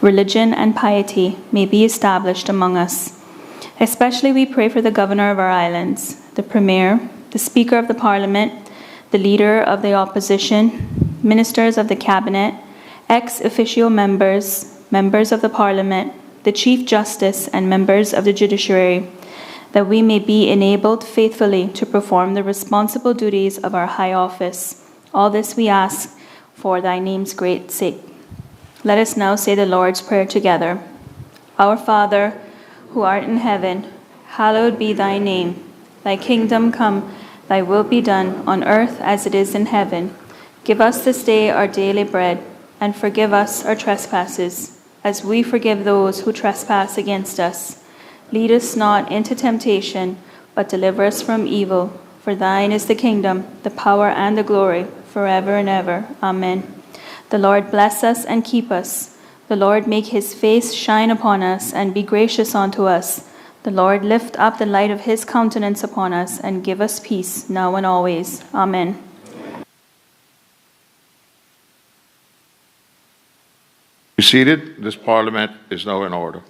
religion, and piety may be established among us. Especially we pray for the Governor of our islands, the Premier, the Speaker of the Parliament, the Leader of the Opposition, Ministers of the Cabinet, ex officio members, members of the Parliament, the Chief Justice, and members of the Judiciary, that we may be enabled faithfully to perform the responsible duties of our high office. All this we ask for thy name's great sake. Let us now say the Lord's Prayer together. Our Father, who art in heaven, hallowed be thy name. Thy kingdom come, thy will be done on earth as it is in heaven. Give us this day our daily bread, and forgive us our trespasses, as we forgive those who trespass against us. Lead us not into temptation, but deliver us from evil. For thine is the kingdom, the power, and the glory, forever and ever. Amen. The Lord bless us and keep us. The Lord make his face shine upon us and be gracious unto us. The Lord lift up the light of his countenance upon us and give us peace, now and always. Amen. Be seated. This Parliament is now in order.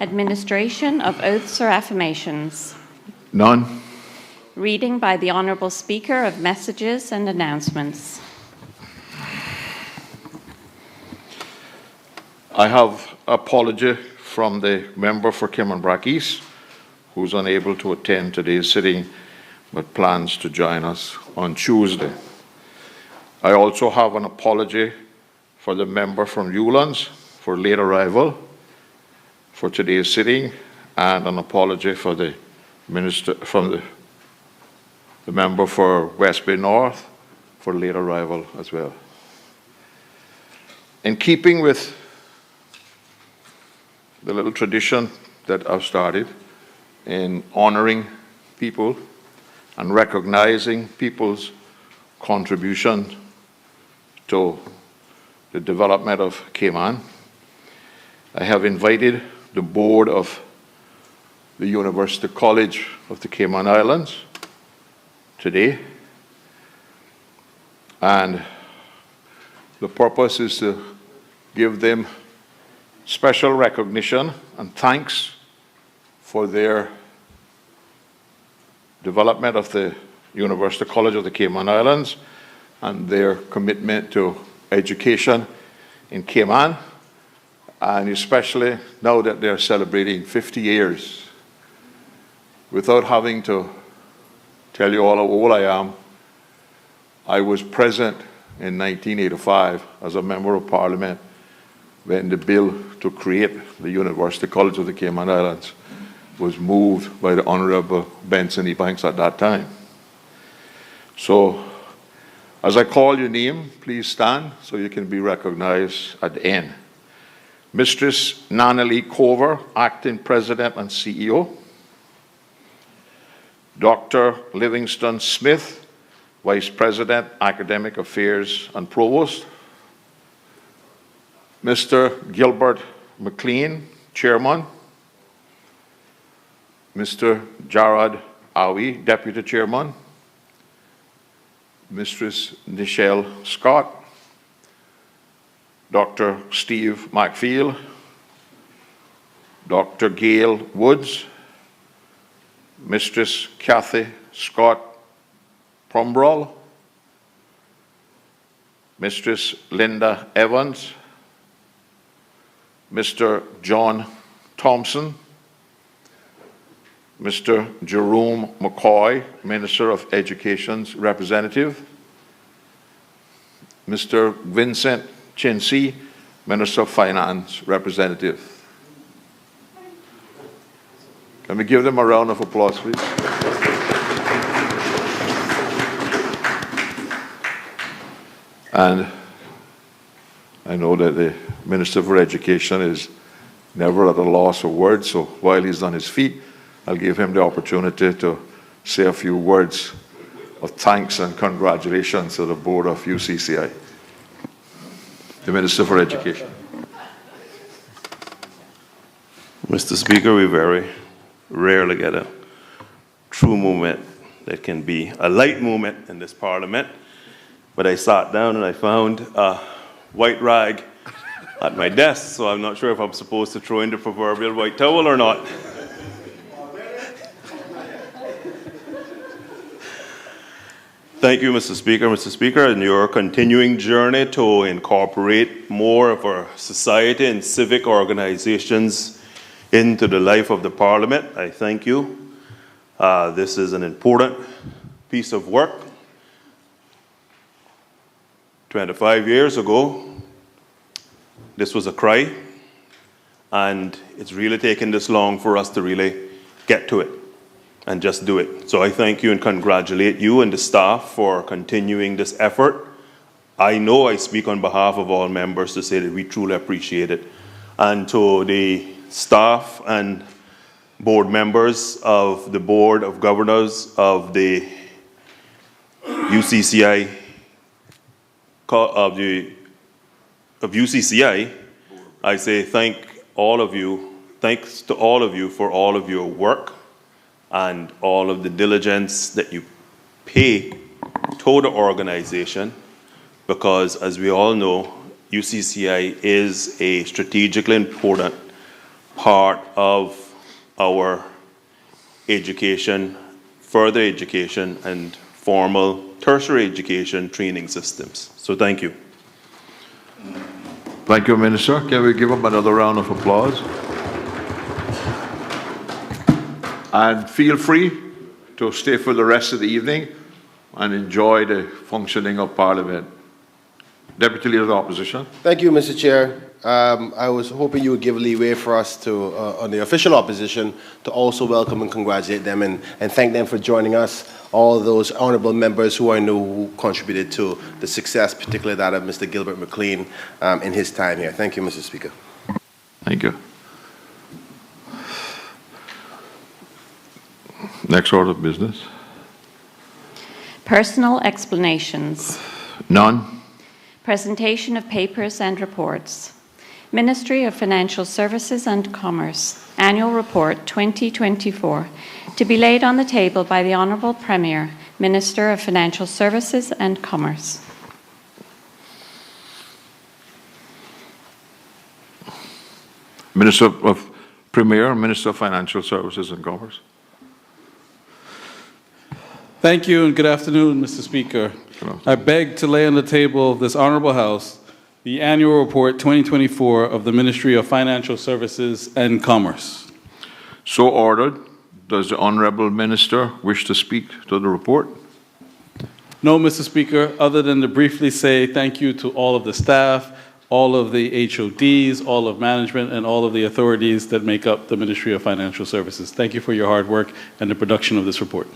Administration of oaths or affirmations. None. Reading by the Honourable Speaker of messages and announcements. I have an apology from the member for Kimmanbrack East, who's unable to attend today's sitting, but plans to join us on Tuesday. I also have an apology for the member from Newlands for late arrival for today's sitting, and an apology for the member for West Bay North for late arrival as well. In keeping with the little tradition that I've started in honoring people and recognizing people's contribution to the development of Cayman, I have invited the board of the University College of the Cayman Islands today, and the purpose is to give them special recognition and thanks for their development of the University College of the Cayman Islands and their commitment to education in Cayman, and especially now that they're celebrating 50 years. Without having to tell you all how old I am, I was present in 1985 as a member of Parliament when the bill to create the University College of the Cayman Islands was moved by the Honourable Benson Ebanks at that time. So, as I call your name, please stand so you can be recognized at the end. Mistress Nanalee Cover, Acting President and CEO. Dr. Livingston Smith, Vice President, Academic Affairs and Provost. Mr. Gilbert McLean, Chairman. Mr. Jarrod Awi, Deputy Chairman. Mistress Nichelle Scott. Dr. Steve McFeel. Dr. Gail Woods. Mistress Kathy Scott Pombrall. Mistress Linda Evans. Mr. John Thompson. Mr. Jerome McCoy, Minister of Education's representative. Mr. Vincent Chinsi, Minister of Finance representative. Can we give them a round of applause, please? And I know that the Minister for Education is never at a loss of words, so while he's on his feet, I'll give him the opportunity to say a few words of thanks and congratulations to the board of UCCI. The Minister for Education. Mr. Speaker, we very rarely get a true moment that can be a light moment in this Parliament. But I sat down and I found a white rag at my desk, so I'm not sure if I'm supposed to throw in the proverbial white towel or not. Thank you, Mr. Speaker. Mr. Speaker, in your continuing journey to incorporate more of our society and civic organizations into the life of the Parliament, I thank you. This is an important piece of work. 25 years ago, this was a cry, and it's really taken this long for us to really get to it and just do it. So I thank you and congratulate you and the staff for continuing this effort. I know I speak on behalf of all members to say that we truly appreciate it. And to the staff and board members of the Board of Governors of the UCCI, of UCCI, I say thanks to all of you for all of your work and all of the diligence that you pay to the organization, because as we all know, UCCI is a strategically important part of our education, further education, and formal tertiary education training systems. So thank you. Thank you, Minister. Can we give him another round of applause? And feel free to stay for the rest of the evening and enjoy the functioning of Parliament. Deputy Leader of the Opposition. Thank you, Mr. Chair. I was hoping you would give leeway for us to, on the official opposition, to also welcome and congratulate them and thank them for joining us, all those honourable members who I know who contributed to the success, particularly that of Mr. Gilbert McLean in his time here. Thank you, Mr. Speaker. Thank you. Next order of business. Personal explanations. None. Presentation of papers and reports. Ministry of Financial Services and Commerce, Annual Report 2024, to be laid on the table by the Honourable Premier, Minister of Financial Services and Commerce. Minister of Premier, Minister of Financial Services and Commerce. Thank you and good afternoon, Mr. Speaker. I beg to lay on the table of this Honourable House the Annual Report 2024 of the Ministry of Financial Services and Commerce. So ordered. Does the Honourable Minister wish to speak to the report? No, Mr. Speaker, other than to briefly say thank you to all of the staff, all of the HODs, all of management, and all of the authorities that make up the Ministry of Financial Services. Thank you for your hard work and the production of this report.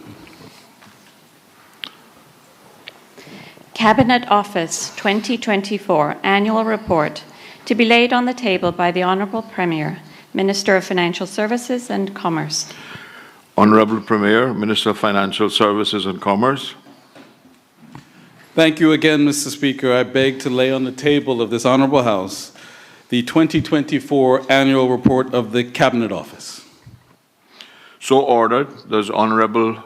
Cabinet Office 2024 Annual Report, to be laid on the table by the Honourable Premier, Minister of Financial Services and Commerce. Honourable Premier, Minister of Financial Services and Commerce. Thank you again, Mr. Speaker. I beg to lay on the table of this Honourable House the 2024 Annual Report of the Cabinet Office. So ordered. Does Honourable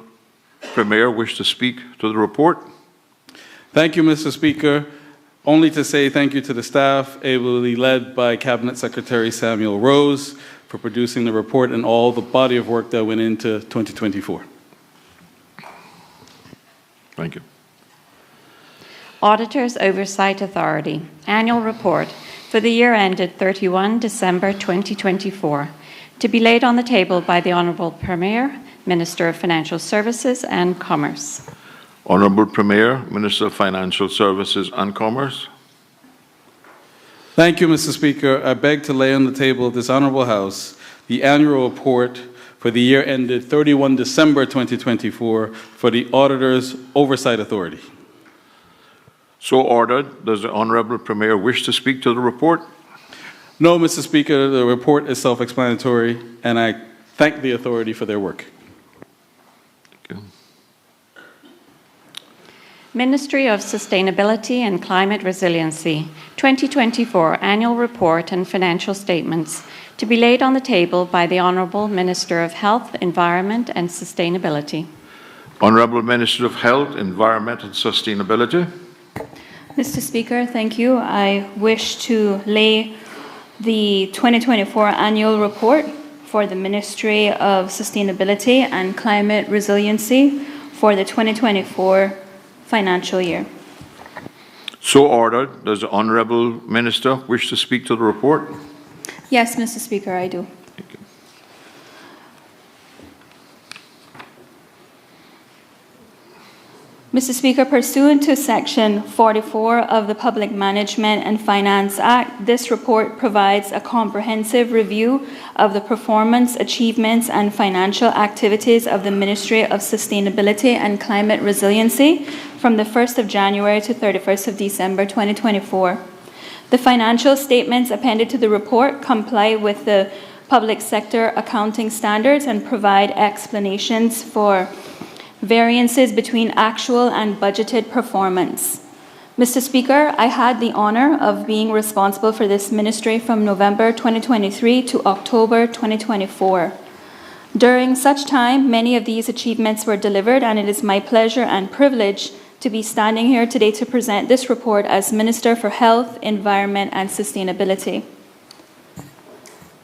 Premier wish to speak to the report? Thank you, Mr. Speaker. Only to say thank you to the staff, ably led by Cabinet Secretary Samuel Rose, for producing the report and all the body of work that went into 2024. Thank you. Auditors Oversight Authority Annual Report for the year ended 31 December 2024, to be laid on the table by the Honourable Premier, Minister of Financial Services and Commerce. Honourable Premier, Minister of Financial Services and Commerce. Thank you, Mr. Speaker. I beg to lay on the table of this Honourable House the annual report for the year ended 31 December 2024 for the Auditors Oversight Authority. So ordered. Does the Honourable Premier wish to speak to the report? No, Mr. Speaker. The report is self-explanatory, and I thank the authority for their work. Thank you. Ministry of Sustainability and Climate Resiliency 2024 Annual Report and Financial Statements, to be laid on the table by the Honourable Minister of Health, Environment and Sustainability. Honourable Minister of Health, Environment and Sustainability. Mr. Speaker, thank you. I wish to lay the 2024 annual report for the Ministry of Sustainability and Climate Resiliency for the 2024 financial year. So ordered. Does the Honourable Minister wish to speak to the report? Yes, Mr. Speaker, I do. Thank you. Mr. Speaker, pursuant to Section 44 of the Public Management and Finance Act, this report provides a comprehensive review of the performance, achievements, and financial activities of the Ministry of Sustainability and Climate Resiliency from the 1st of January to 31st of December 2024. The financial statements appended to the report comply with the public sector accounting standards and provide explanations for variances between actual and budgeted performance. Mr. Speaker, I had the honour of being responsible for this ministry from November 2023 to October 2024. During such time, many of these achievements were delivered, and it is my pleasure and privilege to be standing here today to present this report as Minister for Health, Environment and Sustainability.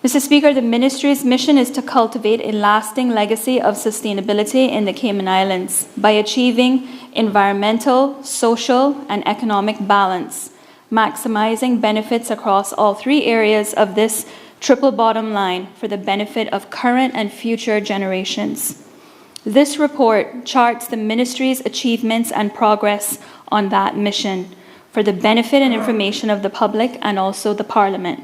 Mr. Speaker, the Ministry's mission is to cultivate a lasting legacy of sustainability in the Cayman Islands by achieving environmental, social, and economic balance, maximizing benefits across all three areas of this triple bottom line for the benefit of current and future generations. This report charts the Ministry's achievements and progress on that mission for the benefit and information of the public and also the Parliament.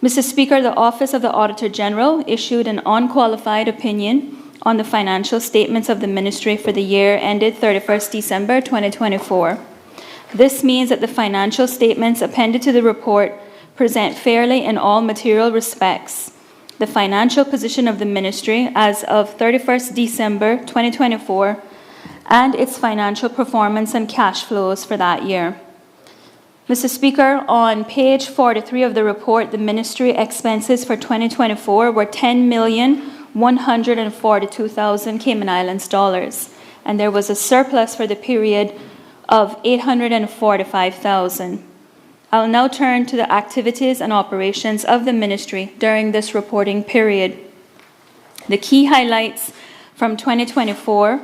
Mr. Speaker, the Office of the Auditor General issued an unqualified opinion on the financial statements of the Ministry for the year ended 31st December 2024. This means that the financial statements appended to the report present fairly in all material respects the financial position of the Ministry as of 31st December 2024 and its financial performance and cash flows for that year. Mr. Speaker, on page 43 of the report, the Ministry expenses for 2024 were $10,142,000 Cayman Islands dollars, and there was a surplus for the period of $845,000. I'll now turn to the activities and operations of the Ministry during this reporting period. The key highlights from 2024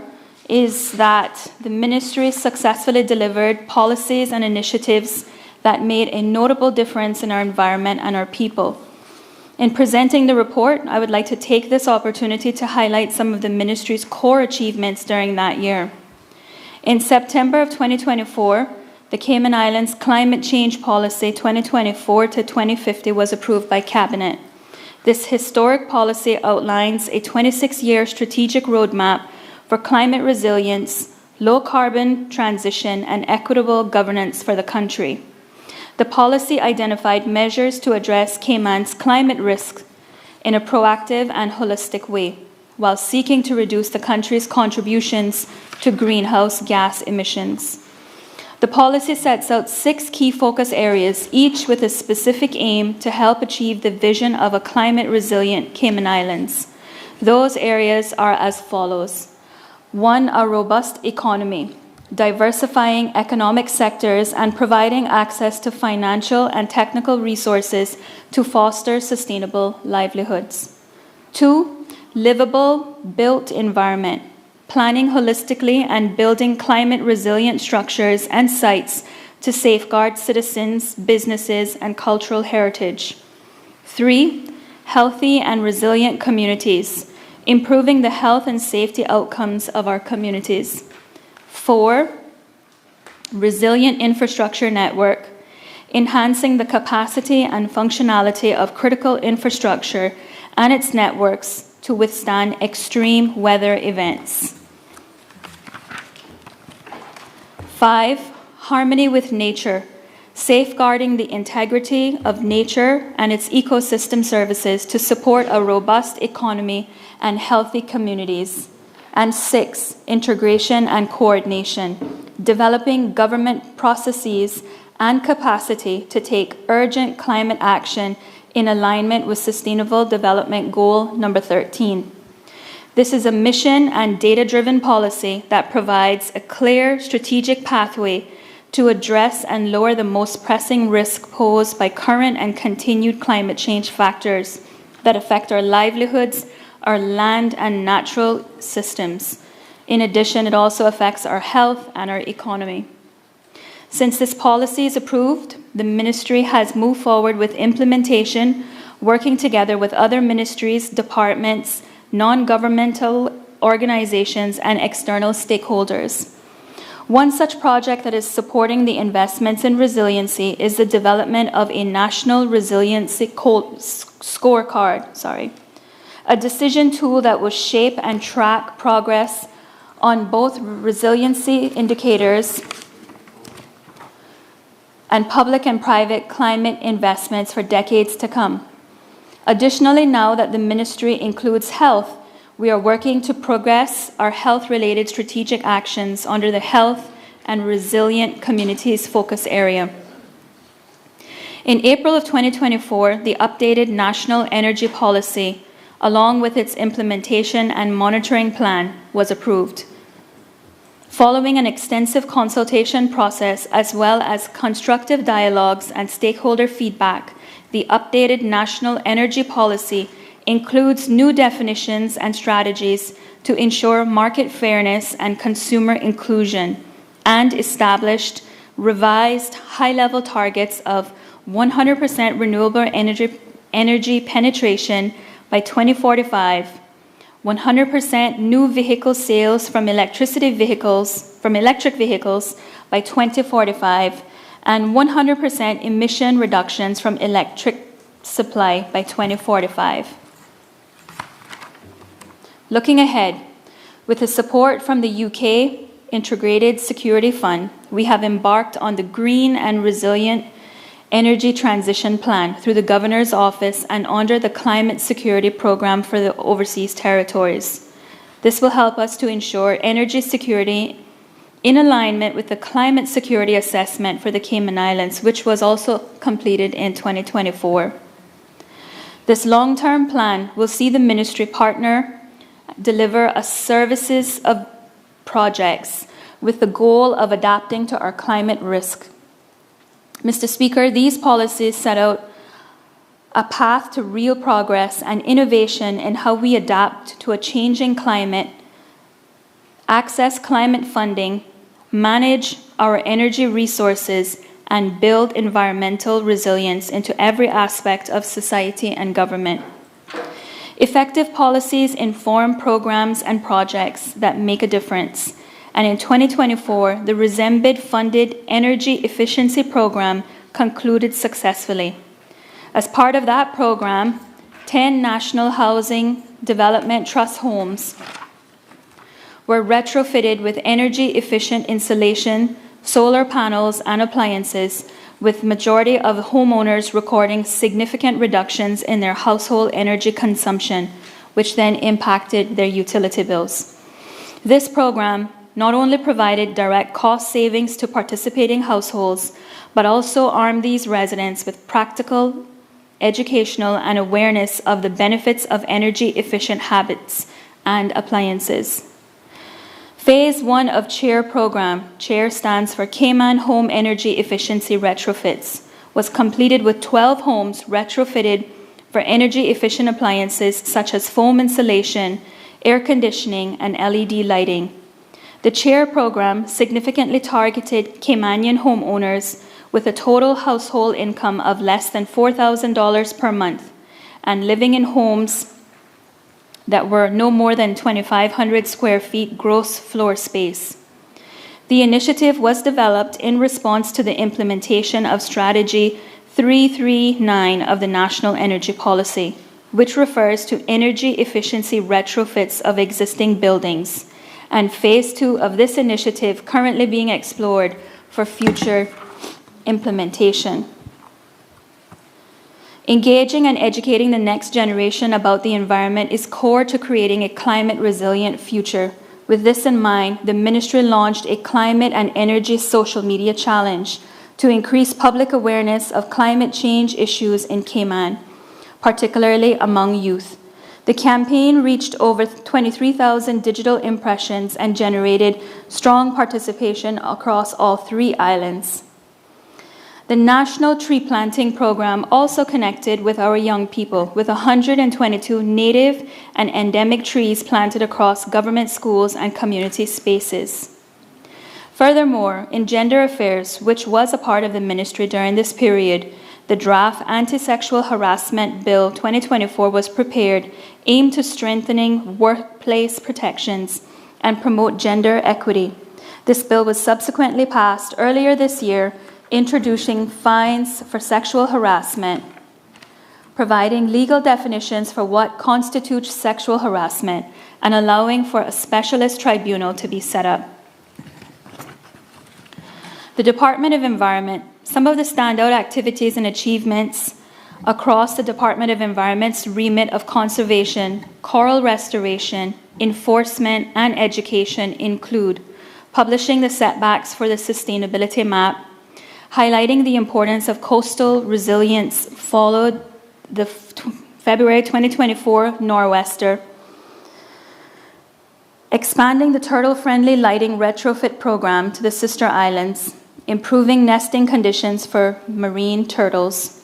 is that the Ministry successfully delivered policies and initiatives that made a notable difference in our environment and our people. In presenting the report, I would like to take this opportunity to highlight some of the Ministry's core achievements during that year. In September of 2024, the Cayman Islands Climate Change Policy 2024 to 2050 was approved by Cabinet. This historic policy outlines a 26-year strategic roadmap for climate resilience, low-carbon transition, and equitable governance for the country. The policy identified measures to address Cayman's climate risks in a proactive and holistic way, while seeking to reduce the country's contributions to greenhouse gas emissions. The policy sets out 6 key focus areas, each with a specific aim to help achieve the vision of a climate-resilient Cayman Islands. Those areas are as follows. 1, a robust economy, diversifying economic sectors and providing access to financial and technical resources to foster sustainable livelihoods. 2, livable, built environment, planning holistically and building climate-resilient structures and sites to safeguard citizens, businesses, and cultural heritage. 3, healthy and resilient communities, improving the health and safety outcomes of our communities. 4, resilient infrastructure network, enhancing the capacity and functionality of critical infrastructure and its networks to withstand extreme weather events. 5, harmony with nature, safeguarding the integrity of nature and its ecosystem services to support a robust economy and healthy communities. And 6, integration and coordination, developing government processes and capacity to take urgent climate action in alignment with Sustainable Development Goal number 13. This is a mission and data-driven policy that provides a clear strategic pathway to address and lower the most pressing risk posed by current and continued climate change factors that affect our livelihoods, our land and natural systems. In addition, it also affects our health and our economy. Since this policy is approved, the Ministry has moved forward with implementation, working together with other ministries, departments, non-governmental organizations, and external stakeholders. One such project that is supporting the investments in resiliency is the development of a national resiliency scorecard, a decision tool that will shape and track progress on both resiliency indicators and public and private climate investments for decades to come. Additionally, now that the Ministry includes health, we are working to progress our health-related strategic actions under the Health and Resilient Communities Focus Area. In April of 2024, the updated National Energy Policy, along with its implementation and monitoring plan, was approved. Following an extensive consultation process as well as constructive dialogues and stakeholder feedback, the updated National Energy Policy includes new definitions and strategies to ensure market fairness and consumer inclusion, and established revised high-level targets of 100% renewable energy penetration by 2045, 100% new vehicle sales from electric vehicles by 2045, and 100% emission reductions from electric supply by 2045. Looking ahead, with the support from the UK Integrated Security Fund, we have embarked on the Green and Resilient Energy Transition Plan through the Governor's Office and under the Climate Security Program for the Overseas Territories. This will help us to ensure energy security in alignment with the Climate Security Assessment for the Cayman Islands, which was also completed in 2024. This long-term plan will see the Ministry partner deliver a services of projects with the goal of adapting to our climate risk. Mr. Speaker, these policies set out a path to real progress and innovation in how we adapt to a changing climate, access climate funding, manage our energy resources, and build environmental resilience into every aspect of society and government. Effective policies inform programs and projects that make a difference. And in 2024, the RESEMBID-funded Energy Efficiency Program concluded successfully. As part of that program, 10 National Housing Development Trust homes were retrofitted with energy-efficient insulation, solar panels, and appliances, with majority of homeowners recording significant reductions in their household energy consumption, which then impacted their utility bills. This program not only provided direct cost savings to participating households, but also armed these residents with practical, educational, and awareness of the benefits of energy-efficient habits and appliances. Phase 1 of CHAIR program, CHAIR stands for Cayman Home Energy Efficiency Retrofits, was completed with 12 homes retrofitted for energy-efficient appliances such as foam insulation, air conditioning, and LED lighting. The CHAIR program significantly targeted Caymanian homeowners with a total household income of less than $4,000 per month and living in homes that were no more than 2,500 square feet gross floor space. The initiative was developed in response to the implementation of Strategy 339 of the National Energy Policy, which refers to energy efficiency retrofits of existing buildings, and Phase 2 of this initiative currently being explored for future implementation. Engaging and educating the next generation about the environment is core to creating a climate-resilient future. With this in mind, the Ministry launched a Climate and Energy Social Media Challenge to increase public awareness of climate change issues in Cayman, particularly among youth. The campaign reached over 23,000 digital impressions and generated strong participation across all 3 islands. The National Tree Planting Program also connected with our young people, with 122 native and endemic trees planted across government schools and community spaces. Furthermore, in gender affairs, which was a part of the ministry during this period, the draft Anti-Sexual Harassment Bill 2024 was prepared, aimed to strengthening workplace protections and promote gender equity. This bill was subsequently passed earlier this year, introducing fines for sexual harassment, providing legal definitions for what constitutes sexual harassment, and allowing for a specialist tribunal to be set up. The Department of Environment. Some of the standout activities and achievements across the Department of Environment's remit of conservation, coral restoration, enforcement, and education include publishing the setbacks for the sustainability map, highlighting the importance of coastal resilience followed the February 2024 nor'wester, expanding the turtle-friendly lighting retrofit program to the sister islands, improving nesting conditions for marine turtles,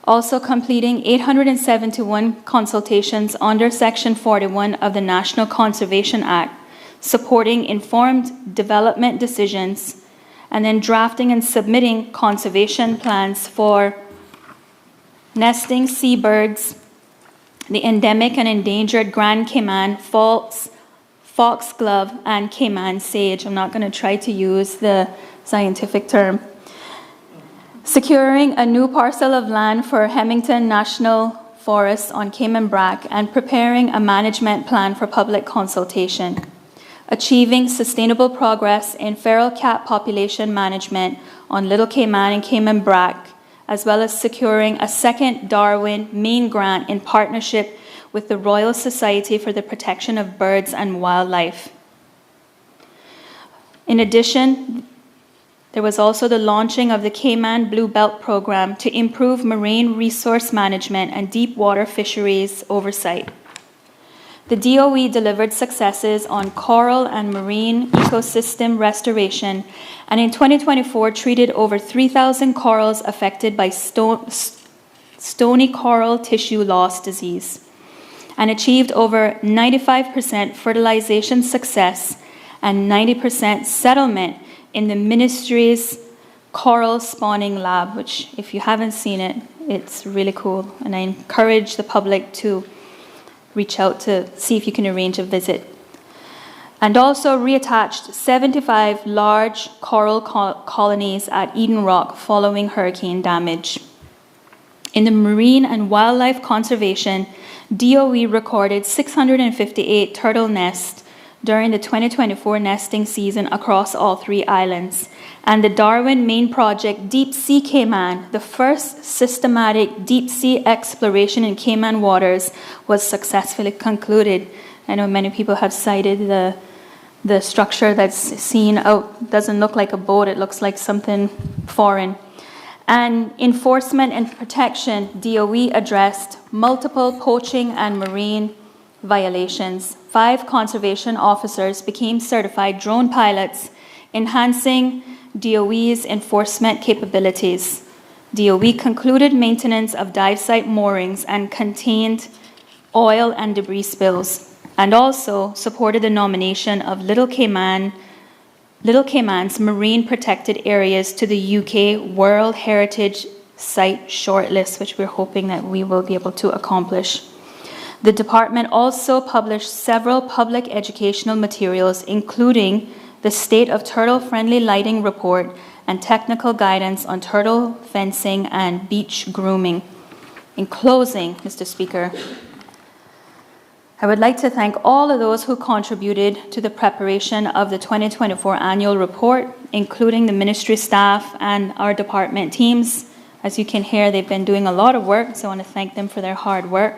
also completing 871 consultations under Section 41 of the National Conservation Act, supporting informed development decisions, and then drafting and submitting conservation plans for nesting seabirds, the endemic and endangered Grand Cayman foxglove, and Cayman sage. I'm not going to try to use the scientific term. Securing a new parcel of land for Hemington National Forest on Cayman Brac and preparing a management plan for public consultation. Achieving sustainable progress in feral cat population management on Little Cayman and Cayman Brac, as well as securing a second Darwin main grant in partnership with the Royal Society for the Protection of Birds and Wildlife. In addition, there was also the launching of the Cayman Blue Belt program to improve marine resource management and deep water fisheries oversight. The DOE delivered successes on coral and marine ecosystem restoration, and in 2024 treated over 3,000 corals affected by stony coral tissue loss disease, and achieved over 95% fertilization success and 90% settlement in the ministry's coral spawning lab, which, if you haven't seen it, it's really cool. And I encourage the public to reach out to see if you can arrange a visit. And also reattached 75 large coral colonies at Eden Rock following hurricane damage. In the marine and wildlife conservation, DOE recorded 658 turtle nests during the 2024 nesting season across all 3 islands. And the Darwin Main Project Deep Sea Cayman, the first systematic deep sea exploration in Cayman waters, was successfully concluded. I know many people have cited the structure that's seen out, doesn't look like a boat, it looks like something foreign. And enforcement and protection, DOE addressed multiple poaching and marine violations. 5 conservation officers became certified drone pilots, enhancing DOE's enforcement capabilities. DOE concluded maintenance of dive site moorings and contained oil and debris spills, and also supported the nomination of Little Cayman's marine protected areas to the UK World Heritage Site shortlist, which we're hoping that we will be able to accomplish. The department also published several public educational materials, including the State of Turtle-Friendly Lighting Report and technical guidance on turtle fencing and beach grooming. In closing, Mr. Speaker, I would like to thank all of those who contributed to the preparation of the 2024 annual report, including the ministry staff and our department teams. As you can hear, they've been doing a lot of work, so I want to thank them for their hard work.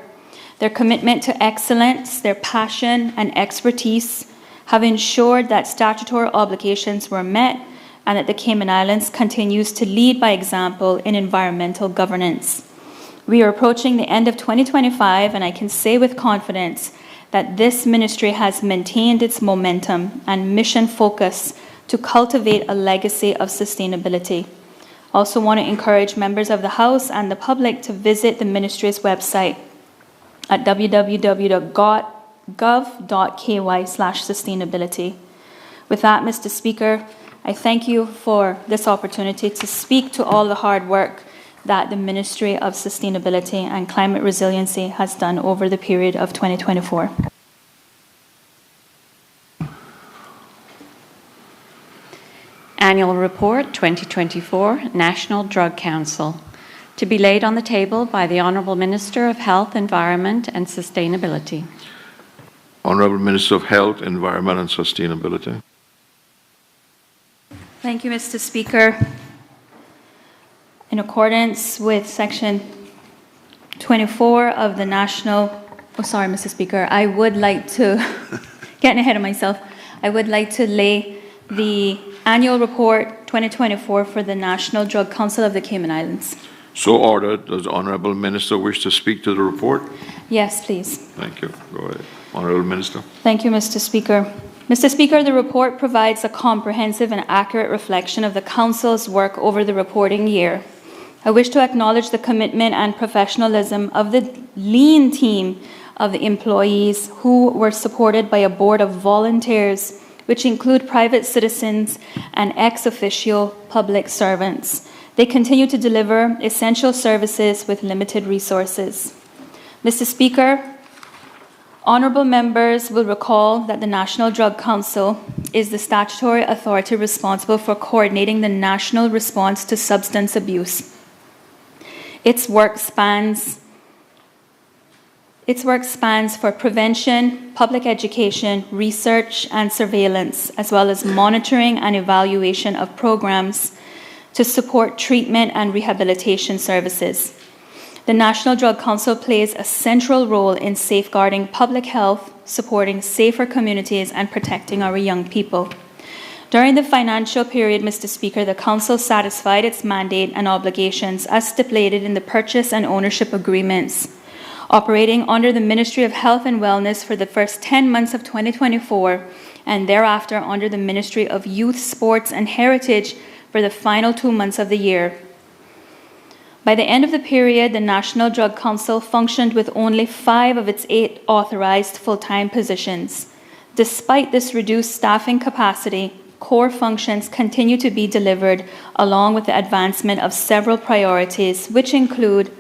Their commitment to excellence, their passion and expertise have ensured that statutory obligations were met and that the Cayman Islands continues to lead by example in environmental governance. We are approaching the end of 2025, and I can say with confidence that this ministry has maintained its momentum and mission focus to cultivate a legacy of sustainability. Also want to encourage members of the House and the public to visit the ministry's website at www.gov.ky/sustainability. With that, Mr. Speaker, I thank you for this opportunity to speak to all the hard work that the Ministry of Sustainability and Climate Resiliency has done over the period of 2024. Annual Report 2024, National Drug Council, to be laid on the table by the Honourable Minister of Health, Environment and Sustainability. Honourable Minister of Health, Environment and Sustainability. Thank you, Mr. Speaker. In accordance with Section 24 of the National... Oh, sorry, Mr. Speaker. I would like to... getting ahead of myself. I would like to lay the Annual Report 2024 for the National Drug Council of the Cayman Islands. So ordered. Does the Honourable Minister wish to speak to the report? Yes, please. Thank you. Go ahead. Honourable Minister. Thank you, Mr. Speaker. Mr. Speaker, the report provides a comprehensive and accurate reflection of the Council's work over the reporting year. I wish to acknowledge the commitment and professionalism of the lean team of the employees who were supported by a board of volunteers, which include private citizens and ex officio public servants. They continue to deliver essential services with limited resources. Mr. Speaker, honourable members will recall that the National Drug Council is the statutory authority responsible for coordinating the national response to substance abuse. Its work spans for prevention, public education, research and surveillance, as well as monitoring and evaluation of programs to support treatment and rehabilitation services. The National Drug Council plays a central role in safeguarding public health, supporting safer communities, and protecting our young people. During the financial period, Mr. Speaker, the Council satisfied its mandate and obligations as stipulated in the purchase and ownership agreements, operating under the Ministry of Health and Wellness for the first 10 months of 2024, and thereafter under the Ministry of Youth, Sports and Heritage for the final 2 months of the year. By the end of the period, the National Drug Council functioned with only 5 of its 8 authorized full-time positions. Despite this reduced staffing capacity, core functions continue to be delivered along with the advancement of several priorities, which include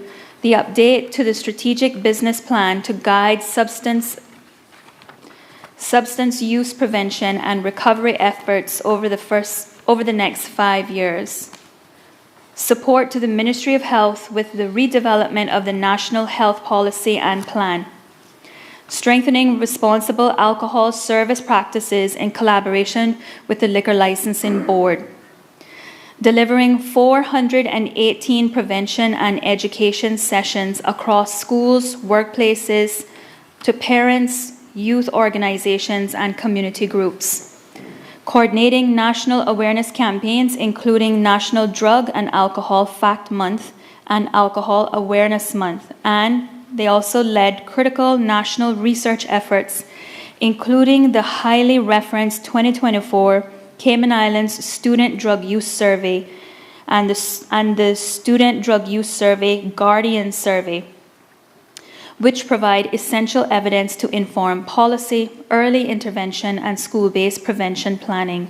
the update to the strategic business plan to guide substance use prevention and recovery efforts over the next 5 years. Support to the Ministry of Health with the redevelopment of the National Health Policy and Plan. Strengthening responsible alcohol service practices in collaboration with the Liquor Licensing Board. Delivering 418 prevention and education sessions across schools, workplaces, to parents, youth organizations, and community groups. Coordinating national awareness campaigns, including National Drug and Alcohol Fact Month and Alcohol Awareness Month, and they also led critical national research efforts, including the highly referenced 2024 Cayman Islands Student Drug Use Survey and the Student Drug Use Survey Guardian Survey, which provide essential evidence to inform policy, early intervention, and school-based prevention planning.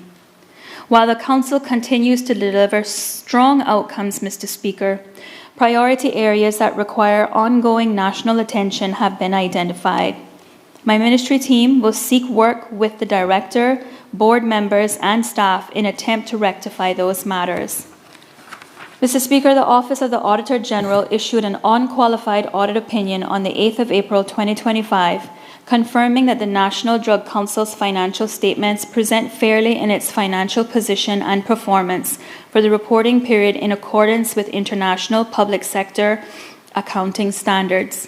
While the Council continues to deliver strong outcomes, Mr. Speaker, priority areas that require ongoing national attention have been identified. My ministry team will seek work with the Director, board members, and staff in an attempt to rectify those matters. Mr. Speaker, the Office of the Auditor General issued an unqualified audit opinion on the 8th of April 2025, confirming that the National Drug Council's financial statements present fairly in its financial position and performance for the reporting period in accordance with international public sector accounting standards.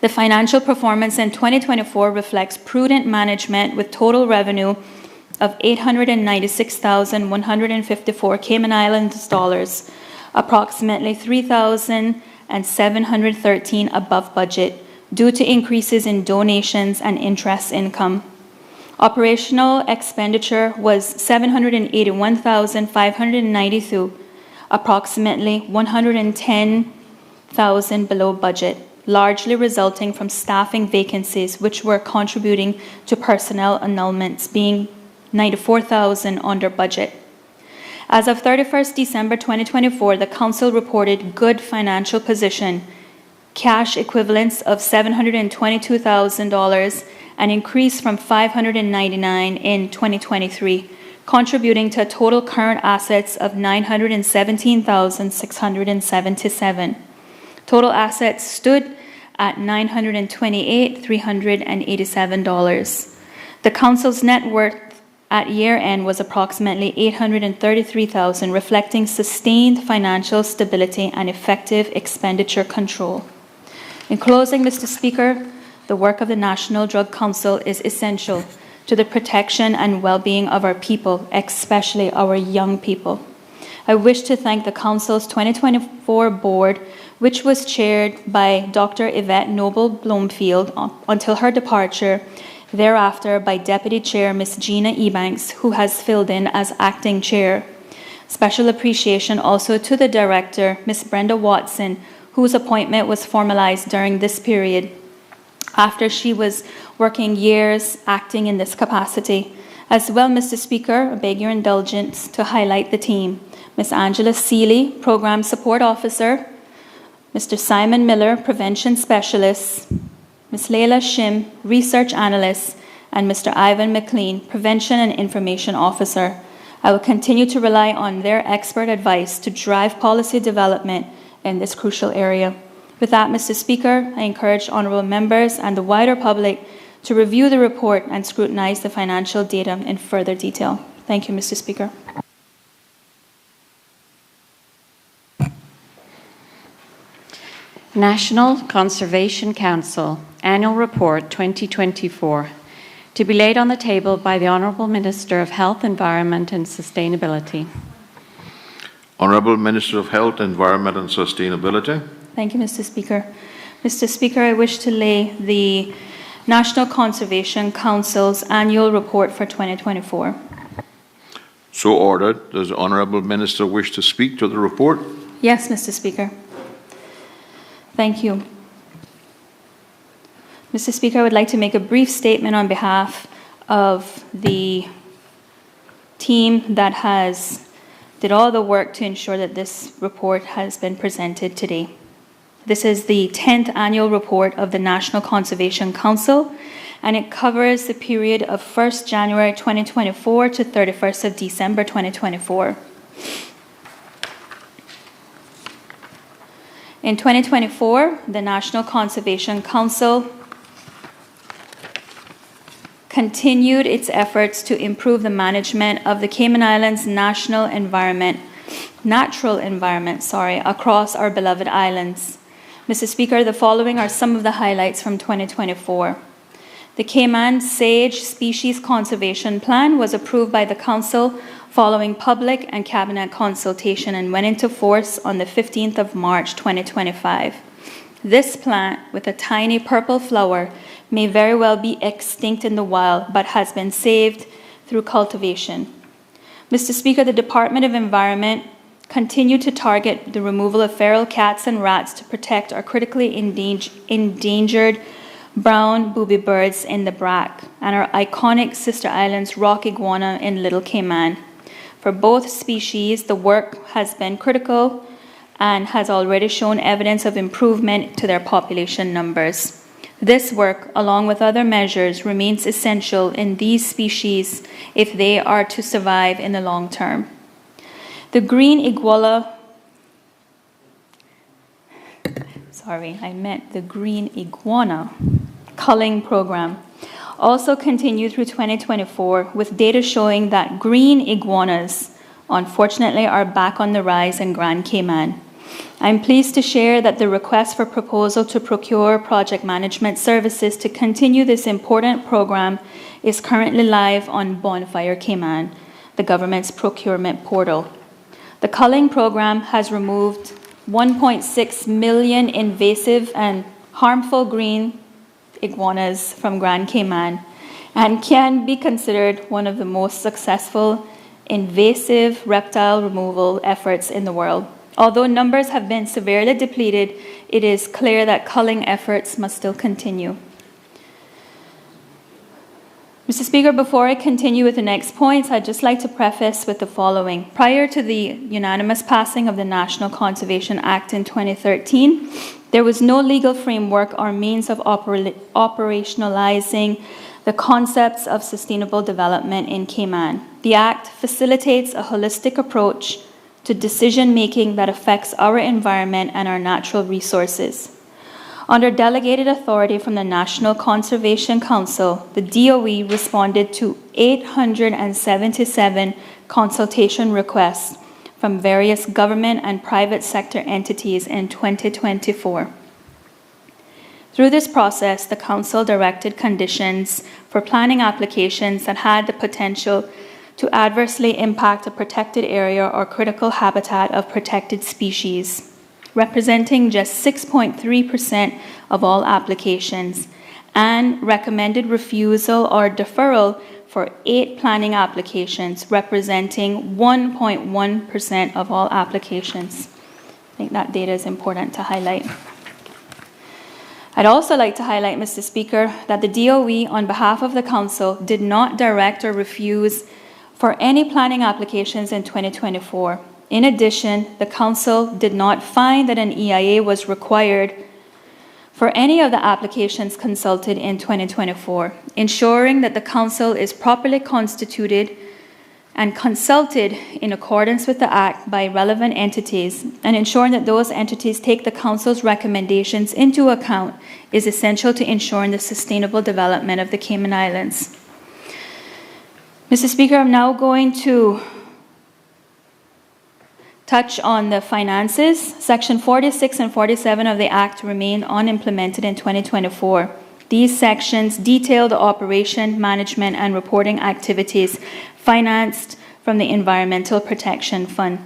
The financial performance in 2024 reflects prudent management with total revenue of 896,154 Cayman Islands dollars, approximately $3,000 and $713 above budget due to increases in donations and interest income. Operational expenditure was $781,592, approximately $110,000 below budget, largely resulting from staffing vacancies which were contributing to personnel annulments being $94,000 under budget. As of 31st December 2024, the Council reported good financial position, cash equivalents of $722,000, an increase from $599 in 2023, contributing to total current assets of $917,677. Total assets stood at $928,387. The Council's net worth at year-end was approximately $833,000, reflecting sustained financial stability and effective expenditure control. In closing, Mr. Speaker, the work of the National Drug Council is essential to the protection and well-being of our people, especially our young people. I wish to thank the Council's 2024 board, which was chaired by Dr. Yvette Noble Bloomfield until her departure, thereafter by Deputy Chair Ms. Gina Ebanks, who has filled in as acting chair. Special appreciation also to the Director, Ms. Brenda Watson, whose appointment was formalized during this period, after she was working years acting in this capacity. As well, Mr. Speaker, I beg your indulgence to highlight the team. Ms. Angela Seeley, Program Support Officer, Mr. Simon Miller, Prevention Specialist, Ms. Leila Shim, Research Analyst, and Mr. Ivan McLean, Prevention and Information Officer. I will continue to rely on their expert advice to drive policy development in this crucial area. With that, Mr. Speaker, I encourage honourable members and the wider public to review the report and scrutinise the financial data in further detail. Thank you, Mr. Speaker. National Conservation Council Annual Report 2024, to be laid on the table by the Honourable Minister of Health, Environment and Sustainability. Honourable Minister of Health, Environment and Sustainability. Thank you, Mr. Speaker. Mr. Speaker, I wish to lay the National Conservation Council's Annual Report for 2024. So ordered. Does the Honourable Minister wish to speak to the report? Yes, Mr. Speaker. Thank you. Mr. Speaker, I would like to make a brief statement on behalf of the team that did all the work to ensure that this report has been presented today. This is the 10th annual report of the National Conservation Council, and it covers the period of 1st January 2024 to 31st of December 2024. In 2024, the National Conservation Council continued its efforts to improve the management of the Cayman Islands' natural environment across our beloved islands. Mr. Speaker, the following are some of the highlights from 2024. The Cayman Sage Species Conservation Plan was approved by the Council following public and cabinet consultation and went into force on the 15th of March 2025. This plant, with a tiny purple flower, may very well be extinct in the wild, but has been saved through cultivation. Mr. Speaker, the Department of Environment continued to target the removal of feral cats and rats to protect our critically endangered brown booby birds in the Brac and our iconic sister islands rock iguana in Little Cayman. For both species, the work has been critical and has already shown evidence of improvement to their population numbers. This work, along with other measures, remains essential in these species if they are to survive in the long term. The green iguana culling program also continued through 2024 with data showing that green iguanas, unfortunately, are back on the rise in Grand Cayman. I'm pleased to share that the request for proposal to procure project management services to continue this important program is currently live on Bonfire Cayman, the government's procurement portal. The culling program has removed 1.6 million invasive and harmful green iguanas from Grand Cayman and can be considered one of the most successful invasive reptile removal efforts in the world. Although numbers have been severely depleted, it is clear that culling efforts must still continue. Mr. Speaker, before I continue with the next points, I'd just like to preface with the following. Prior to the unanimous passing of the National Conservation Act in 2013, there was no legal framework or means of operationalizing the concepts of sustainable development in Cayman. The Act facilitates a holistic approach to decision-making that affects our environment and our natural resources. Under delegated authority from the National Conservation Council, the DOE responded to 877 consultation requests from various government and private sector entities in 2024. Through this process, the Council directed conditions for planning applications that had the potential to adversely impact a protected area or critical habitat of protected species, representing just 6.3% of all applications, and recommended refusal or deferral for 8 planning applications, representing 1.1% of all applications. I think that data is important to highlight. I'd also like to highlight, Mr. Speaker, that the DOE, on behalf of the Council, did not direct or refuse for any planning applications in 2024. In addition, the Council did not find that an EIA was required for any of the applications consulted in 2024, ensuring that the Council is properly constituted and consulted in accordance with the Act by relevant entities, and ensuring that those entities take the Council's recommendations into account is essential to ensuring the sustainable development of the Cayman Islands. Mr. Speaker, I'm now going to touch on the finances. Section 46 and 47 of the Act remain unimplemented in 2024. These sections detail the operation, management, and reporting activities financed from the Environmental Protection Fund.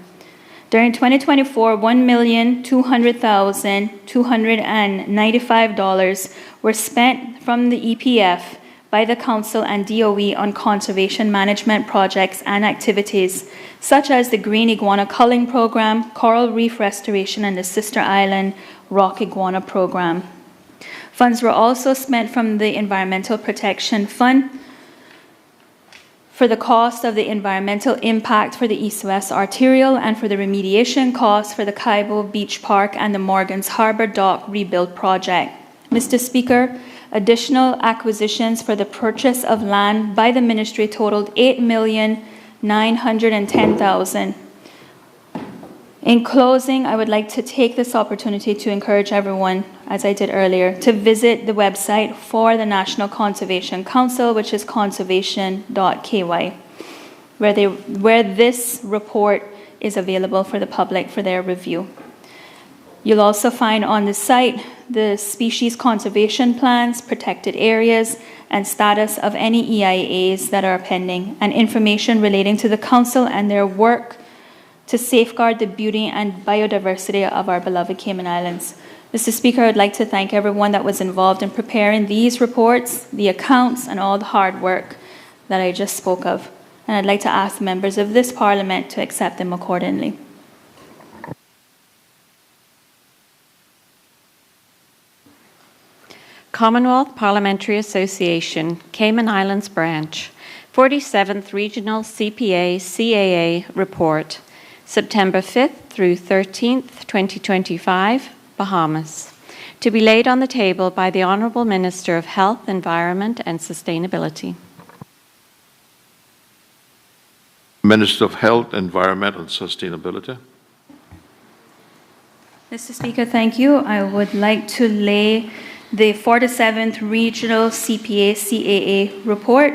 During 2024, $1,200,295 were spent from the EPF by the Council and DOE on conservation management projects and activities, such as the Green Iguana Culling Program, Coral Reef Restoration, and the Sister Island Rock Iguana Program. Funds were also spent from the Environmental Protection Fund for the cost of the environmental impact for the East-West Arterial and for the remediation costs for the Caibo Beach Park and the Morgans Harbour Dock Rebuild Project. Mr. Speaker, additional acquisitions for the purchase of land by the Ministry totaled $8,910,000. In closing, I would like to take this opportunity to encourage everyone, as I did earlier, to visit the website for the National Conservation Council, which is conservation.ky, where this report is available for the public for their review. You'll also find on the site the species conservation plans, protected areas, and status of any EIAs that are pending, and information relating to the Council and their work to safeguard the beauty and biodiversity of our beloved Cayman Islands. Mr. Speaker, I'd like to thank everyone that was involved in preparing these reports, the accounts, and all the hard work that I just spoke of. And I'd like to ask members of this Parliament to accept them accordingly. Commonwealth Parliamentary Association, Cayman Islands Branch, 47th Regional CPA-CAA Report, September 5th through 13th, 2025, Bahamas. To be laid on the table by the Honourable Minister of Health, Environment and Sustainability. Minister of Health, Environment and Sustainability. Mr. Speaker, thank you. I would like to lay the 47th Regional CPA-CAA Report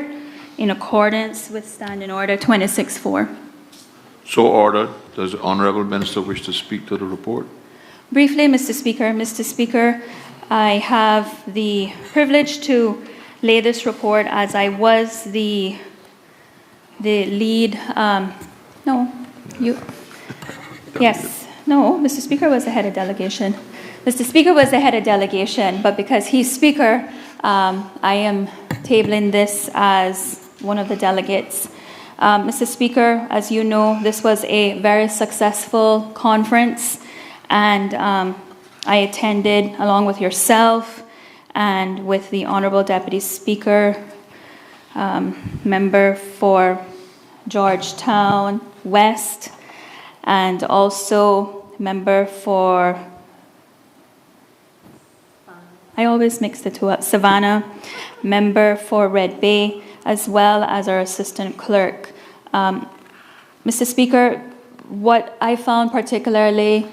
in accordance with Standing Order 26-4. So ordered. Does the Honourable Minister wish to speak to the report? Briefly, Mr. Speaker, I have the privilege to lay this report as I was the lead, No, Mr. Speaker was the head of delegation. Mr. Speaker was the head of delegation, but because he's Speaker, I am tabling this as one of the delegates. Mr. Speaker, as you know, this was a very successful conference, and I attended along with yourself and with the Honourable Deputy Speaker, member for Georgetown West, and also member for, I always mix the two up, Savannah, member for Red Bay, as well as our assistant clerk. Mr. Speaker, what I found particularly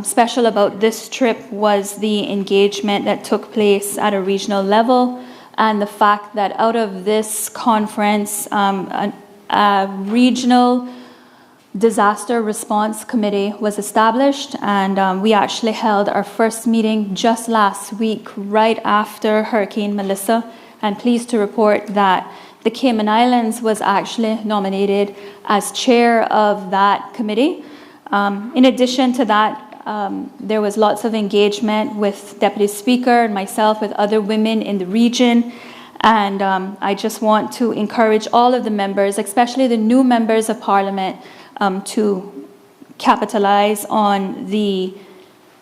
special about this trip was the engagement that took place at a regional level, and the fact that out of this conference, a regional disaster response committee was established, and we actually held our first meeting just last week, right after Hurricane Melissa. I'm pleased to report that the Cayman Islands was actually nominated as chair of that committee. In addition to that, there was lots of engagement with Deputy Speaker and myself, with other women in the region. And I just want to encourage all of the members, especially the new members of Parliament, to capitalize on the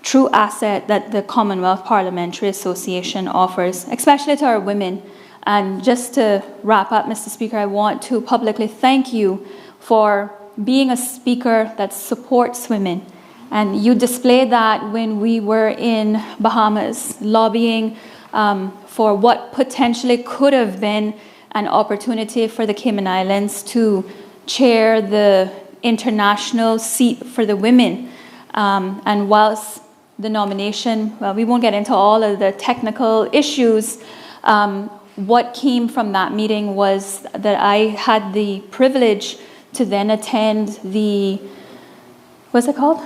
true asset that the Commonwealth Parliamentary Association offers, especially to our women. And just to wrap up, Mr. Speaker, I want to publicly thank you for being a speaker that supports women. And you displayed that when we were in Bahamas, lobbying for what potentially could have been an opportunity for the Cayman Islands to chair the international seat for the women. And whilst the nomination, well, we won't get into all of the technical issues, what came from that meeting was that I had the privilege to then attend the, what's it called?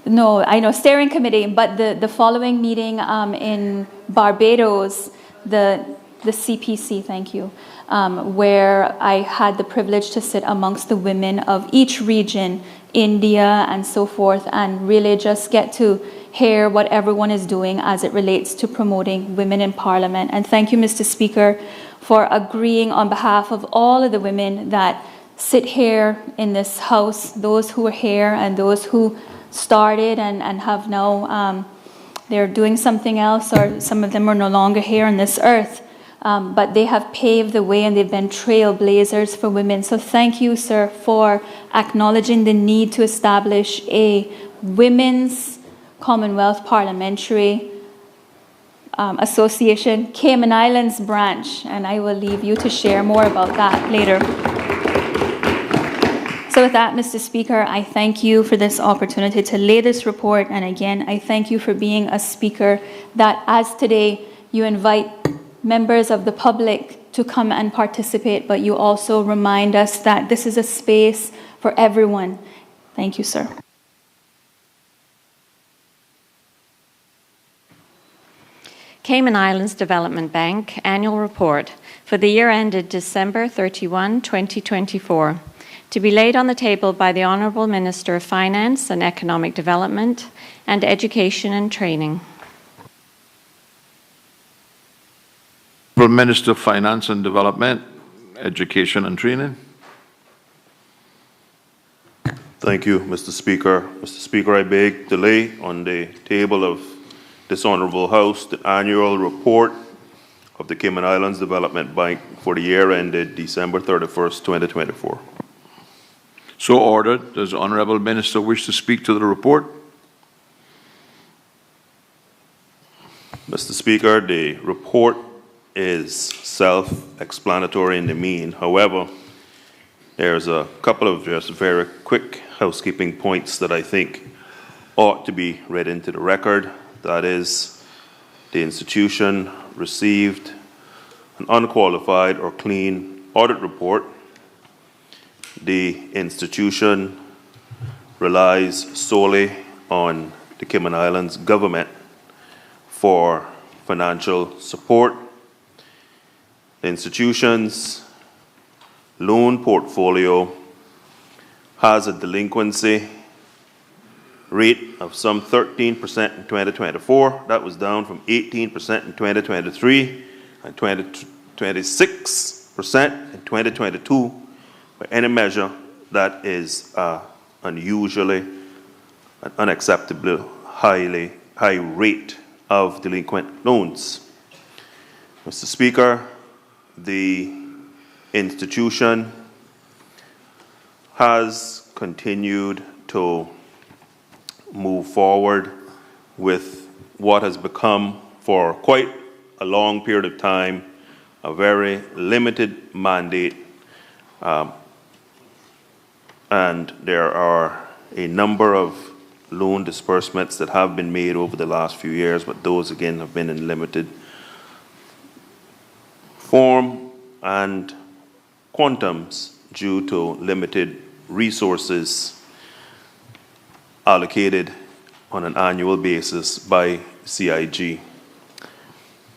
No, I know, steering committee, but the following meeting in Barbados, the CPC, thank you, where I had the privilege to sit amongst the women of each region, India and so forth, and really just get to hear what everyone is doing as it relates to promoting women in Parliament. And thank you, Mr. Speaker, for agreeing on behalf of all of the women that sit here in this House, those who are here and those who started and have now, they're doing something else, or some of them are no longer here on this earth. But they have paved the way and they've been trailblazers for women. So thank you, sir, for acknowledging the need to establish a women's Commonwealth Parliamentary Association, Cayman Islands branch, and I will leave you to share more about that later. So with that, Mr. Speaker, I thank you for this opportunity to lay this report, and again, I thank you for being a speaker that, as today, you invite members of the public to come and participate, but you also remind us that this is a space for everyone. Thank you, sir. Cayman Islands Development Bank Annual Report for the year ended December 31, 2024, to be laid on the table by the Honourable Minister of Finance and Economic Development and Education and Training. Minister of Finance and Development, Education and Training. Thank you, Mr. Speaker. Mr. Speaker, I beg to lay on the table of this Honourable House the annual report of the Cayman Islands Development Bank for the year ended December 31st, 2024. So ordered. Does the Honourable Minister wish to speak to the report? Mr. Speaker, the report is self-explanatory in the mean. However, there's a couple of just very quick housekeeping points that I think ought to be read into the record. That is, the institution received an unqualified or clean audit report. The institution relies solely on the Cayman Islands government for financial support. The institution's loan portfolio has a delinquency rate of some 13% in 2024. That was down from 18% in 2023 and 26% in 2022. By any measure, that is unusually an unacceptably high rate of delinquent loans. Mr. Speaker, the institution has continued to move forward with what has become, for quite a long period of time, a very limited mandate. And there are a number of loan disbursements that have been made over the last few years, but those again have been in limited form and quantums due to limited resources allocated on an annual basis by CIG.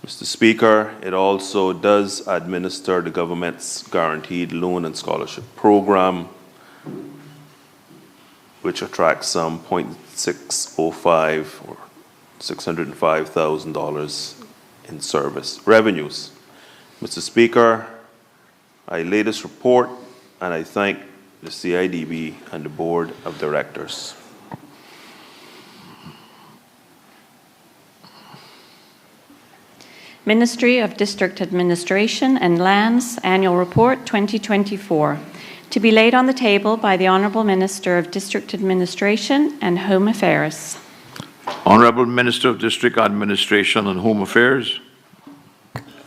Mr. Speaker, it also does administer the government's guaranteed loan and scholarship program, which attracts some $0.605 or $605,000 in service revenues. Mr. Speaker, I lay this report and I thank the CIDB and the Board of Directors. Ministry of District Administration and Lands Annual Report 2024, to be laid on the table by the Honourable Minister of District Administration and Home Affairs. Honourable Minister of District Administration and Home Affairs.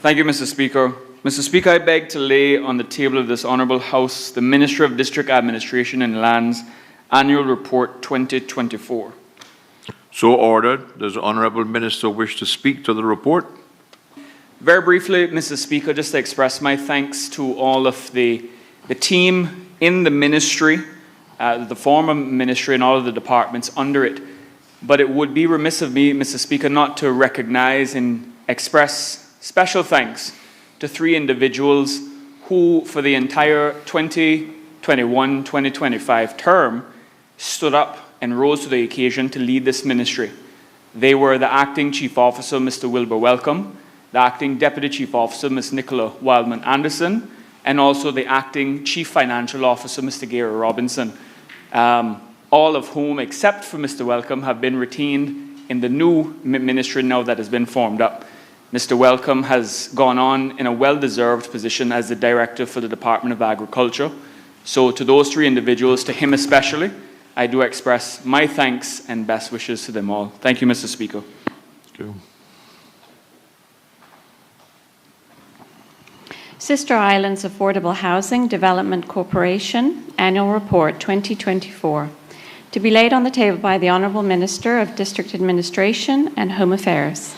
Thank you, Mr. Speaker. Mr. Speaker, I beg to lay on the table of this Honourable House the Ministry of District Administration and Lands Annual Report 2024. So ordered. Does the Honourable Minister wish to speak to the report? Very briefly, Mr. Speaker, just to express my thanks to all of the team in the ministry, the former ministry and all of the departments under it. But it would be remiss of me, Mr. Speaker, not to recognize and express special thanks to three individuals who, for the entire 2021-2025 term, stood up and rose to the occasion to lead this ministry. They were the Acting Chief Officer, Mr. Wilbur Welcome, the Acting Deputy Chief Officer, Ms. Nicola Wildman Anderson, and also the Acting Chief Financial Officer, Mr. Gary Robinson, all of whom, except for Mr. Welcome, have been retained in the new ministry now that has been formed up. Mr. Welcome has gone on in a well-deserved position as the Director for the Department of Agriculture. So to those three individuals, to him especially, I do express my thanks and best wishes to them all. Thank you, Mr. Speaker. Thank you. Sister Islands Affordable Housing Development Corporation Annual Report 2024, to be laid on the table by the Honourable Minister of District Administration and Home Affairs.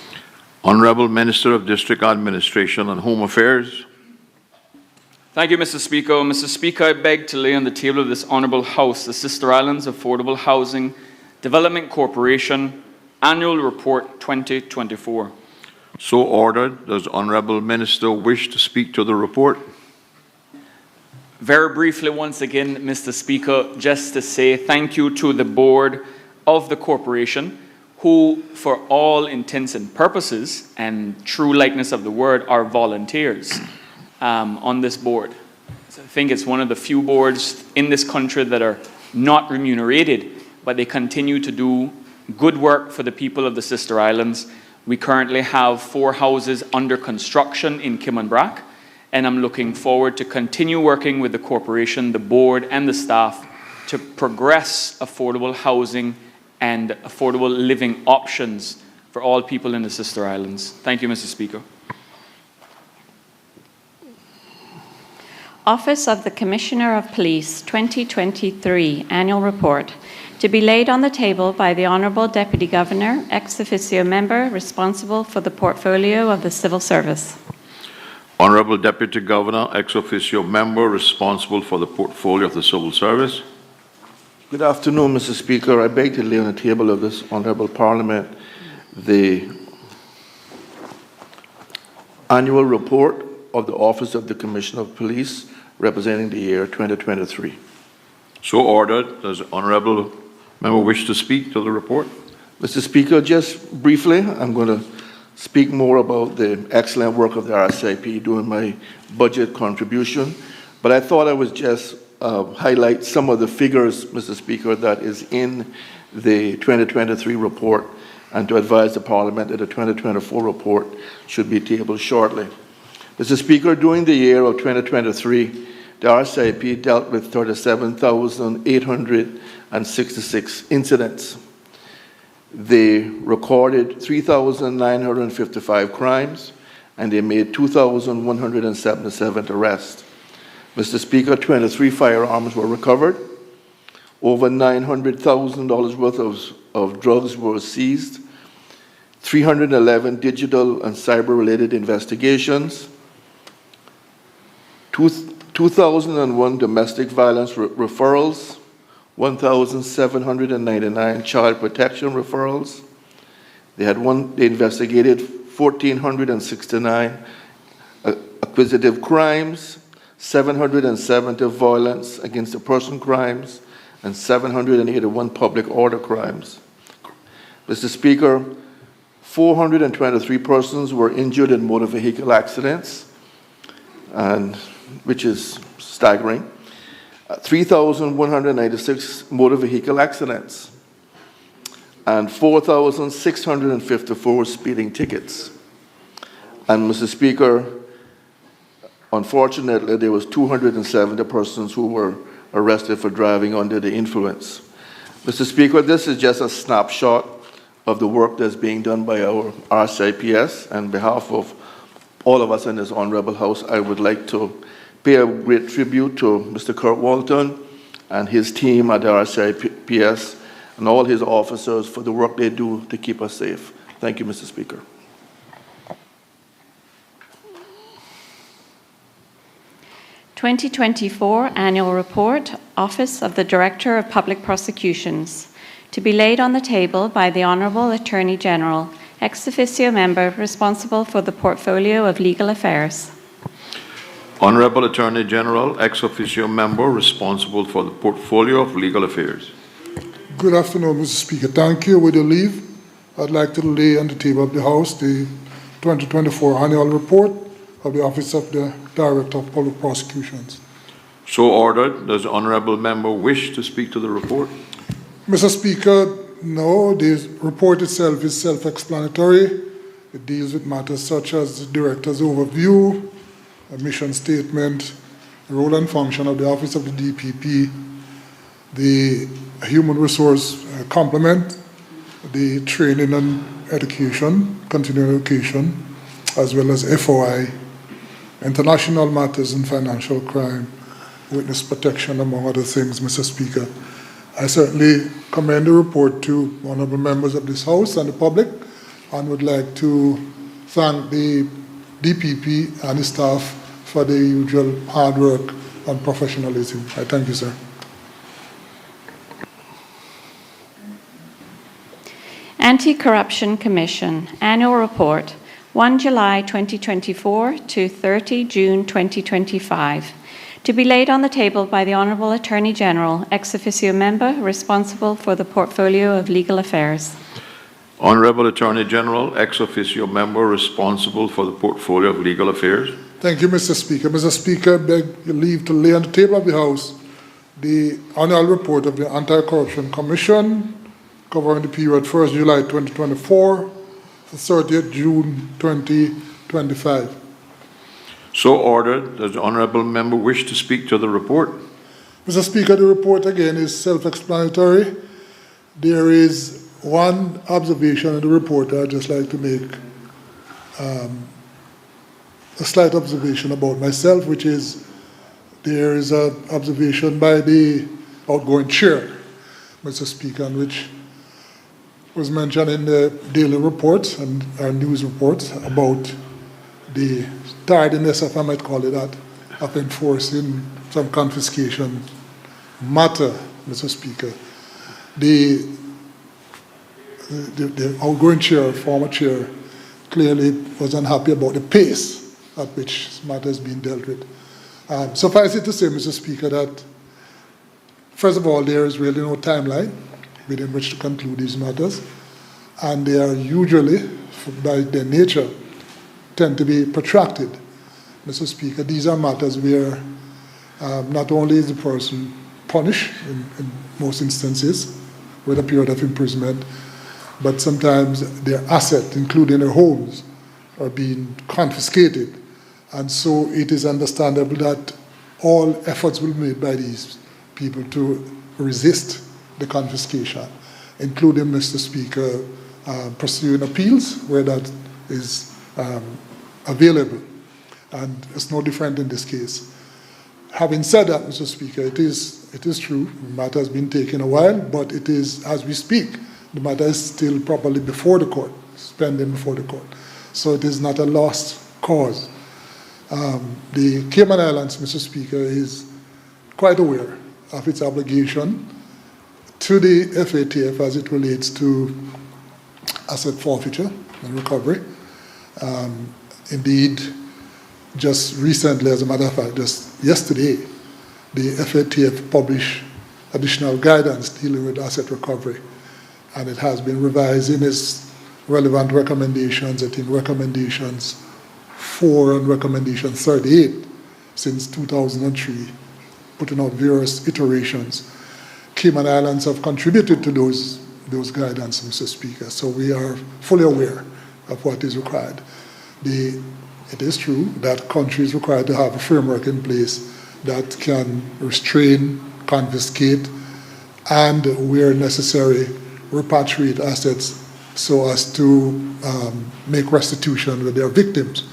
Honourable Minister of District Administration and Home Affairs. Thank you, Mr. Speaker. Mr. Speaker, I beg to lay on the table of this Honourable House the Sister Islands Affordable Housing Development Corporation Annual Report 2024. So ordered. Does the Honourable Minister wish to speak to the report? Very briefly, once again, Mr. Speaker, just to say thank you to the board of the corporation, who, for all intents and purposes, and true likeness of the word, are volunteers on this board. So I think it's one of the few boards in this country that are not remunerated, but they continue to do good work for the people of the Sister Islands. We currently have 4 houses under construction in Kimmonbrack, and I'm looking forward to continue working with the corporation, the board, and the staff to progress affordable housing and affordable living options for all people in the Sister Islands. Thank you, Mr. Speaker. Office of the Commissioner of Police 2023 Annual Report, to be laid on the table by the Honourable Deputy Governor, ex officio member responsible for the portfolio of the Civil Service. Honourable Deputy Governor, ex officio member responsible for the portfolio of the Civil Service. Good afternoon, Mr. Speaker. I beg to lay on the table of this Honourable Parliament the annual report of the Office of the Commissioner of Police representing the year 2023. So ordered. Does the Honourable Member wish to speak to the report? Mr. Speaker, just briefly, I'm going to speak more about the excellent work of the RCIP during my budget contribution, but I thought I would just highlight some of the figures, Mr. Speaker, that is in the 2023 report, and to advise the Parliament that the 2024 report should be tabled shortly. Mr. Speaker, during the year of 2023, the RCIP dealt with 37,866 incidents. They recorded 3,955 crimes, and they made 2,177 arrests. Mr. Speaker, 23 firearms were recovered. Over $900,000 worth of drugs were seized. 311 digital and cyber-related investigations. 2,001 domestic violence referrals. 1,799 child protection referrals. They investigated 1,469 acquisitive crimes, 770 violence against the person crimes, and 781 public order crimes. Mr. Speaker, 423 persons were injured in motor vehicle accidents, which is staggering. 3,196 motor vehicle accidents, and 4,654 speeding tickets. And Mr. Speaker, unfortunately, there was 270 persons who were arrested for driving under the influence. Mr. Speaker, this is just a snapshot of the work that's being done by our RCIPS. On behalf of all of us in this honorable House, I would like to pay a great tribute to Mr. Kurt Walton and his team at the RCIPS and all his officers for the work they do to keep us safe. Thank you, Mr. Speaker. (2024) Annual Report, Office of the Director of Public Prosecutions, to be laid on the table by the Honourable Attorney General, ex officio member responsible for the portfolio of legal affairs. Honorable Attorney General, ex officio member responsible for the portfolio of legal affairs. Good afternoon, Mr. Speaker. Thank you. With your leave, I'd like to lay on the table of the House the 2024 annual report of the Office of the Director of Public Prosecutions. So ordered. Does the honorable member wish to speak to the report? Mr. Speaker, no. The report itself is self-explanatory. It deals with matters such as the Director's overview, a mission statement, the role and function of the Office of the DPP, the human resource complement, the training and education, continuing education, as well as FOI, international matters and financial crime, witness protection, among other things, Mr. Speaker. I certainly commend the report to honorable members of this House and the public, and would like to thank the DPP and the staff for the usual hard work and professionalism. I thank you, sir. Anti-Corruption Commission Annual Report, 1 July 2024 to 30 June 2025. To be laid on the table by the Honourable Attorney General, ex officio member responsible for the portfolio of legal affairs. Honorable Attorney General, ex officio member responsible for the portfolio of legal affairs. Thank you, Mr. Speaker. Mr. Speaker, I beg your leave to lay on the table of the House the annual report of the Anti-Corruption Commission covering the period 1st July 2024 to 30th June 2025. So ordered. Does the honorable member wish to speak to the report? Mr. Speaker, the report again is self-explanatory. There is one observation in the report I'd just like to make. A slight observation about myself, which is there is an observation by the outgoing chair, Mr. Speaker, which was mentioned in the daily reports and our news reports about the tardiness, if I might call it that, of enforcing some confiscation matter, Mr. Speaker. The outgoing chair, former chair, clearly was unhappy about the pace at which matter is being dealt with. Suffice it to say, Mr. Speaker, that first of all, there is really no timeline. within which to conclude these matters. And they are usually, by their nature, tend to be protracted. Mr. Speaker, these are matters where not only is the person punished in most instances with a period of imprisonment, but sometimes their assets, including their homes, are being confiscated. And so it is understandable that all efforts will be made by these people to resist the confiscation, including, Mr. Speaker, pursuing appeals where that is available. And it's no different in this case. Having said that, Mr. Speaker, it is true, the matter has been taking a while, but it is, as we speak, the matter is still properly before the court, pending before the court. So it is not a lost cause. The Cayman Islands, Mr. Speaker, is quite aware of its obligation to the FATF as it relates to asset forfeiture and recovery. Indeed, just recently, as a matter of fact, just yesterday, the FATF published additional guidance dealing with asset recovery, and it has been revised in its relevant recommendations. I think recommendations 4 and recommendation 38 since 2003, putting out various iterations. Cayman Islands have contributed to those guidance, Mr. Speaker, so we are fully aware of what is required. It is true that countries are required to have a framework in place that can restrain, confiscate, and, where necessary, repatriate assets so as to make restitution with their victims.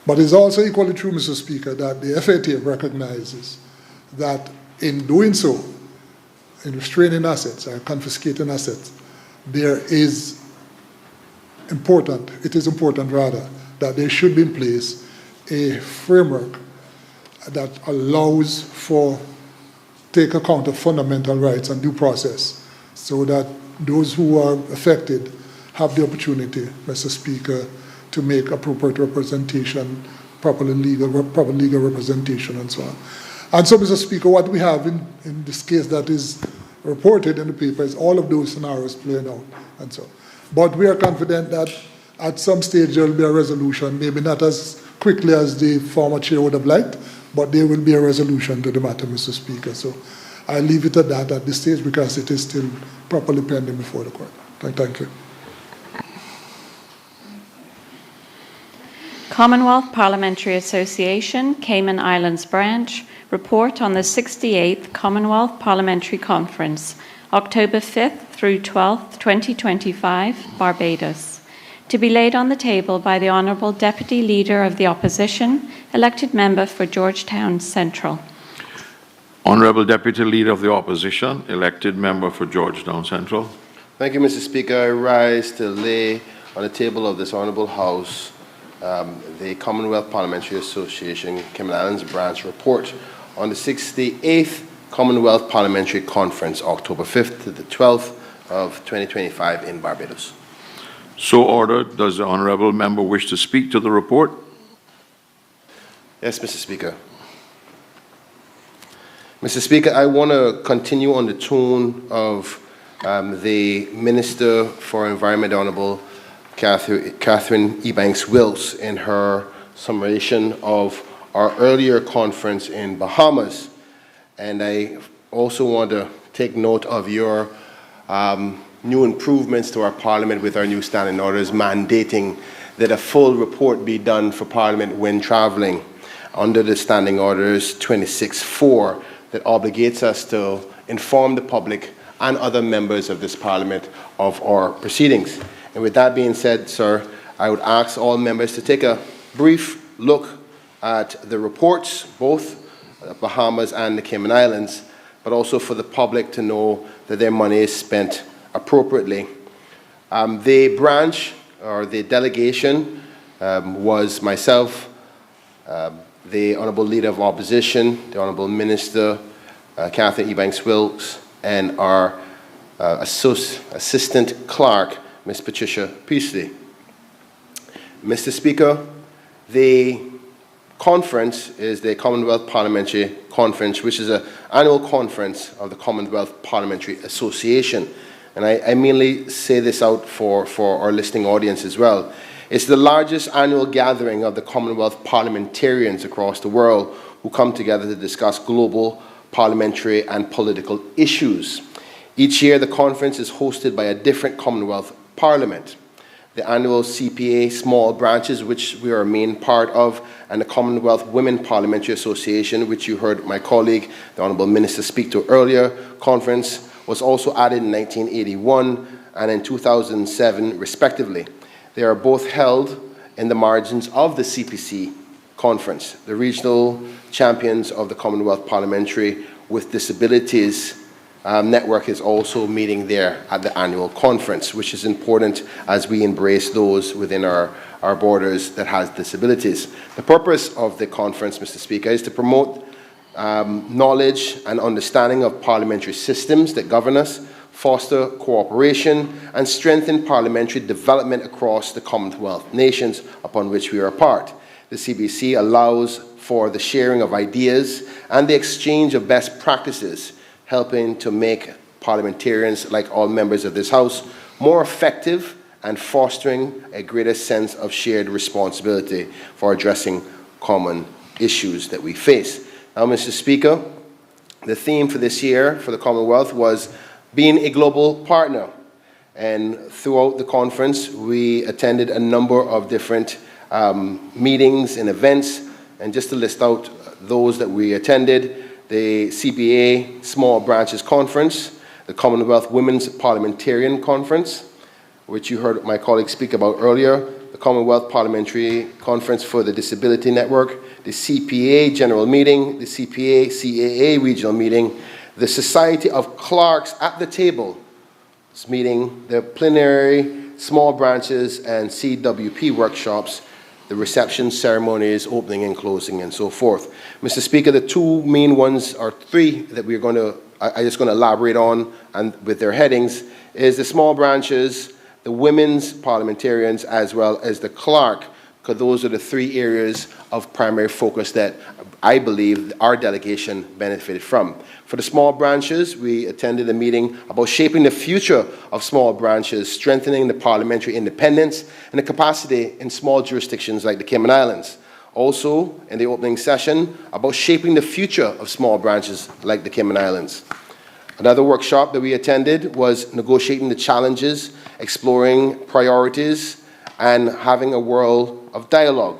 But it's also equally true, Mr. Speaker, that the FATF recognizes that in doing so, in restraining assets or confiscating assets, it is important that there should be in place a framework that allows for take account of fundamental rights and due process, so that those who are affected have the opportunity, Mr. Speaker, to make appropriate representation, proper legal representation, and so on. And so, Mr. Speaker, what we have in this case that is reported in the paper is all of those scenarios playing out, and so. But we are confident that at some stage there will be a resolution, maybe not as quickly as the former chair would have liked, but there will be a resolution to the matter, Mr. Speaker. So I leave it at that at this stage because it is still properly pending before the court. Thank you. Commonwealth Parliamentary Association, Cayman Islands Branch, report on the 68th Commonwealth Parliamentary Conference, October 5th through 12th, 2025, Barbados. To be laid on the table by the Honourable Deputy Leader of the Opposition, elected member for Georgetown Central. Honourable Deputy Leader of the Opposition, elected member for Georgetown Central. Thank you, Mr. Speaker. I rise to lay on the table of this Honourable House the Commonwealth Parliamentary Association, Cayman Islands Branch report on the 68th Commonwealth Parliamentary Conference, October 5th to the 12th of 2025 in Barbados. So ordered. Does the honourable member wish to speak to the report? Yes, Mr. Speaker. Mr. Speaker, I want to continue on the tone of the Minister for Environment, Honourable Catherine Ebanks-Wilkes, in her summation of our earlier conference in Bahamas. And I also want to take note of your new improvements to our Parliament with our new standing orders mandating that a full report be done for Parliament when travelling under the standing orders 26.4 that obligates us to inform the public and other members of this Parliament of our proceedings. And with that being said, sir, I would ask all members to take a brief look at the reports, both Bahamas and the Cayman Islands, but also for the public to know that their money is spent appropriately. The branch, or the delegation, was myself, the Honourable Leader of Opposition, the Honourable Minister, Catherine Ebanks-Wilkes, and our Assistant Clerk, Ms. Patricia Peasley. Mr. Speaker, the conference is the Commonwealth Parliamentary Conference, which is an annual conference of the Commonwealth Parliamentary Association. and I mainly say this out for our listening audience as well. It's the largest annual gathering of the Commonwealth parliamentarians across the world who come together to discuss global parliamentary and political issues. Each year, the conference is hosted by a different Commonwealth Parliament. The annual CPA small branches, which we are a main part of, and the Commonwealth Women Parliamentary Association, which you heard my colleague, the Honourable Minister, speak to earlier, conference was also added in 1981 and in 2007, respectively. They are both held in the margins of the CPC conference. The regional champions of the Commonwealth Parliamentary with Disabilities Network is also meeting there at the annual conference, which is important as we embrace those within our borders that has disabilities. The purpose of the conference, Mr. Speaker, is to promote knowledge and understanding of parliamentary systems that govern us, foster cooperation, and strengthen parliamentary development across the Commonwealth nations upon which we are a part. The CBC allows for the sharing of ideas and the exchange of best practices, helping to make parliamentarians, like all members of this House, more effective and fostering a greater sense of shared responsibility for addressing common issues that we face. Now, Mr. Speaker, the theme for this year for the Commonwealth was being a global partner. And throughout the conference, we attended a number of different meetings and events. And just to list out those that we attended, the CPA Small Branches Conference, the Commonwealth Women's Parliamentarian Conference, which you heard my colleague speak about earlier, the Commonwealth Parliamentary Conference for the Disability Network, the CPA General Meeting, the CPA-CAA Regional Meeting, the Society of Clerks at the Table meeting, the plenary, small branches, and CWP workshops, the reception ceremonies, opening and closing, and so forth. Mr. Speaker, the two main ones, or three, that we're going to, I'm just going to elaborate on, and with their headings, is the small branches, the women's parliamentarians, as well as the clerk, because those are the three areas of primary focus that I believe our delegation benefited from. For the small branches, we attended a meeting about shaping the future of small branches, strengthening the parliamentary independence and the capacity in small jurisdictions like the Cayman Islands. Also, in the opening session, about shaping the future of small branches like the Cayman Islands. Another workshop that we attended was negotiating the challenges, exploring priorities, and having a world of dialogue,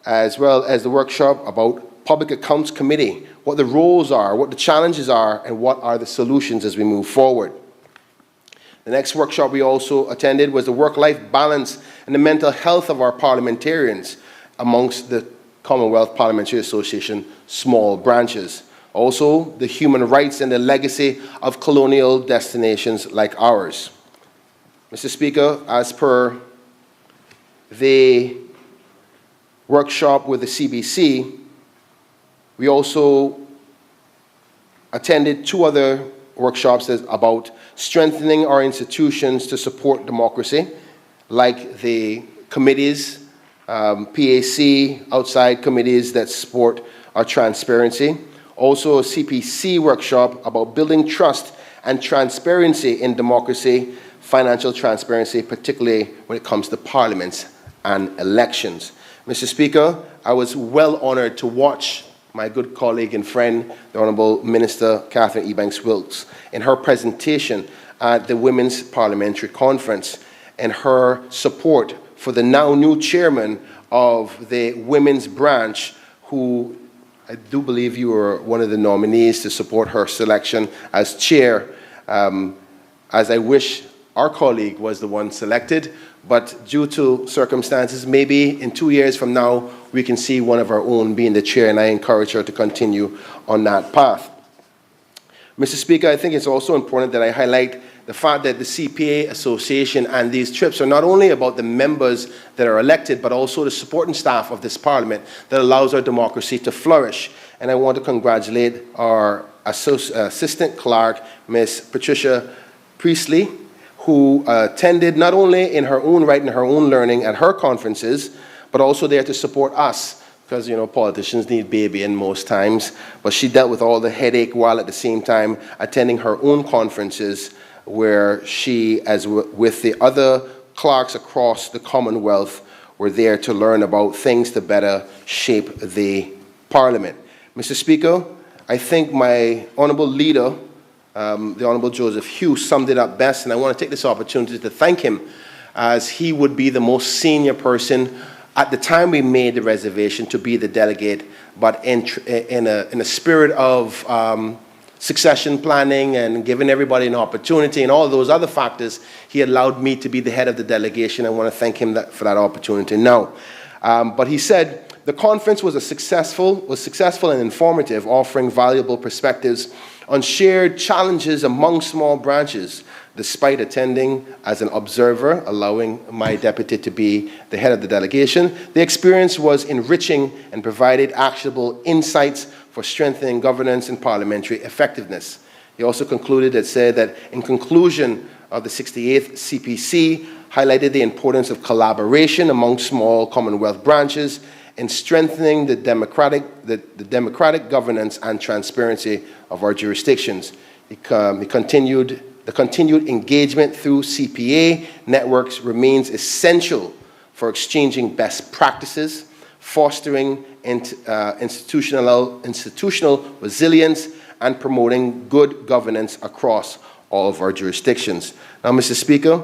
as well as the workshop about Public Accounts Committee, what the roles are, what the challenges are, and what are the solutions as we move forward. The next workshop we also attended was the work-life balance and the mental health of our parliamentarians amongst the Commonwealth Parliamentary Association small branches. Also, the human rights and the legacy of colonial destinations like ours. Mr. Speaker, as per the workshop with the CBC, we also attended two other workshops about strengthening our institutions to support democracy, like the committees, PAC, outside committees that support our transparency. Also a CPC workshop about building trust and transparency in democracy, financial transparency, particularly when it comes to parliaments and elections. Mr. Speaker, I was well honored to watch my good colleague and friend, the Honourable Minister Catherine Ebanks-Wilkes, in her presentation at the Women's Parliamentary Conference and her support for the now new chairman of the Women's Branch, who I do believe you were one of the nominees to support her selection as chair, as I wish our colleague was the one selected, but due to circumstances, maybe in 2 years from now, we can see one of our own being the chair, and I encourage her to continue on that path. Mr. Speaker, I think it's also important that I highlight the fact that the CPA Association and these trips are not only about the members that are elected, but also the supporting staff of this Parliament that allows our democracy to flourish. And I want to congratulate our Assistant Clerk, Ms. Patricia Priestley, who attended not only in her own right and her own learning at her conferences, but also there to support us, because, you know, politicians need babying most times, but she dealt with all the headache while at the same time attending her own conferences where she, with the other clerks across the Commonwealth, were there to learn about things to better shape the Parliament. Mr. Speaker, I think my honourable leader, the Honourable Joseph Hughes, summed it up best, and I want to take this opportunity to thank him, as he would be the most senior person at the time we made the reservation to be the delegate, but in a spirit of succession planning and giving everybody an opportunity and all those other factors, he allowed me to be the head of the delegation. I want to thank him for that opportunity now. But he said the conference was successful and informative, offering valuable perspectives on shared challenges among small branches. Despite attending as an observer, allowing my deputy to be the head of the delegation, the experience was enriching and provided actionable insights for strengthening governance and parliamentary effectiveness. He also concluded and said that in conclusion of the 68th CPC, highlighted the importance of collaboration among small Commonwealth branches in strengthening the democratic governance and transparency of our jurisdictions. He continued, the continued engagement through CPA networks remains essential for exchanging best practices, fostering institutional resilience, and promoting good governance across all of our jurisdictions. Now, Mr. Speaker,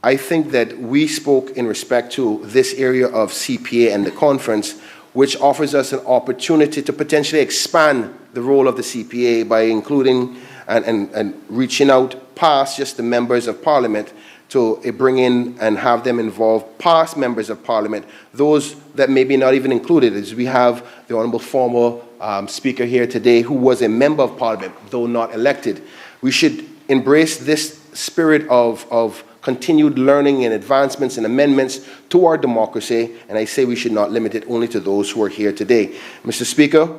I think that we spoke in respect to this area of CPA and the conference, which offers us an opportunity to potentially expand the role of the CPA by including and reaching out past just the members of Parliament to bring in and have them involve past members of Parliament, those that may be not even included, as we have the Honourable former Speaker here today who was a member of Parliament, though not elected. We should embrace this spirit of continued learning and advancements and amendments to our democracy, and I say we should not limit it only to those who are here today. Mr. Speaker,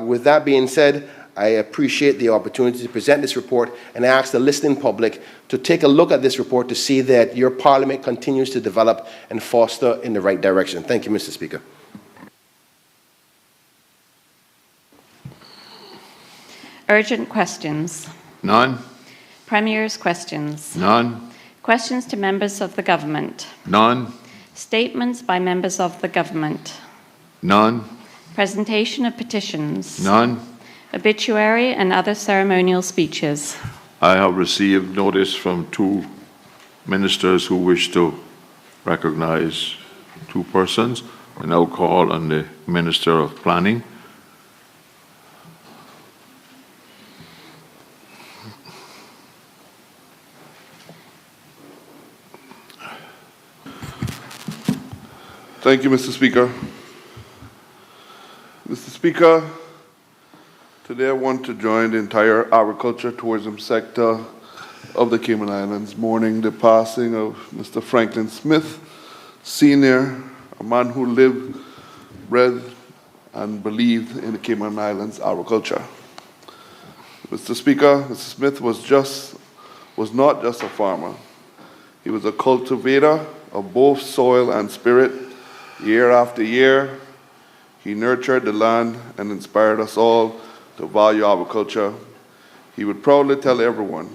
with that being said, I appreciate the opportunity to present this report, and I ask the listening public to take a look at this report to see that your Parliament continues to develop and foster in the right direction. Thank you, Mr. Speaker. Urgent questions. None. Premier's questions. None. Questions to members of the government. None. Statements by members of the government. None. Presentation of petitions. None. Obituary and other ceremonial speeches. I have received notice from two ministers who wish to recognize two persons. I now call on the Minister of Planning. Thank you, Mr. Speaker. Mr. Speaker, today I want to join the entire agriculture tourism sector of the Cayman Islands mourning the passing of Mr. Franklin Smith, Sr., a man who lived, bred, and believed in the Cayman Islands agriculture. Mr. Speaker, Mr. Smith was not just a farmer. He was a cultivator of both soil and spirit. Year after year, he nurtured the land and inspired us all to value agriculture. He would proudly tell everyone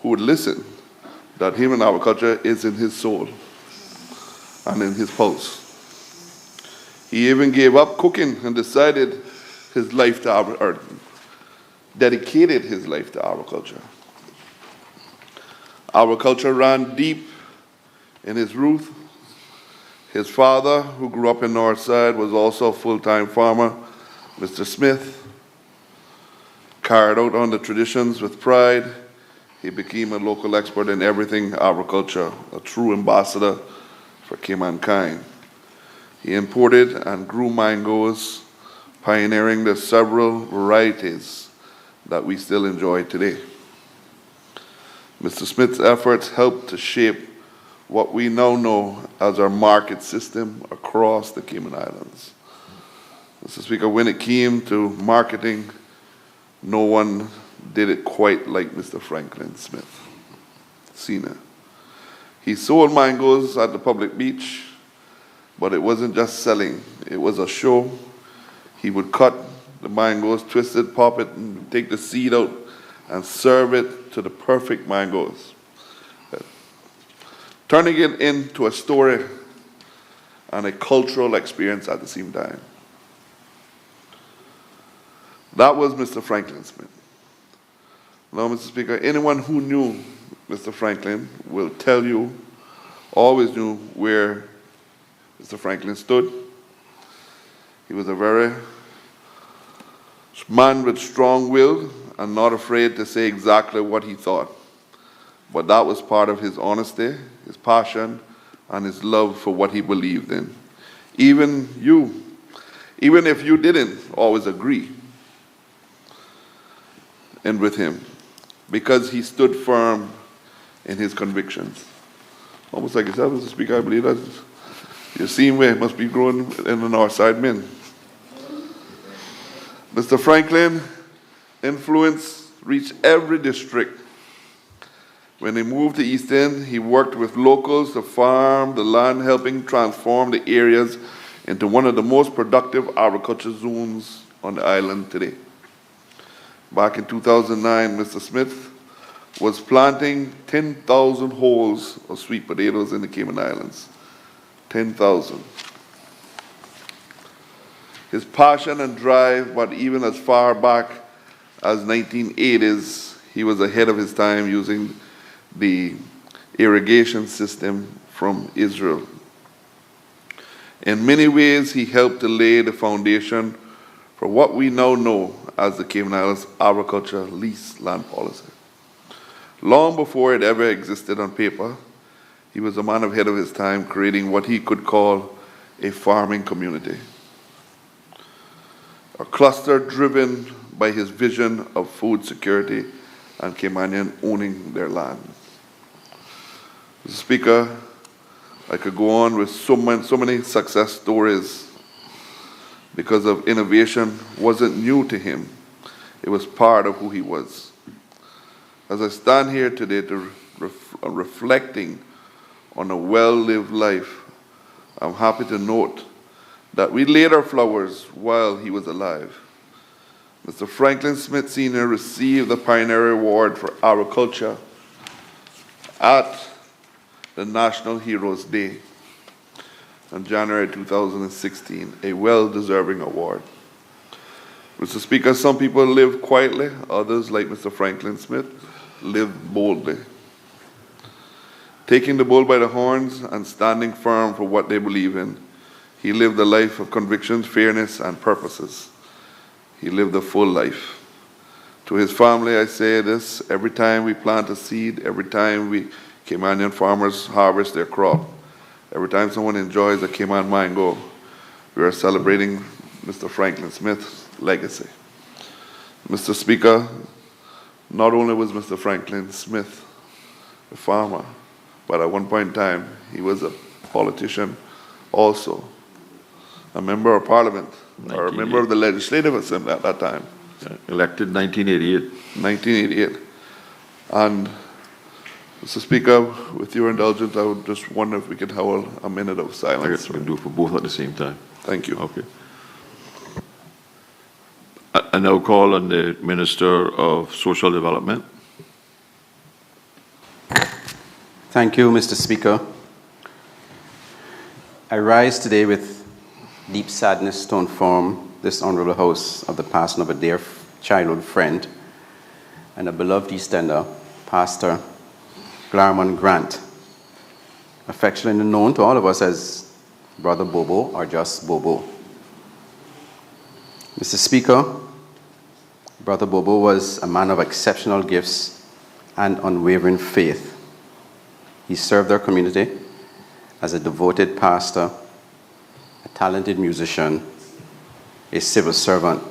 who would listen that human agriculture is in his soul and in his pulse. He even gave up cooking and dedicated his life to agriculture. Agriculture ran deep in his roots. His father, who grew up in Northside, was also a full-time farmer. Mr. Smith carried out on the traditions with pride. He became a local expert in everything agriculture, a true ambassador for Caymankind. He imported and grew mangoes, pioneering the several varieties that we still enjoy today. Mr. Smith's efforts helped to shape what we now know as our market system across the Cayman Islands. Mr. Speaker, when it came to marketing, no one did it quite like Mr. Franklin Smith, Sr. He sold mangoes at the public beach, but it wasn't just selling, it was a show. He would cut the mangoes, twist it, pop it, and take the seed out, and serve it to the perfect mangoes, turning it into a story and a cultural experience at the same time. That was Mr. Franklin Smith. Now, Mr. Speaker, anyone who knew Mr. Franklin will tell you, always knew where Mr. Franklin stood. He was a very man with strong will and not afraid to say exactly what he thought. But that was part of his honesty, his passion, and his love for what he believed in. Even if you didn't always agree and with him, because he stood firm in his convictions. Almost like yourself, Mr. Speaker, I believe that your same way must be growing in the North Side men. Mr. Franklin influence reached every district. When he moved to East End, he worked with locals to farm the land, helping transform the areas into one of the most productive agriculture zones on the island today. Back in 2009, Mr. Smith was planting 10,000 holes of sweet potatoes in the Cayman Islands. 10,000. His passion and drive, but even as far back as 1980s, he was ahead of his time using the irrigation system from Israel. In many ways, he helped to lay the foundation for what we now know as the Cayman Islands agriculture lease land policy. Long before it ever existed on paper, he was a man ahead of his time, creating what he could call a farming community. A cluster driven by his vision of food security and Caymanian owning their land. Mr. Speaker, I could go on with so many success stories because of innovation wasn't new to him. It was part of who he was. As I stand here today reflecting on a well-lived life, I'm happy to note that we laid our flowers while he was alive. Mr. Franklin Smith Sr. received the Pioneer Award for Agriculture at the National Heroes Day on January 2016, a well-deserving award. Mr. Speaker, some people live quietly, others, like Mr. Franklin Smith, live boldly. Taking the bull by the horns and standing firm for what they believe in, he lived a life of convictions, fairness, and purposes. He lived a full life. To his family, I say this: every time we plant a seed, every time we Caymanian farmers harvest their crop, every time someone enjoys a Cayman mango, we are celebrating Mr. Franklin Smith's legacy. Mr. Speaker, not only was Mr. Franklin Smith a farmer, but at one point in time, he was a politician also, a member of parliament, or a member of the legislative assembly at that time. Elected 1988. 1988. And Mr. Speaker, with your indulgence, I would just wonder if we could have a minute of silence. I guess we can do it for both at the same time. Thank you. Okay. I now call on the Minister of Social Development. Thank you, Mr. Speaker. I rise today with deep sadness to inform this Honourable House of the passing of a dear childhood friend and a beloved East Ender, Pastor Glarman Grant, affectionately known to all of us as Brother Bobo or just Bobo. Mr. Speaker, Brother Bobo was a man of exceptional gifts and unwavering faith. He served our community as a devoted pastor, a talented musician, a civil servant,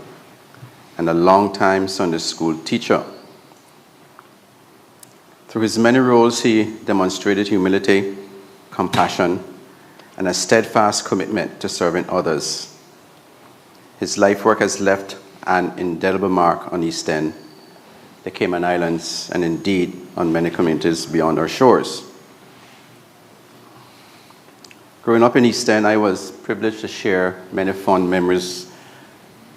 and a long-time Sunday school teacher. Through his many roles, he demonstrated humility, compassion, and a steadfast commitment to serving others. His life work has left an indelible mark on East End, the Cayman Islands, and indeed on many communities beyond our shores. Growing up in East End, I was privileged to share many fond memories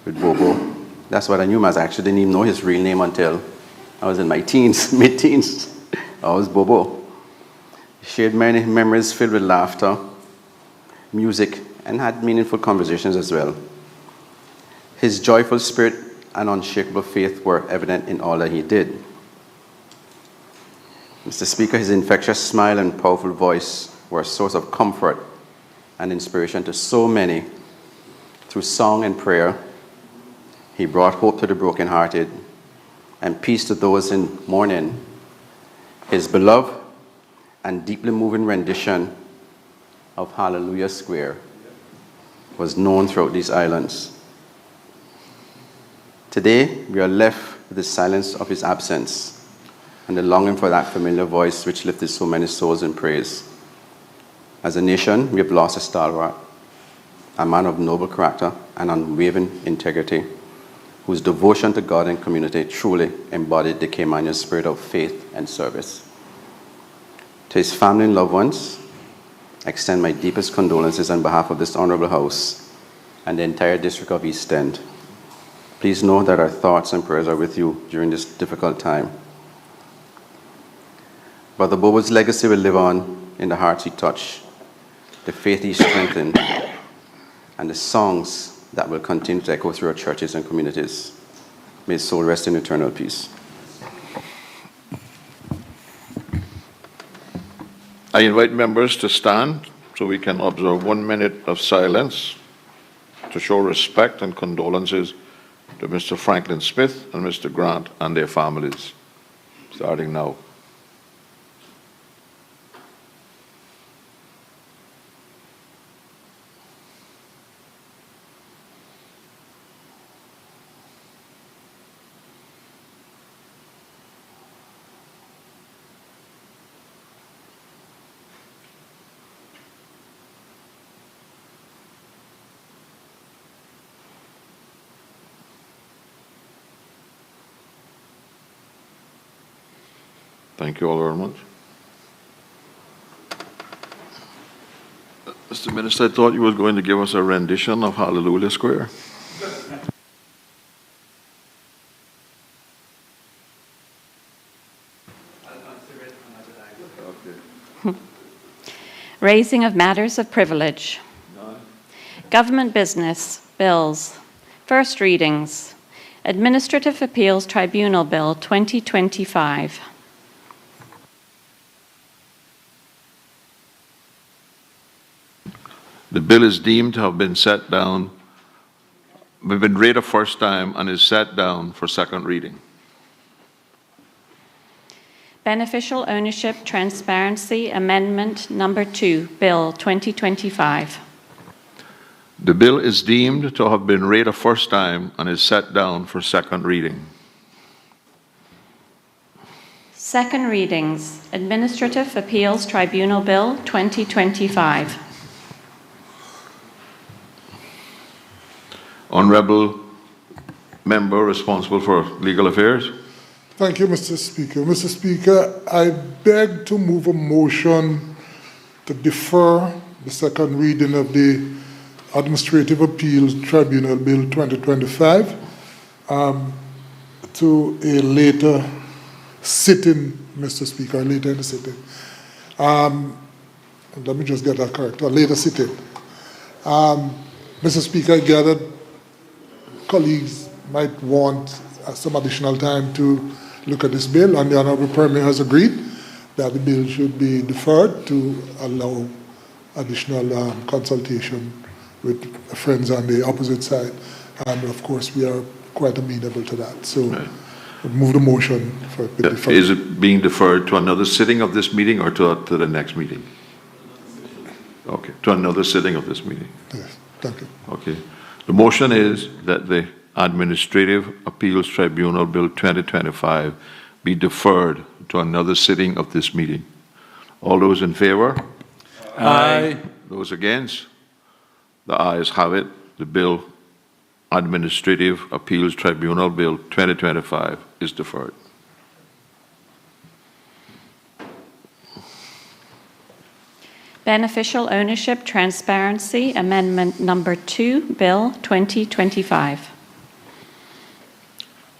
with Bobo. That's what I knew him as. I actually didn't even know his real name until I was in my teens, mid-teens. I was Bobo. He shared many memories filled with laughter, music, and had meaningful conversations as well. His joyful spirit and unshakable faith were evident in all that he did. Mr. Speaker, his infectious smile and powerful voice were a source of comfort and inspiration to so many. Through song and prayer, he brought hope to the brokenhearted and peace to those in mourning. His beloved and deeply moving rendition of Hallelujah Square was known throughout these islands. Today, we are left with the silence of his absence and the longing for that familiar voice which lifted so many souls in praise. As a nation, we have lost a stalwart, a man of noble character and unwavering integrity, whose devotion to God and community truly embodied the Caymanian spirit of faith and service. To his family and loved ones, I extend my deepest condolences on behalf of this honorable House and the entire District of East End. Please know that our thoughts and prayers are with you during this difficult time. Brother Bobo's legacy will live on in the hearts he touched, the faith he strengthened, and the songs that will continue to echo through our churches and communities. May his soul rest in eternal peace. I invite members to stand so we can observe 1 minute of silence to show respect and condolences to Mr. Franklin Smith and Mr. Grant and their families, starting now. Thank you all very much. Mr. Minister, I thought you were going to give us a rendition of Hallelujah Square. Raising of matters of privilege. Government business, bills. First readings. Administrative Appeals Tribunal Bill 2025. The bill is deemed to have been set down, been read a first time and is set down for second reading. Beneficial Ownership Transparency Amendment Number 2, Bill 2025. The bill is deemed to have been read a first time and is set down for second reading. Second readings. Administrative Appeals Tribunal Bill 2025. Honourable Member responsible for legal affairs. Thank you, Mr. Speaker. Mr. Speaker, I beg to move a motion to defer the second reading of the Administrative Appeals Tribunal Bill 2025 to a later sitting, Mr. Speaker, later in the sitting. Let me just get that correct, a later sitting. Mr. Speaker, I gather colleagues might want some additional time to look at this bill, and the Honourable Premier has agreed that the bill should be deferred to allow additional consultation with friends on the opposite side. And of course, we are quite amenable to that. So we'll move the motion for it to be deferred. Is it being deferred to another sitting of this meeting or to the next meeting? Okay, to another sitting of this meeting. Yes, thank you. Okay. The motion is that the Administrative Appeals Tribunal Bill 2025 be deferred to another sitting of this meeting. All those in favor? Aye. Those against? The ayes have it. The bill, Administrative Appeals Tribunal Bill 2025, is deferred. Beneficial Ownership Transparency Amendment Number 2, Bill 2025.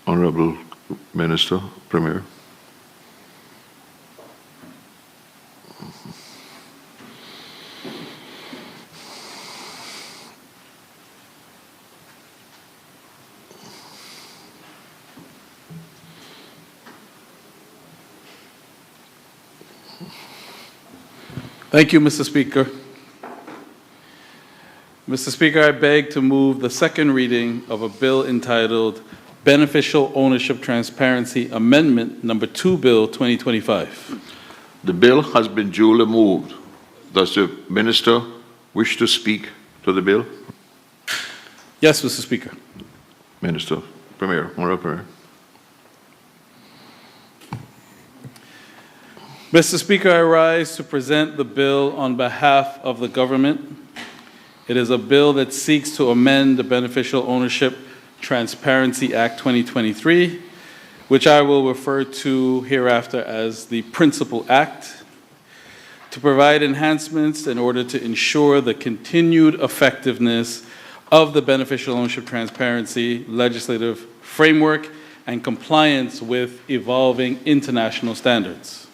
Honourable Minister, Premier. Thank you, Mr. Speaker. Mr. Speaker, I beg to move the second reading of a bill entitled Beneficial Ownership Transparency Amendment Number 2 Bill 2025. The bill has been duly moved. Does the Minister wish to speak to the bill? Yes, Mr. Speaker. Minister, Premier, Honorable Premier. Mr. Speaker, I rise to present the bill on behalf of the government. It is a bill that seeks to amend the Beneficial Ownership Transparency Act 2023, which I will refer to hereafter as the Principal Act, to provide enhancements in order to ensure the continued effectiveness of the Beneficial Ownership Transparency legislative framework and compliance with evolving international standards.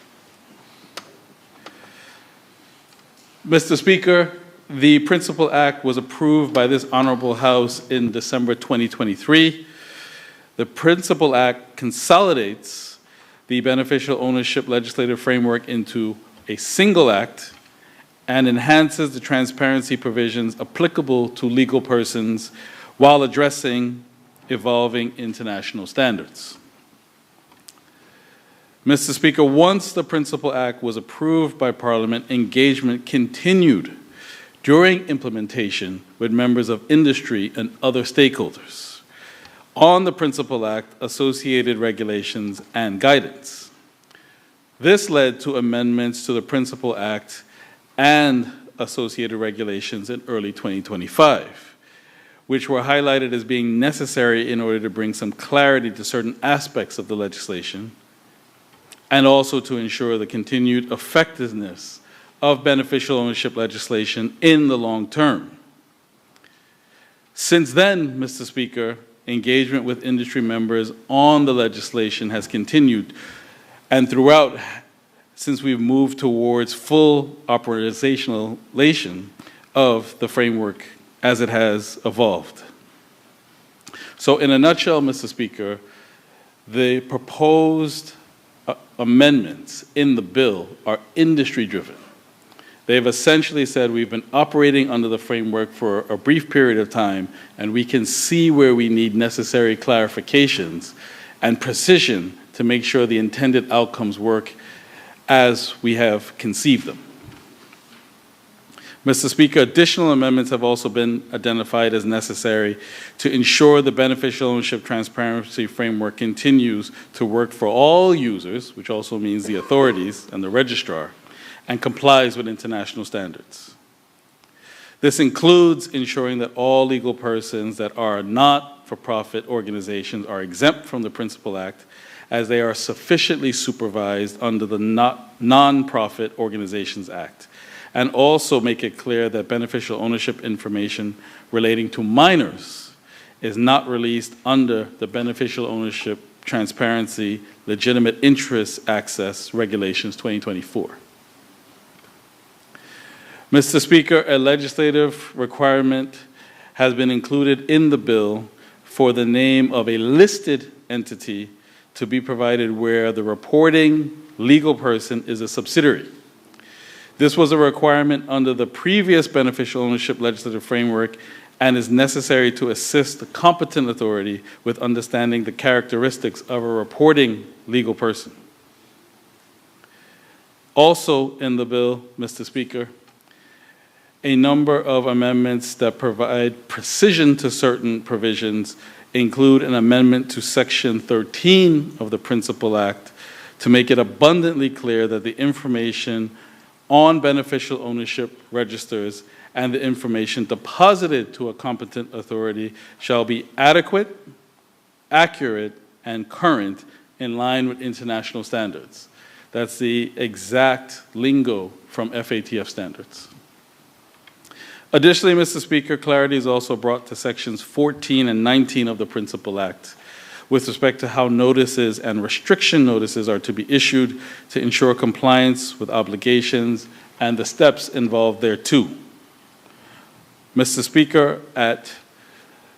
Mr. Speaker, the Principal Act was approved by this Honorable House in December 2023. The Principal Act consolidates the beneficial ownership legislative framework into a single act and enhances the transparency provisions applicable to legal persons while addressing evolving international standards. Mr. Speaker, once the Principal Act was approved by Parliament, engagement continued during implementation with members of industry and other stakeholders on the Principal Act, associated regulations, and guidance. This led to amendments to the Principal Act and associated regulations in early 2025, which were highlighted as being necessary in order to bring some clarity to certain aspects of the legislation and also to ensure the continued effectiveness of beneficial ownership legislation in the long term. Since then, Mr. Speaker, engagement with industry members on the legislation has continued, and throughout, since we've moved towards full operationalization of the framework as it has evolved. So in a nutshell, Mr. Speaker, the proposed amendments in the bill are industry-driven. They've essentially said we've been operating under the framework for a brief period of time, and we can see where we need necessary clarifications and precision to make sure the intended outcomes work as we have conceived them. Mr. Speaker, additional amendments have also been identified as necessary to ensure the beneficial ownership transparency framework continues to work for all users, which also means the authorities and the registrar, and complies with international standards. This includes ensuring that all legal persons that are not-for-profit organizations are exempt from the Principal Act, as they are sufficiently supervised under the Non-Profit Organizations Act, and also make it clear that beneficial ownership information relating to minors is not released under the Beneficial Ownership Transparency Legitimate Interest Access Regulations 2024. Mr. Speaker, a legislative requirement has been included in the bill for the name of a listed entity to be provided where the reporting legal person is a subsidiary. This was a requirement under the previous beneficial ownership legislative framework and is necessary to assist the competent authority with understanding the characteristics of a reporting legal person. Also in the bill, Mr. Speaker, a number of amendments that provide precision to certain provisions include an amendment to Section 13 of the Principal Act to make it abundantly clear that the information on beneficial ownership registers and the information deposited to a competent authority shall be adequate, accurate, and current in line with international standards. That's the exact lingo from FATF standards. Additionally, Mr. Speaker, clarity is also brought to Sections 14 and 19 of the Principal Act, with respect to how notices and restriction notices are to be issued to ensure compliance with obligations and the steps involved thereto. Mr. Speaker, at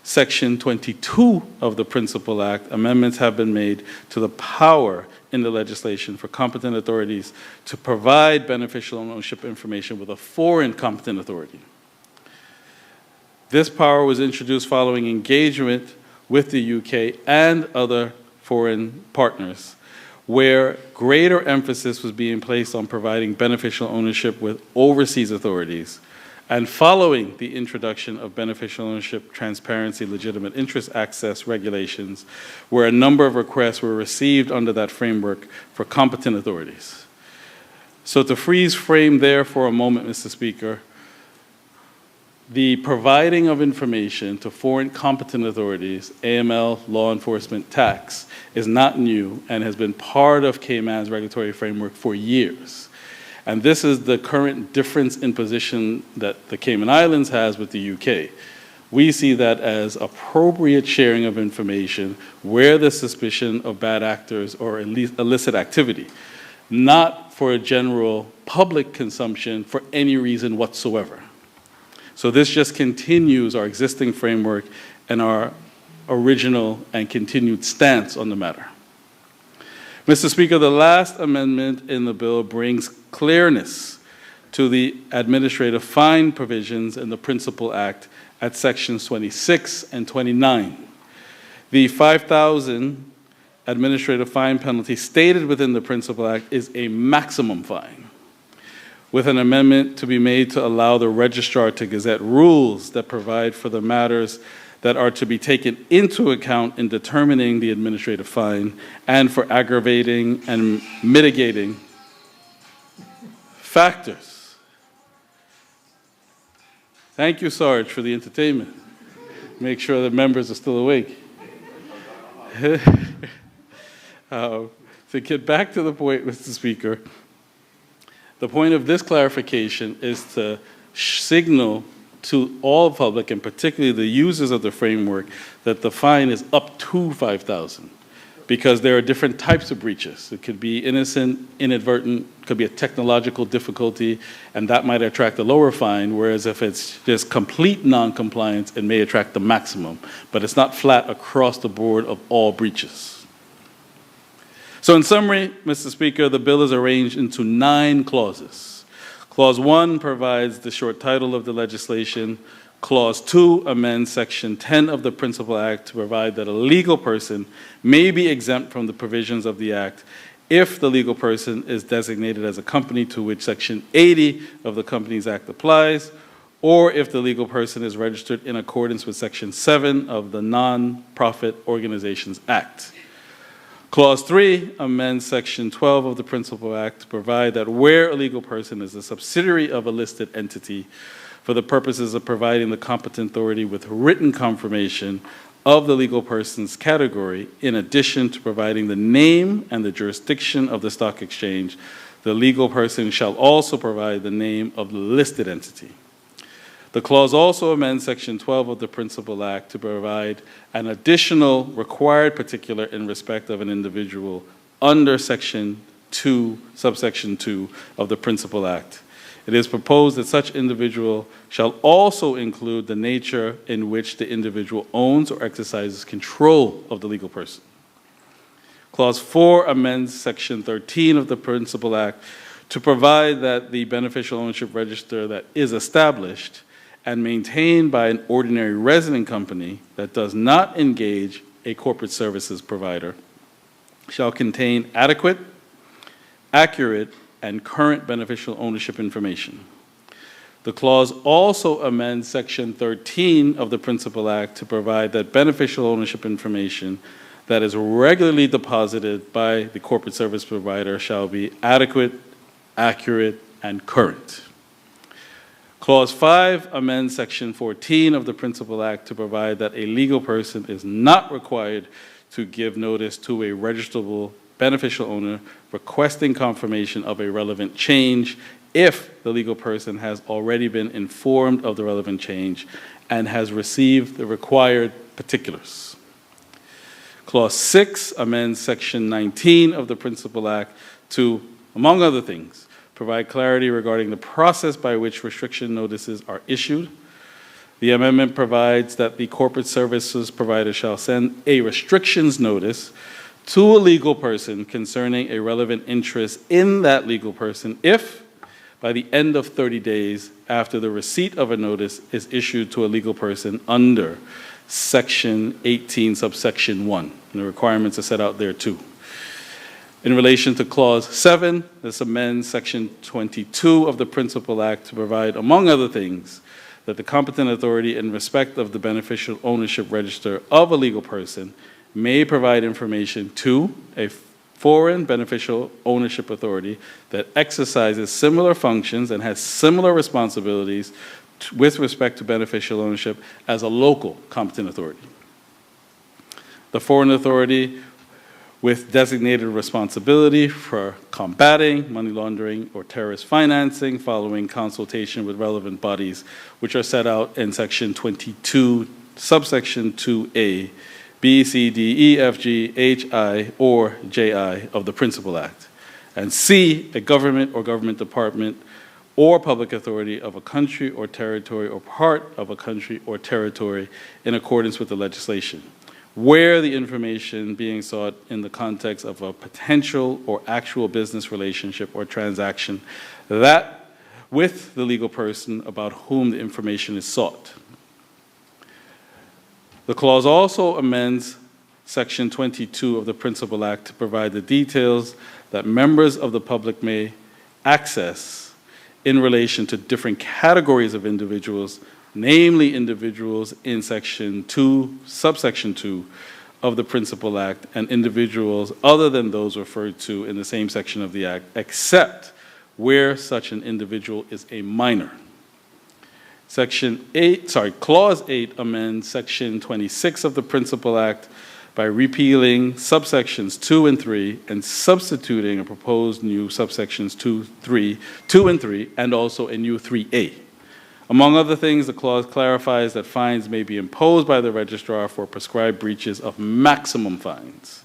Section 22 of the Principal Act, amendments have been made to the power in the legislation for competent authorities to provide beneficial ownership information with a foreign competent authority. This power was introduced following engagement with the UK and other foreign partners, where greater emphasis was being placed on providing beneficial ownership with overseas authorities, and following the introduction of beneficial ownership, transparency, legitimate interest access regulations, where a number of requests were received under that framework for competent authorities. So to freeze frame there for a moment, Mr. Speaker, the providing of information to foreign competent authorities, AML, law enforcement, tax, is not new and has been part of Cayman's regulatory framework for years. And this is the current difference in position that the Cayman Islands has with the UK. We see that as appropriate sharing of information where there's suspicion of bad actors or illicit activity, not for general public consumption for any reason whatsoever. So this just continues our existing framework and our original and continued stance on the matter. Mr. Speaker, the last amendment in the bill brings clearness to the administrative fine provisions in the Principal Act at Sections 26 and 29. The $5,000 administrative fine penalty stated within the Principal Act is a maximum fine, with an amendment to be made to allow the registrar to gazette rules that provide for the matters that are to be taken into account in determining the administrative fine and for aggravating and mitigating factors. Thank you, Sarge, for the entertainment. Make sure the members are still awake. To get back to the point, Mr. Speaker, the point of this clarification is to signal to all public, and particularly the users of the framework, that the fine is up to $5,000, because there are different types of breaches. It could be innocent, inadvertent, could be a technological difficulty, and that might attract a lower fine, whereas if it's just complete non-compliance, it may attract the maximum, but it's not flat across the board of all breaches. So in summary, Mr. Speaker, the bill is arranged into 9 clauses. Clause 1 provides the short title of the legislation. Clause 2 amends Section 10 of the Principal Act to provide that a legal person may be exempt from the provisions of the Act if the legal person is designated as a company to which Section 80 of the Companies Act applies, or if the legal person is registered in accordance with Section 7 of the Non-Profit Organizations Act. Clause 3 amends Section 12 of the Principal Act to provide that where a legal person is a subsidiary of a listed entity, for the purposes of providing the competent authority with written confirmation of the legal person's category, in addition to providing the name and the jurisdiction of the stock exchange, the legal person shall also provide the name of the listed entity. The clause also amends Section 12 of the Principal Act to provide an additional required particular in respect of an individual under Section 2, subsection 2 of the Principal Act. It is proposed that such individual shall also include the nature in which the individual owns or exercises control of the legal person. Clause 4 amends Section 13 of the Principal Act to provide that the beneficial ownership register that is established and maintained by an ordinary resident company that does not engage a corporate services provider shall contain adequate, accurate, and current beneficial ownership information. The clause also amends Section 13 of the Principal Act to provide that beneficial ownership information that is regularly deposited by the corporate service provider shall be adequate, accurate, and current. Clause 5 amends Section 14 of the Principal Act to provide that a legal person is not required to give notice to a registrable beneficial owner requesting confirmation of a relevant change if the legal person has already been informed of the relevant change and has received the required particulars. Clause 6 amends Section 19 of the Principal Act to, among other things, provide clarity regarding the process by which restriction notices are issued. The amendment provides that the corporate services provider shall send a restrictions notice to a legal person concerning a relevant interest in that legal person if, by the end of 30 days after the receipt of a notice is issued to a legal person under Section 18, subsection 1. And the requirements are set out there too. In relation to Clause 7, this amends Section 22 of the Principal Act to provide, among other things, that the competent authority in respect of the beneficial ownership register of a legal person may provide information to a foreign beneficial ownership authority that exercises similar functions and has similar responsibilities with respect to beneficial ownership as a local competent authority. The foreign authority with designated responsibility for combating money laundering or terrorist financing following consultation with relevant bodies, which are set out in Section 22, subsection 2A, B, C, D, E, F, G, H, I, or J, I of the Principal Act. And C, a government or government department or public authority of a country or territory or part of a country or territory in accordance with the legislation, where the information being sought in the context of a potential or actual business relationship or transaction that with the legal person about whom the information is sought. The clause also amends Section 22 of the Principal Act to provide the details that members of the public may access in relation to different categories of individuals, namely individuals in Section 2, subsection 2 of the Principal Act, and individuals other than those referred to in the same section of the Act, except where such an individual is a minor. Clause 8 amends Section 26 of the Principal Act by repealing subsections 2 and 3 and substituting a proposed new subsections 2 and 3, and also a new 3A. Among other things, the clause clarifies that fines may be imposed by the registrar for prescribed breaches of maximum fines.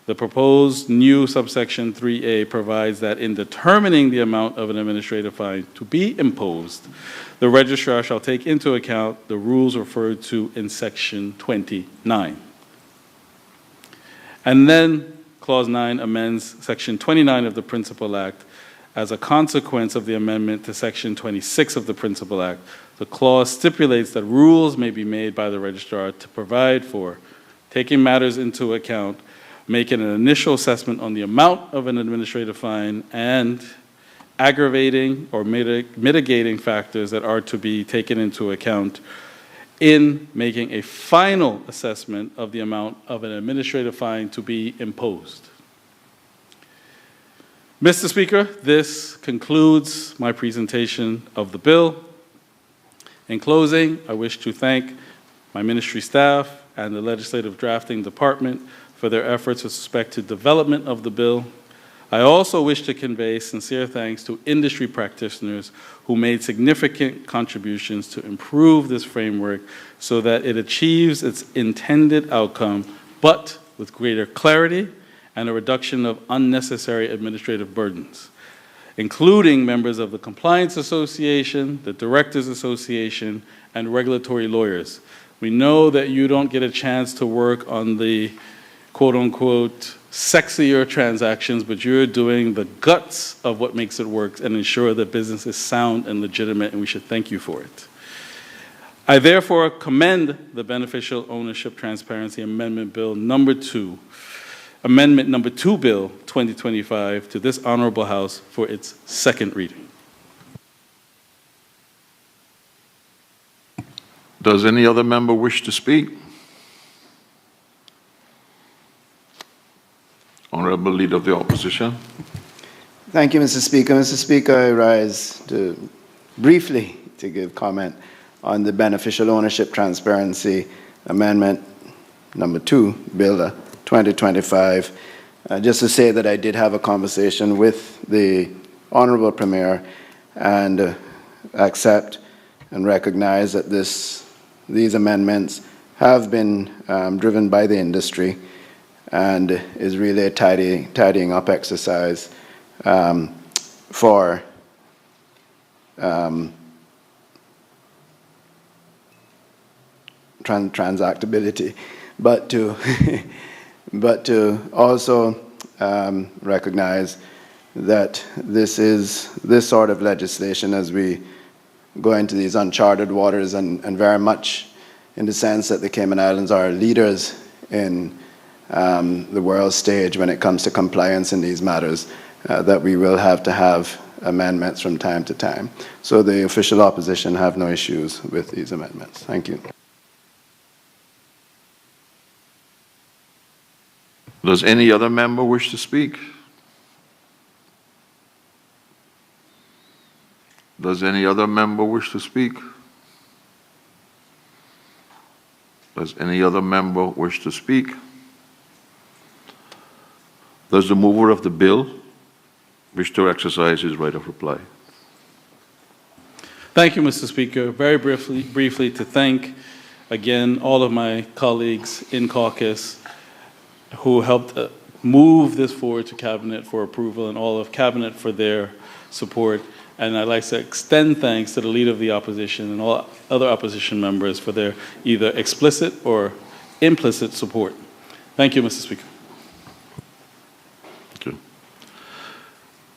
The proposed new subsection 3A provides that in determining the amount of an administrative fine to be imposed, the registrar shall take into account the rules referred to in Section 29. And then Clause 9 amends Section 29 of the Principal Act. As a consequence of the amendment to Section 26 of the Principal Act, the clause stipulates that rules may be made by the registrar to provide for taking matters into account, making an initial assessment on the amount of an administrative fine, and aggravating or mitigating factors that are to be taken into account in making a final assessment of the amount of an administrative fine to be imposed. Mr. Speaker, this concludes my presentation of the bill. In closing, I wish to thank my ministry staff and the Legislative Drafting Department for their efforts with respect to development of the bill. I also wish to convey sincere thanks to industry practitioners who made significant contributions to improve this framework so that it achieves its intended outcome, but with greater clarity and a reduction of unnecessary administrative burdens, including members of the Compliance Association, the Directors Association, and regulatory lawyers. We know that you don't get a chance to work on the quote-unquote sexier transactions, but you're doing the guts of what makes it work and ensure that business is sound and legitimate, and we should thank you for it. I therefore commend the Beneficial Ownership Transparency Amendment Bill number 2, Amendment number 2 Bill 2025 to this Honorable House for its second reading. Does any other member wish to speak? Honorable Leader of the Opposition. Thank you, Mr. Speaker. Mr. Speaker, I rise briefly to give comment on the Beneficial Ownership Transparency Amendment number 2, Bill 2025. Just to say that I did have a conversation with the Honorable Premier and accept and recognize that these amendments have been driven by the industry and is really a tidying up exercise for transactability, but to but to also recognize that this sort of legislation, as we go into these uncharted waters, and very much in the sense that the Cayman Islands are leaders in the world stage when it comes to compliance in these matters, that we will have to have amendments from time to time. So the official opposition have no issues with these amendments. Thank you. Does any other member wish to speak? Does any other member wish to speak? Does any other member wish to speak? Does the mover of the bill wish to exercise his right of reply? Thank you, Mr. Speaker. Very briefly to thank again all of my colleagues in caucus who helped move this forward to Cabinet for approval, and all of Cabinet for their support. And I'd like to extend thanks to the Leader of the Opposition and all other opposition members for their either explicit or implicit support. Thank you, Mr. Speaker. Thank you.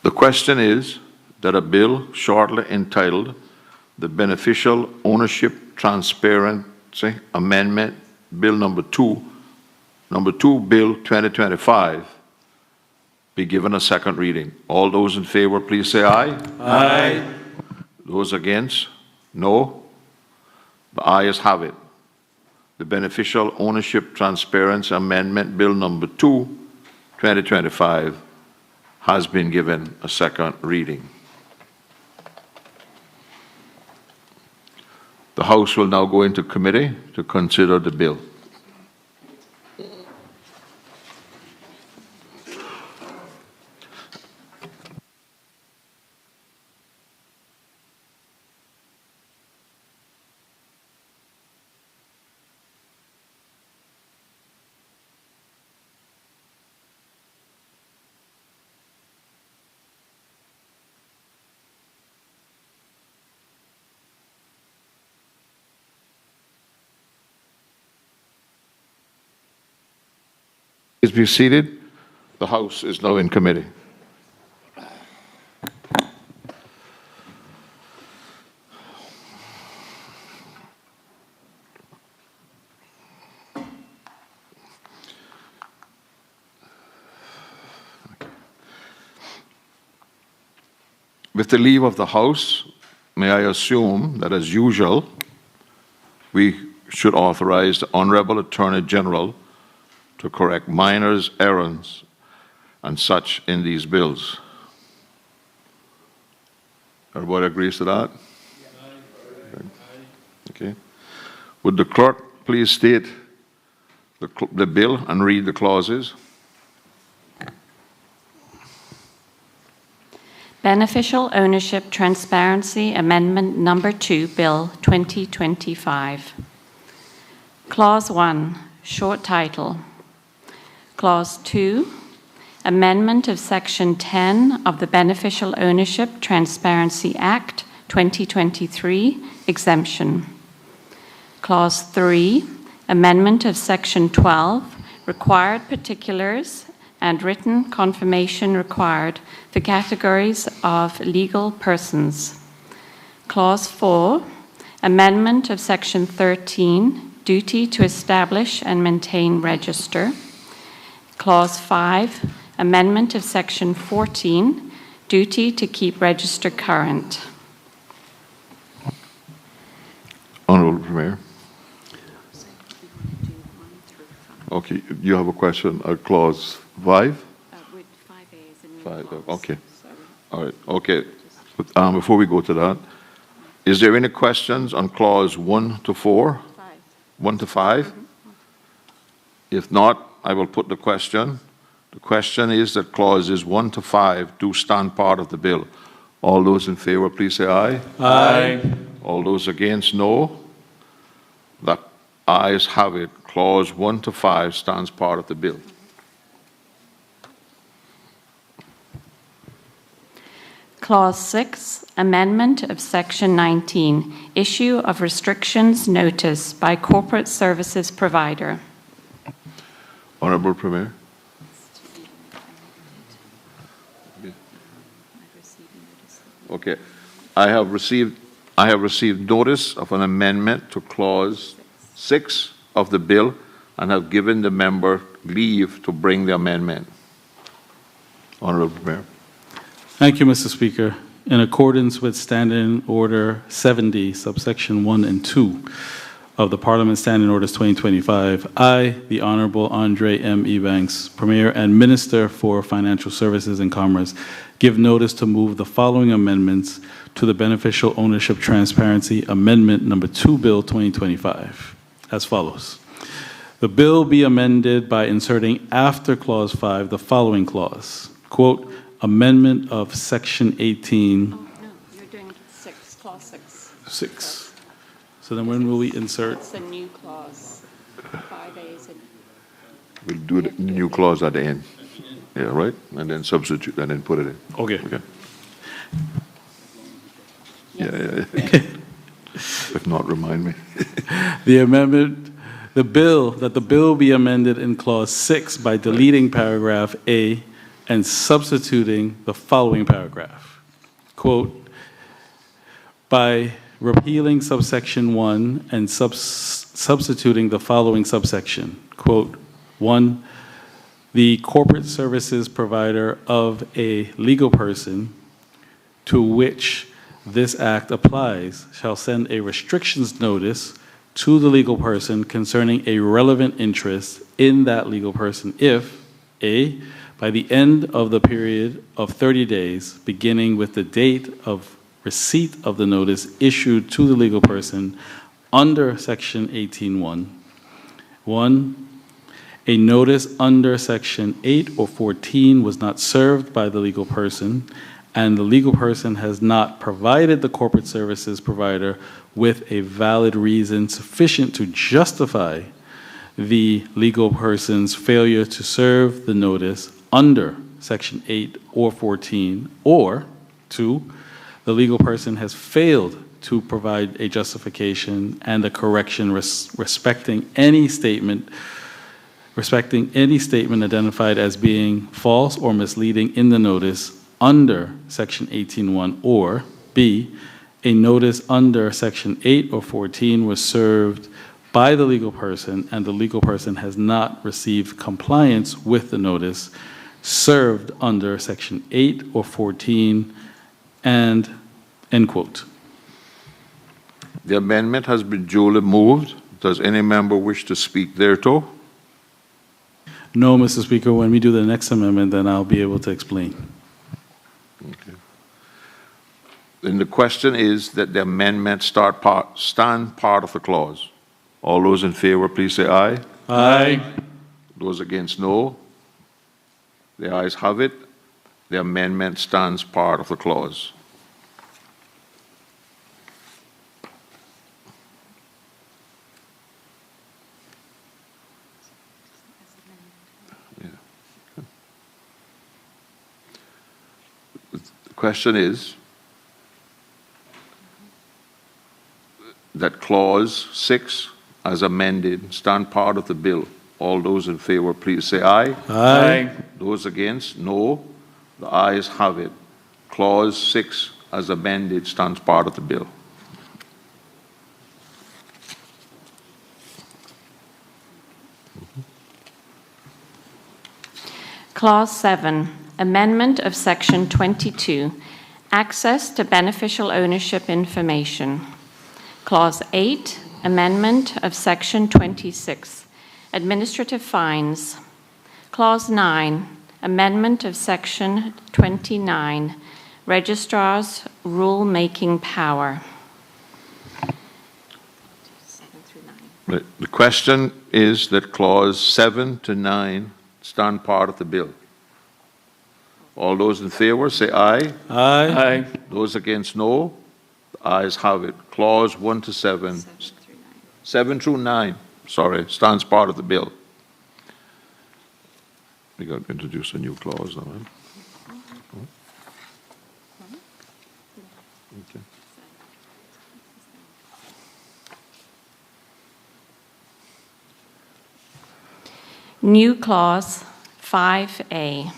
The question is that a bill shortly entitled the Beneficial Ownership Transparency Amendment Bill Number 2 Bill 2025, be given a second reading. All those in favor, please say aye. Aye. Those against, no. The ayes have it. The Beneficial Ownership Transparency Amendment Bill Number 2, 2025, has been given a second reading. The House will now go into committee to consider the bill. Please be seated. The House is now in committee. With the leave of the House, may I assume that, as usual, we should authorize the Honorable Attorney General to correct minor errors and such in these bills. Everybody agrees to that? Okay. Would the clerk please state the bill and read the clauses? Beneficial Ownership Transparency Amendment Number 2, Bill 2025. Clause 1, short title. Clause 2, Amendment of Section 10 of the Beneficial Ownership Transparency Act 2023, exemption. Clause 3, Amendment of Section 12, required particulars and written confirmation required for categories of legal persons. Clause 4, Amendment of Section 13, duty to establish and maintain register. Clause 5, Amendment of Section 14, duty to keep register current. Honourable Premier. Okay, you have a question, clause 5? With 5As and 5, okay. All right, okay. Before we go to that, is there any questions on clause 1 to 4? 1 to 5? Mm-hmm. If not, I will put the question. The question is that clauses 1 to 5 do stand part of the bill. All those in favor, please say aye. Aye. All those against, no. The ayes have it. Clause 1 to 5 stands part of the bill. Clause 6, amendment of Section 19, issue of restrictions notice by corporate services provider. Honorable Premier. Okay. I have received notice of an amendment to Clause 6 of the bill and have given the member leave to bring the amendment. Honorable Premier. Thank you, Mr. Speaker. In accordance with Standing Order 70, subsection 1 and 2 of the Parliament Standing Orders 2025, I, the Honorable Andre M. Ebanks, Premier and Minister for Financial Services and Commerce, give notice to move the following amendments to the Beneficial Ownership Transparency Amendment Number 2 Bill 2025 as follows. The bill be amended by inserting after Clause 5 the following clause, quote, amendment of Section 18. Oh, no, you're doing 6, Clause 6. 6. So then when will we insert? It's a new clause. 5A is a... We'll do the new clause at the end. Yeah, right? And then substitute and then put it in. Okay. Okay. Yeah. If not, remind me. The bill be amended in Clause 6 by deleting paragraph A and substituting the following paragraph. Quote, by repealing subsection 1 and substituting the following subsection. Quote, 1, the corporate services provider of a legal person to which this act applies shall send a restrictions notice to the legal person concerning a relevant interest in that legal person if, A, by the end of the period of 30 days, beginning with the date of receipt of the notice issued to the legal person under Section 18.1, 1, a notice under Section 8 or 14 was not served by the legal person, and the legal person has not provided the corporate services provider with a valid reason sufficient to justify the legal person's failure to serve the notice under Section 8 or 14, or 2, the legal person has failed to provide a justification and a correction respecting any statement identified as being false or misleading in the notice under Section 18.1, or B, a notice under Section 8 or 14 was served by the legal person and the legal person has not received compliance with the notice served under Section 8 or 14, and end quote. The amendment has been duly moved. Does any member wish to speak thereto? No, Mr. Speaker. When we do the next amendment, then I'll be able to explain. Okay. Then the question is that the amendment stand part of the clause. All those in favor, please say aye. Aye. Those against, no. The ayes have it. The amendment stands part of the clause. The question is that clause 6 as amended stand part of the bill. All those in favor, please say aye. Aye. Those against, no. The ayes have it. Clause 6 as amended stands part of the bill. Clause 7, amendment of Section 22, access to beneficial ownership information. Clause 8, amendment of Section 26, administrative fines. Clause 9, amendment of Section 29, registrar's rule-making power. The question is that clause 7 to 9 stand part of the bill. All those in favor say aye. Aye. Aye. Those against, no. The ayes have it. Clause 1 to 7, 7 through 9, stands part of the bill. We got to introduce a new clause now. Right? New clause 5A.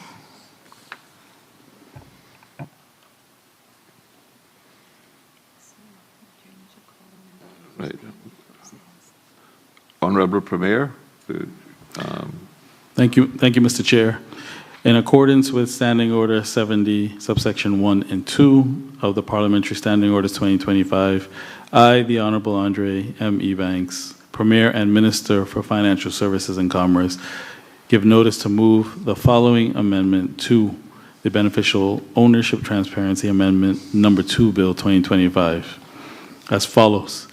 Right. Honorable Premier. Thank you, Mr. Chair. In accordance with Standing Order 70, subsection 1 and 2 of the Parliamentary Standing Orders 2025, I, the Honorable Andre M. Ebanks, Premier and Minister for Financial Services and Commerce, give notice to move the following amendment to the Beneficial Ownership Transparency Amendment Number 2 Bill 2025 as follows.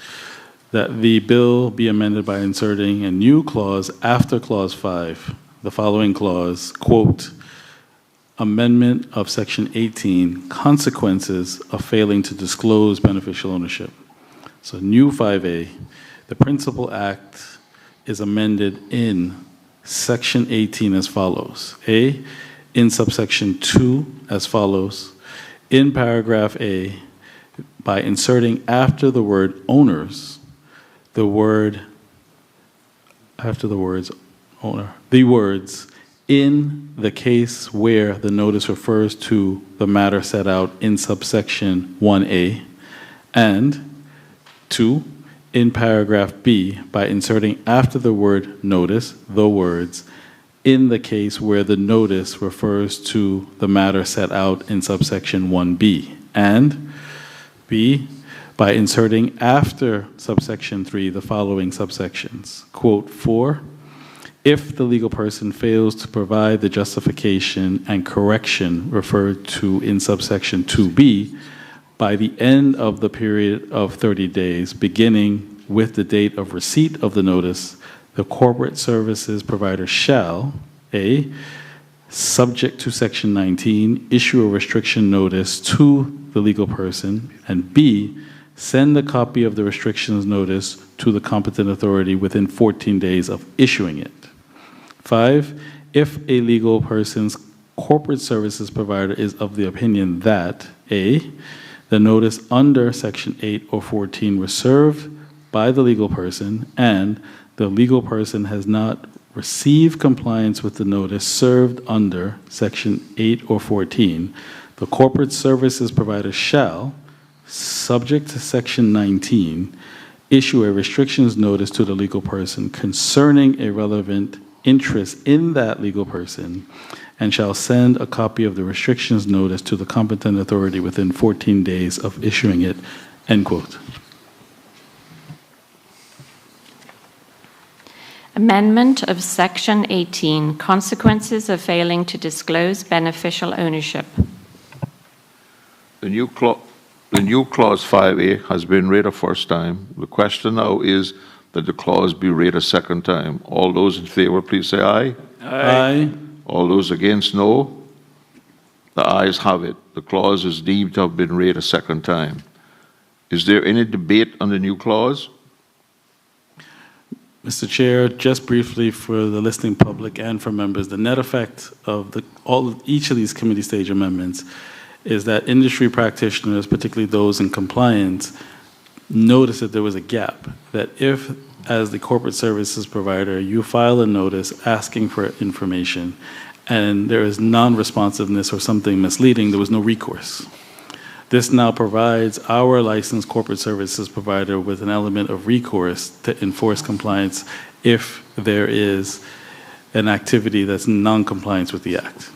That the bill be amended by inserting a new clause after Clause 5. The following clause, quote, amendment of Section 18, consequences of failing to disclose beneficial ownership. So new 5A, the principal act is amended in Section 18 as follows. A, in subsection 2 as follows. In paragraph A, by inserting after the word owners, the words, in the case where the notice refers to the matter set out in subsection 1A, and 2, in paragraph B, by inserting after the word notice, the words, in the case where the notice refers to the matter set out in subsection 1B, and B, by inserting after subsection 3 the following subsections. Quote 4, if the legal person fails to provide the justification and correction referred to in subsection 2B by the end of the period of 30 days, beginning with the date of receipt of the notice, the corporate services provider shall, A, subject to section 19, issue a restriction notice to the legal person, and B, send a copy of the restrictions notice to the competent authority within 14 days of issuing it. 5, if a legal person's corporate services provider is of the opinion that A, the notice under section 8 or 14 was served by the legal person and the legal person has not received compliance with the notice served under section 8 or 14, the corporate services provider shall, subject to section 19, issue a restrictions notice to the legal person concerning a relevant interest in that legal person and shall send a copy of the restrictions notice to the competent authority within 14 days of issuing it, end quote. Amendment of Section 18, consequences of failing to disclose beneficial ownership. The new clause 5A has been read a first time. The question now is that the clause be read a second time. All those in favor, please say aye. Aye. All those against, no. The ayes have it. The clause is deemed to have been read a second time. Is there any debate on the new clause? Mr. Chair, just briefly for the listening public and for members, the net effect of each of these committee stage amendments is that industry practitioners, particularly those in compliance, noticed that there was a gap, that if, as the corporate services provider, you file a notice asking for information and there is non-responsiveness or something misleading, there was no recourse. This now provides our licensed corporate services provider with an element of recourse to enforce compliance if there is an activity that's in non-compliance with the Act.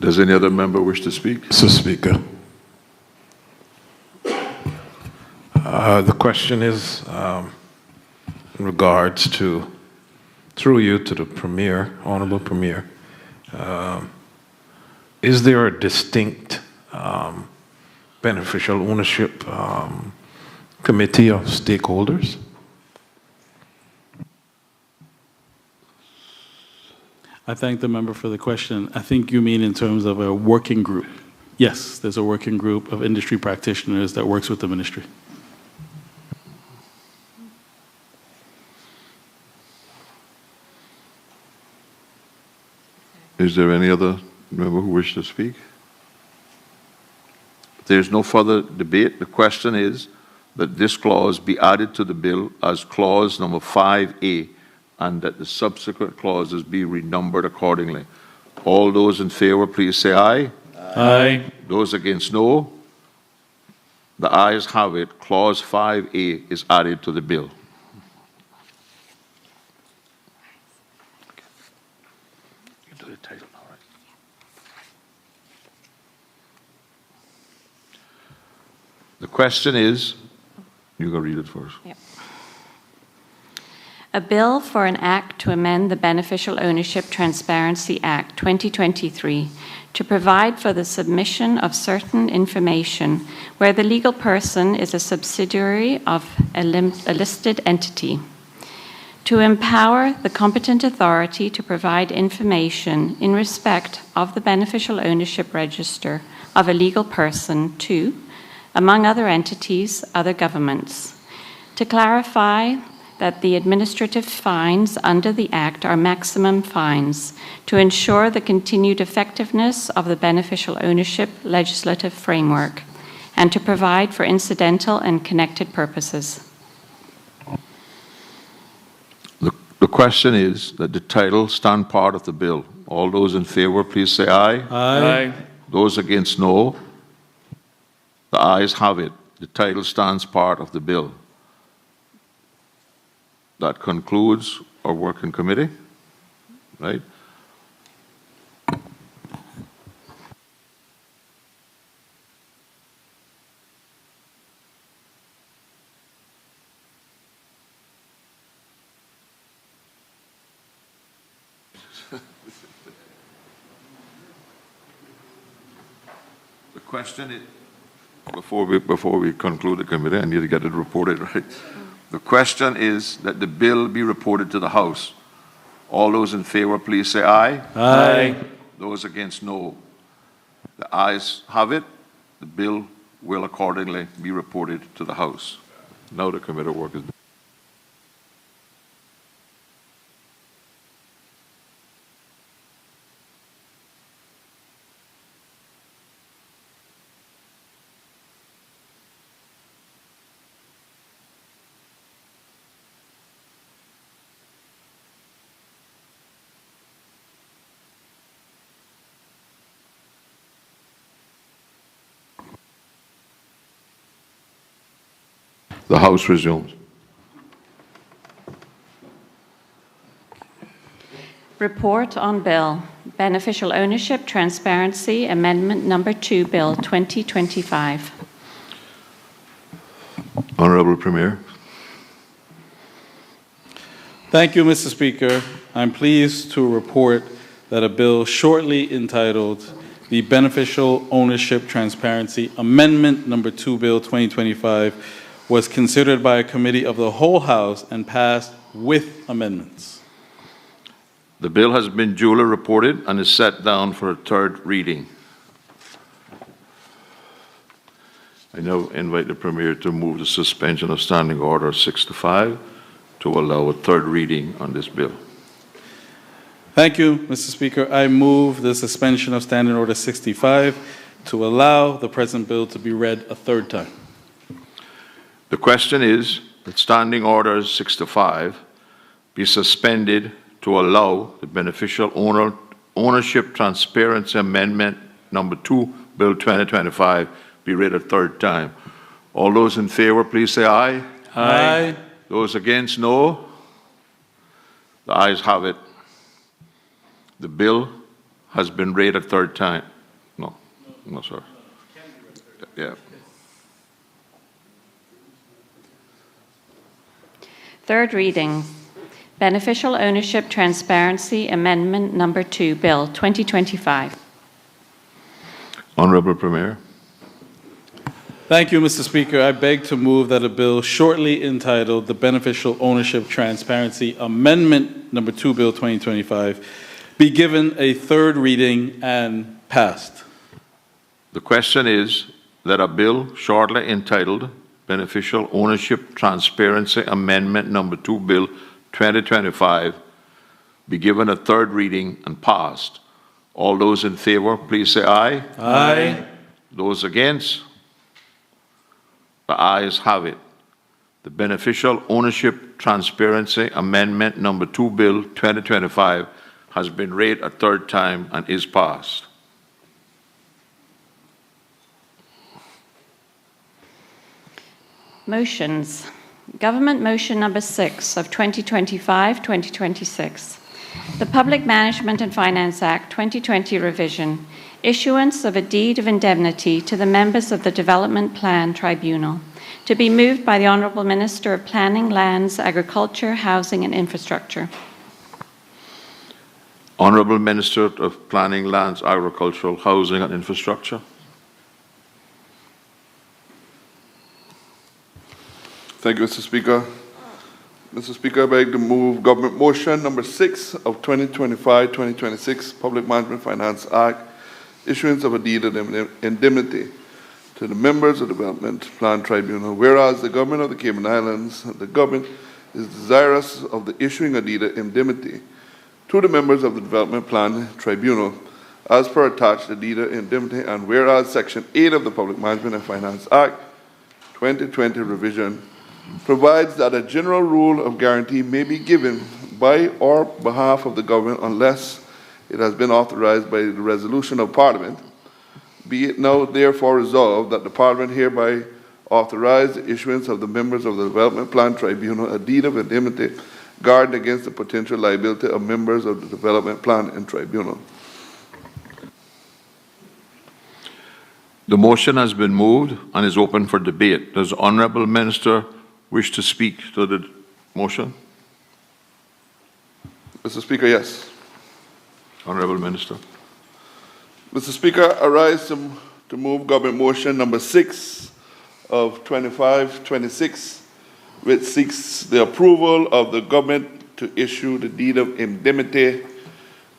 Does any other member wish to speak? Mr. Speaker, the question is in regards to, through you to the Premier, Honorable Premier, is there a distinct beneficial ownership committee of stakeholders? I thank the member for the question. I think you mean in terms of a working group. Yes, there's a working group of industry practitioners that works with the ministry. Is there any other member who wishes to speak? there's no further debate, the question is that this clause be added to the bill as clause number 5A and that the subsequent clauses be renumbered accordingly. All those in favor, please say aye. Aye. Those against, no. The ayes have it. Clause 5A is added to the bill. You do the title now, right? The question is, you can read it first. Yep. A bill for an act to amend the Beneficial Ownership Transparency Act 2023 to provide for the submission of certain information where the legal person is a subsidiary of a listed entity, to empower the competent authority to provide information in respect of the beneficial ownership register of a legal person to, among other entities, other governments, to clarify that the administrative fines under the Act are maximum fines to ensure the continued effectiveness of the beneficial ownership legislative framework and to provide for incidental and connected purposes. The question is that the title stand part of the bill. All those in favor, please say aye. Aye. Those against, no. The ayes have it. The title stands part of the bill. That concludes our work in committee, right? The question is, before we conclude the committee, I need to get it reported right. The question is that the bill be reported to the House. All those in favor, please say aye. Aye. Those against, no. The ayes have it. The bill will accordingly be reported to the House. Now the committee work is done. The House resumes. Report on Bill, Beneficial Ownership Transparency Amendment Number 2, Bill 2025. Honourable Premier. Thank you, Mr. Speaker. I'm pleased to report that a bill shortly entitled the Beneficial Ownership Transparency Amendment Number 2, Bill 2025 was considered by a committee of the whole House and passed with amendments. The bill has been duly reported and is set down for a third reading. I now invite the Premier to move the suspension of Standing Order 6-5 to allow a third reading on this bill. Thank you, Mr. Speaker. I move the suspension of Standing Order 65 to allow the present bill to be read a third time. The question is that Standing Orders 6-5 be suspended to allow the Beneficial Ownership Transparency Amendment Number 2, Bill 2025, be read a third time. All those in favor, please say aye. Aye. Those against, no. The ayes have it. The bill has been read a third time. No, sir. Yeah. Third reading, Beneficial Ownership Transparency Amendment Number 2, Bill 2025. Honourable Premier. Thank you, Mr. Speaker. I beg to move that a bill shortly entitled the Beneficial Ownership Transparency Amendment Number 2, Bill 2025, be given a third reading and passed. The question is that a bill shortly entitled Beneficial Ownership Transparency Amendment Number 2, Bill 2025, be given a third reading and passed. All those in favor, please say aye. Aye. Those against, The ayes have it. The Beneficial Ownership Transparency Amendment Number 2 Bill 2025 has been read a third time and is passed. Motions. Government Motion Number 6 of 2025-2026. The Public Management and Finance Act 2020 revision. Issuance of a deed of indemnity to the members of the Development Plan Tribunal. To be moved by the Honourable Minister of Planning, Lands, Agriculture, Housing and Infrastructure. Honourable Minister of Planning, Lands, Agricultural, Housing and Infrastructure. Thank you, Mr. Speaker. Mr. Speaker, I beg to move Government Motion Number 6 of 2025-2026, Public Management Finance Act, issuance of a deed of indemnity to the members of the Development Plan Tribunal. Whereas the government of the Cayman Islands, the government is desirous of the issuing a deed of indemnity to the members of the Development Plan Tribunal, as per attached the deed of indemnity, and whereas Section 8 of the Public Management and Finance Act 2020 revision provides that a general rule of guarantee may be given by or behalf of the government unless it has been authorized by the resolution of Parliament. Be it now therefore resolved that the Parliament hereby authorize the issuance of the members of the Development Plan Tribunal a deed of indemnity guarding against the potential liability of members of the Development Plan and Tribunal. The motion has been moved and is open for debate. Does the Honourable Minister wish to speak to the motion? Mr. Speaker, yes. Honourable Minister. Mr. Speaker, I rise to move Government Motion Number 6 of 25-26, which seeks the approval of the government to issue the deed of indemnity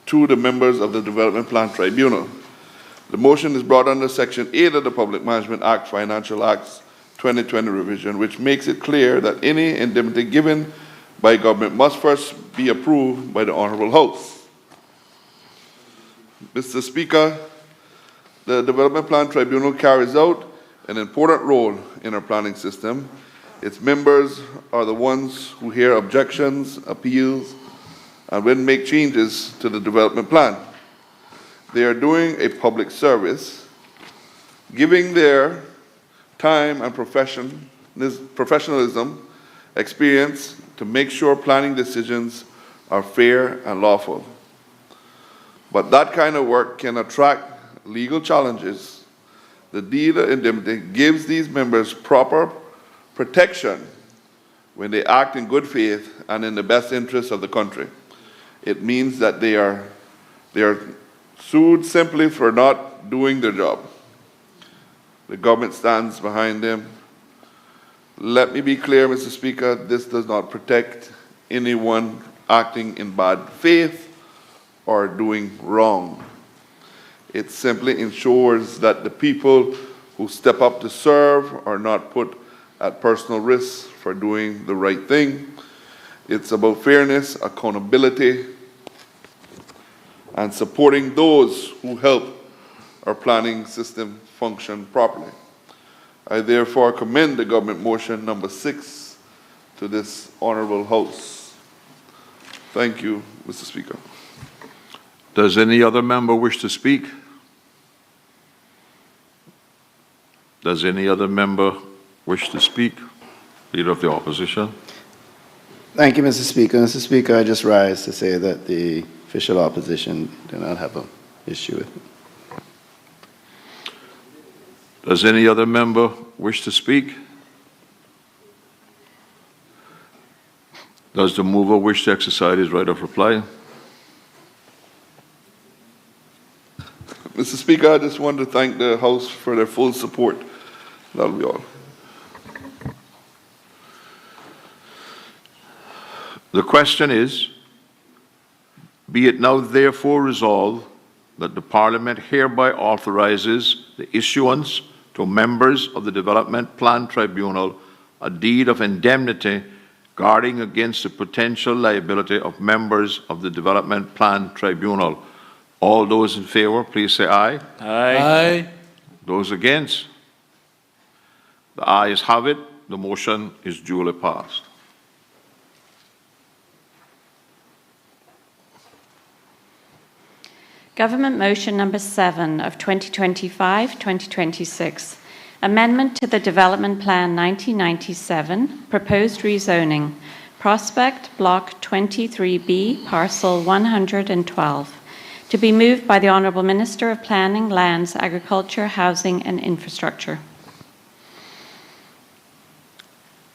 to the members of the Development Plan Tribunal. The motion is brought under Section 8 of the Public Management Act, Financial Acts 2020 revision, which makes it clear that any indemnity given by government must first be approved by the Honourable House. Mr. Speaker, the Development Plan Tribunal carries out an important role in our planning system. Its members are the ones who hear objections, appeals, and when make changes to the development plan. They are doing a public service, giving their time and professionalism, experience to make sure planning decisions are fair and lawful. But that kind of work can attract legal challenges. The deed of indemnity gives these members proper protection when they act in good faith and in the best interest of the country. It means that they are sued simply for not doing their job. The government stands behind them. Let me be clear, Mr. Speaker, this does not protect anyone acting in bad faith or doing wrong. It simply ensures that the people who step up to serve are not put at personal risk for doing the right thing. It's about fairness, accountability, and supporting those who help our planning system function properly. I therefore commend the Government Motion Number 6 to this Honourable House. Thank you, Mr. Speaker. Does any other member wish to speak? Does any other member wish to speak? Leader of the Opposition. Thank you, Mr. Speaker. Mr. Speaker, I just rise to say that the official opposition do not have an issue with it. Does any other member wish to speak? Does the mover wish to exercise his right of reply? Mr. Speaker, I just want to thank the House for their full support. That'll be all. The question is, be it now therefore resolved that the Parliament hereby authorizes the issuance to members of the Development Plan Tribunal a deed of indemnity guarding against the potential liability of members of the Development Plan Tribunal. All those in favor, please say aye. Aye. Those against? The ayes have it. The motion is duly passed. Government Motion Number 7 of 2025-2026, Amendment to the Development Plan 1997, Proposed Rezoning, Prospect Block 23B, Parcel 112, to be moved by the Honourable Minister of Planning, Lands, Agriculture, Housing and Infrastructure.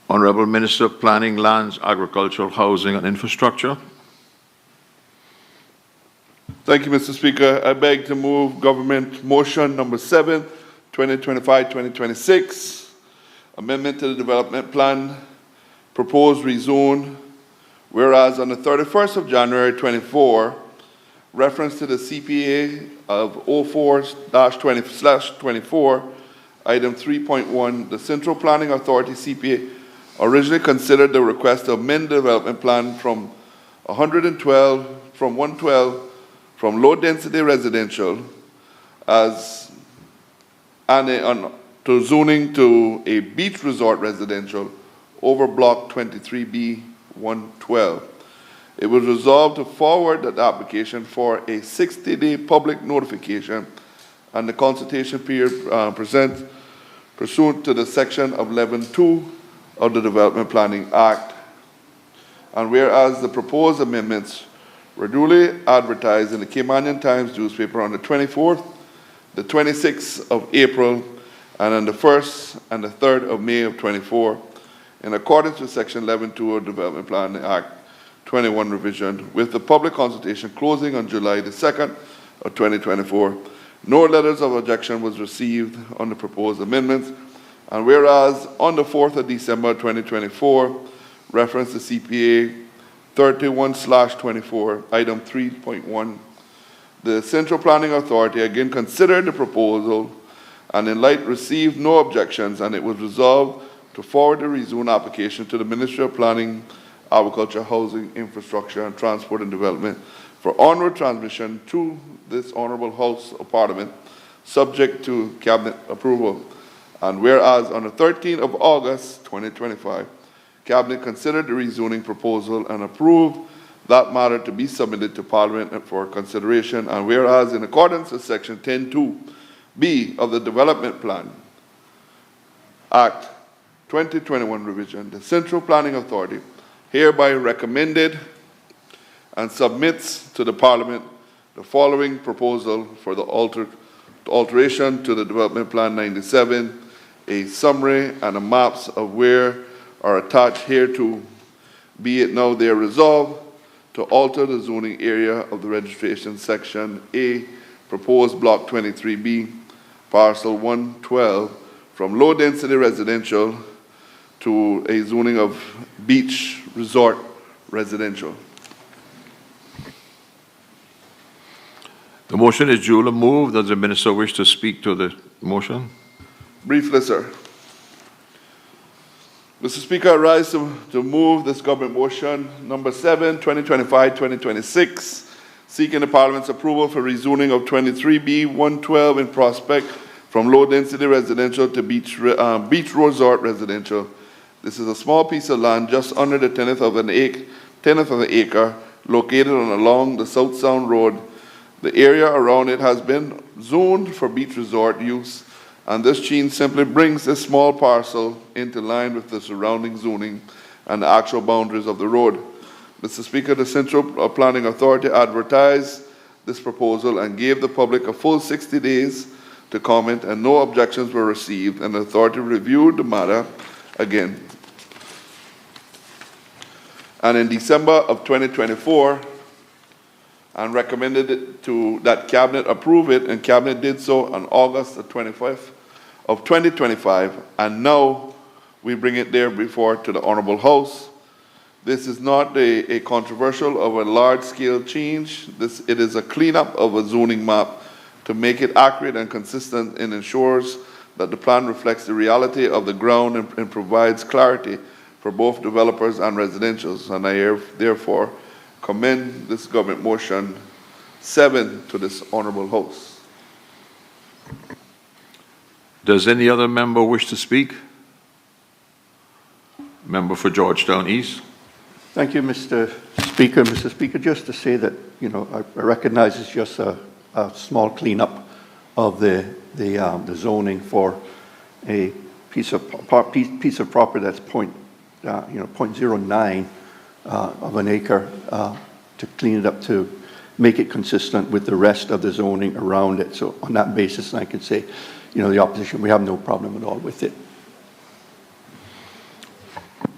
Honourable Minister of Planning, Lands, Agriculture, Housing and Infrastructure. Thank you, Mr. Speaker. I beg to move Government Motion Number 7, 2025-2026, Amendment to the Development Plan, Proposed Rezone, whereas on the 31st of January 24, reference to the CPA of 04-20/24, item 3.1, the Central Planning Authority CPA originally considered the request to amend the development plan from 112 from low-density residential to zoning to a beach resort residential over Block 23B 112. It was resolved to forward that application for a 60-day public notification and the consultation period pursuant to the section of 11.2 of the Development Planning Act. And whereas the proposed amendments were duly advertised in the Caymanian Times newspaper on the 24th, the 26th of April, and on the 1st and the 3rd of May of 24, in accordance with Section 11.2 of the Development Planning Act 21 revision, with the public consultation closing on July the 2nd of 2024, no letters of objection was received on the proposed amendments, and whereas on the 4th of December 2024, reference to CPA 31/24, item 3.1, the Central Planning Authority again considered the proposal and in light received no objections, and it was resolved to forward the rezone application to the Ministry of Planning, Agriculture, Housing, Infrastructure and Transport and Development for onward transmission to this Honourable House of Parliament, subject to Cabinet approval. And whereas on the 13th of August 2025, Cabinet considered the rezoning proposal and approved that matter to be submitted to Parliament for consideration, and whereas in accordance with Section 10.2b of the Development Plan Act 2021 revision, the Central Planning Authority hereby recommended and submits to the Parliament the following proposal for the alteration to the Development Plan 97, a summary and a maps of where are attached hereto, be it now there resolved to alter the zoning area of the registration section A, proposed block 23B, parcel 112, from low density residential to a zoning of beach resort residential. The motion is duly moved. Does the Minister wish to speak to the motion? Briefly, sir. Mr. Speaker, I rise to move this government motion number 7, 2025-2026, seeking the Parliament's approval for rezoning of 23B 112 in Prospect from low-density residential to beach resort residential. This is a small piece of land just under the tenth of an acre, located along the South Sound Road. The area around it has been zoned for beach resort use, and this change simply brings this small parcel into line with the surrounding zoning and the actual boundaries of the road. Mr. Speaker, the Central Planning Authority advertised this proposal and gave the public a full 60 days to comment, and no objections were received, and the authority reviewed the matter again. And in December of 2024, and recommended it to that Cabinet approve it, and Cabinet did so on August the 25th of 2025, and now we bring it there before to the Honourable House. This is not a controversial of a large-scale change. It is a cleanup of a zoning map to make it accurate and consistent, and ensures that the plan reflects the reality of the ground and provides clarity for both developers and residentials. And I therefore commend this government motion 7 to this Honourable House. Does any other member wish to speak? Member for Georgetown East. Thank you, Mr. Speaker. Mr. Speaker, just to say that, I recognize it's just a small cleanup of the zoning for a piece of property that's 0.09 of an acre, to clean it up to make it consistent with the rest of the zoning around it. So on that basis, I could say, the opposition, we have no problem at all with it.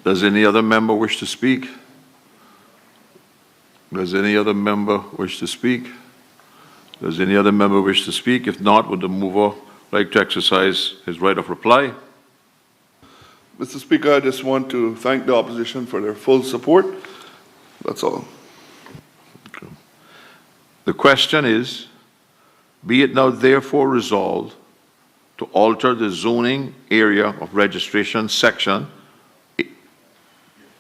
Does any other member wish to speak? Does any other member wish to speak? Does any other member wish to speak? If not, would the mover like to exercise his right of reply? Mr. Speaker, I just want to thank the opposition for their full support. That's all. Okay. The question is, be it now therefore resolved to alter the zoning area of registration section,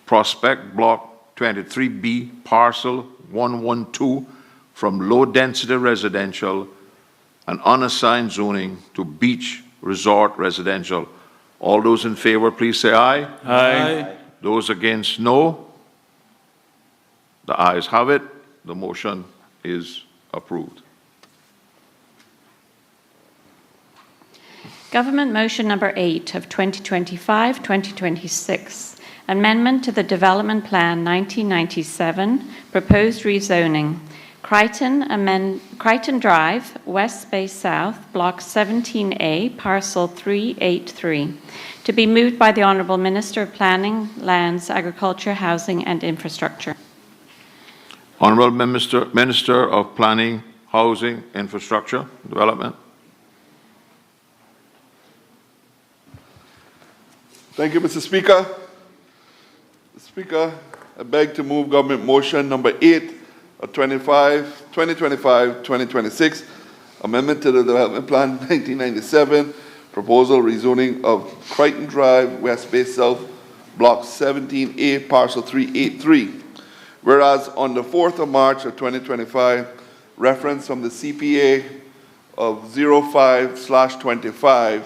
Prospect Block 23B, Parcel 112, from low-density residential and unassigned zoning to beach resort residential. All those in favor, please say aye. Aye. Those against, no. The ayes have it. The motion is approved. Government Motion Number 8 of 2025-2026. Amendment to the Development Plan 1997, Proposed Rezoning, Crichton Drive, West Bay South, Block 17A, Parcel 383, to be moved by the Honourable Minister of Planning, Lands, Agriculture, Housing and Infrastructure. Honourable Minister of Planning, Housing, Infrastructure, Development. Thank you, Mr. Speaker. Mr. Speaker, I beg to move Government Motion Number 8 of 2025-2026, Amendment to the Development Plan 1997, Proposal Rezoning of Crichton Drive, West Bay South, Block 17A, Parcel 383. Whereas on the 4th of March of 2025, reference from the CPA of 05/25,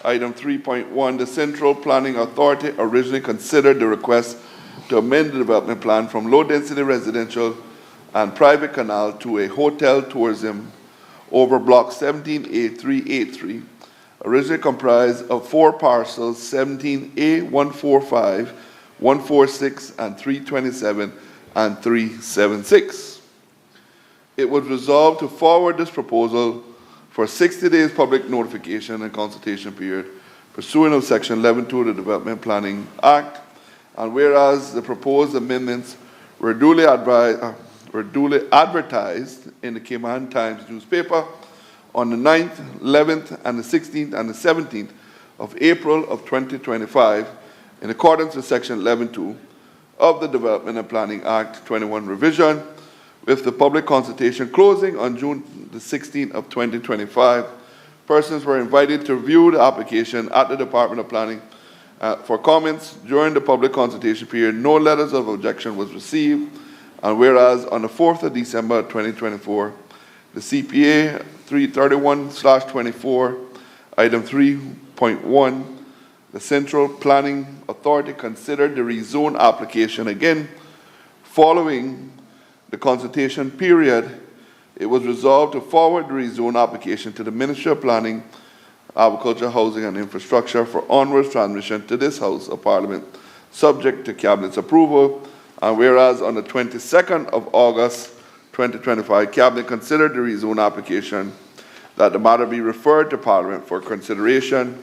Item 3.1, the Central Planning Authority originally considered the request to amend the development plan from low-density residential and private canal to a hotel tourism over Block 17A383, originally comprised of 4 parcels, 17A, 145, 146, and 327, and 376. It was resolved to forward this proposal for 60 days public notification and consultation period pursuant of Section 11.2 of the Development Planning Act, and whereas the proposed amendments were duly advertised in the Cayman Times newspaper on the 9th, 11th, and the 16th and the 17th of April of 2025 in accordance with Section 11.2 of the Development and Planning Act 21 revision, with the public consultation closing on June the 16th of 2025. Persons were invited to review the application at the Department of Planning for comments. During the public consultation period, no letters of objection was received, and whereas on the 4th of December 2024, the CPA 331/24, Item 3.1, the Central Planning Authority considered the rezone application again. Following the consultation period, it was resolved to forward the rezone application to the Ministry of Planning, Agriculture, Housing and Infrastructure for onwards transmission to this House of Parliament, subject to Cabinet's approval. And whereas on the 22nd of August 2025, Cabinet considered the rezone application, that the matter be referred to Parliament for consideration,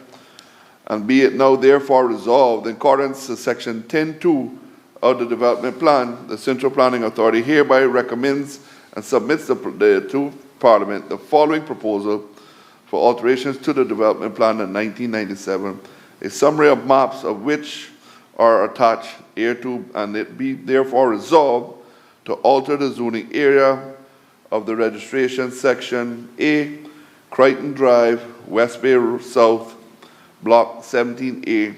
and be it now therefore resolved in accordance to Section 10.2 of the Development Plan, the Central Planning Authority hereby recommends and submits to Parliament the following proposal for alterations to the Development Plan in 1997, a summary of maps of which are attached hereto, and it be therefore resolved to alter the zoning area of the registration section A, Crichton Drive, West Bay South, Block 17A,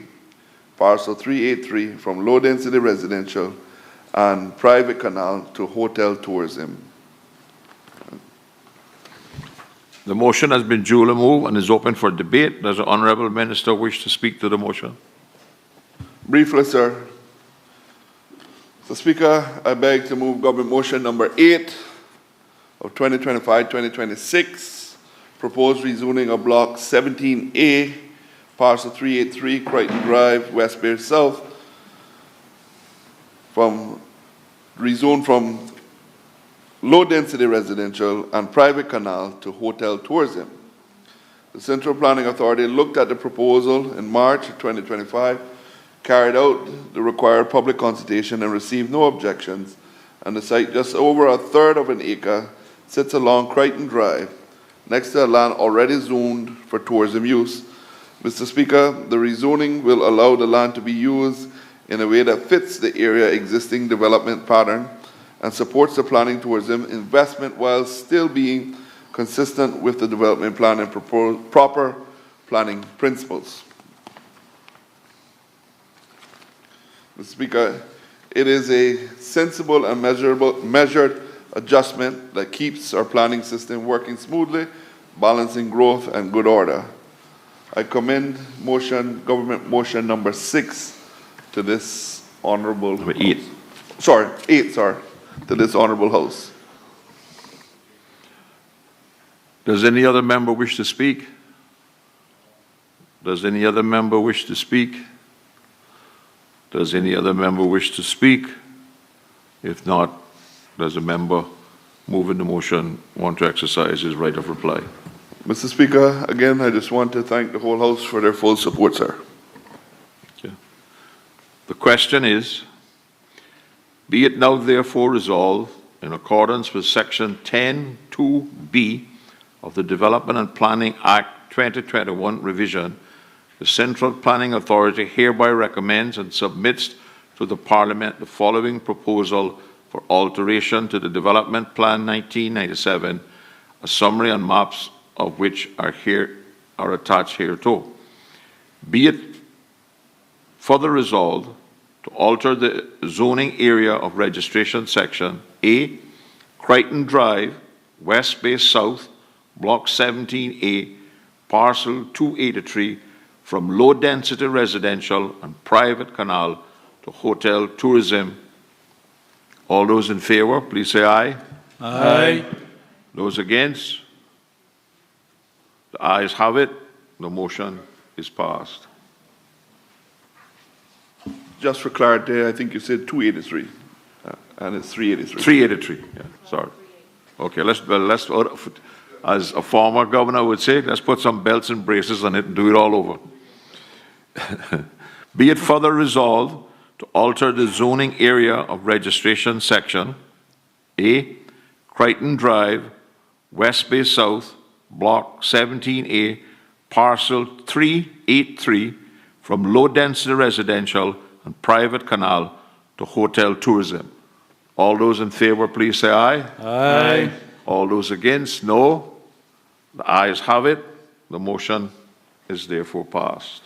Parcel 383, from low-density residential and private canal to hotel tourism. The motion has been duly moved and is open for debate. Does the Honourable Minister wish to speak to the motion? Briefly, sir. Mr. Speaker, I beg to move government motion number 8 of 2025-2026, proposed rezoning of block 17A, parcel 383, Crichton Drive, West Bay South, from rezone from low-density residential and private canal to hotel tourism. The Central Planning Authority looked at the proposal in March of 2025, carried out the required public consultation and received no objections, and the site, just over a third of an acre, sits along Crichton Drive, next to a land already zoned for tourism use. Mr. Speaker, the rezoning will allow the land to be used in a way that fits the area existing development pattern and supports the planning tourism investment while still being consistent with the development plan and proper planning principles. Mr. Speaker, it is a sensible and measured adjustment that keeps our planning system working smoothly, balancing growth and good order. I commend government motion number 6 to this honorable... Number 8. Sorry, 8, to this honorable House. Does any other member wish to speak? Does any other member wish to speak? Does any other member wish to speak? If not, does a member moving the motion want to exercise his right of reply? Mr. Speaker, again, I just want to thank the whole House for their full support, sir. Okay. The question is, be it now therefore resolved in accordance with Section 10(2)(b) of the Development and Planning Act 2021 revision, the Central Planning Authority hereby recommends and submits to the Parliament the following proposal for alteration to the Development Plan 1997, a summary and maps of which are attached hereto. Be it further resolved to alter the zoning area of registration section A, Crichton Drive, West Bay South, Block 17A, Parcel 283, from low-density residential and private canal to hotel tourism. All those in favor, please say aye. Aye. Those against? The ayes have it. The motion is passed. Just for clarity, I think you said 283, and it's 383. 383, yeah, sorry. Okay, let's, as a former governor would say, let's put some belts and braces on it and do it all over. Be it further resolved to alter the zoning area of registration section A, Crichton Drive, West Bay South, Block 17A, Parcel 383, from low-density residential and private canal to hotel tourism. All those in favor, please say aye. Aye. All those against, no. The ayes have it. The motion is therefore passed.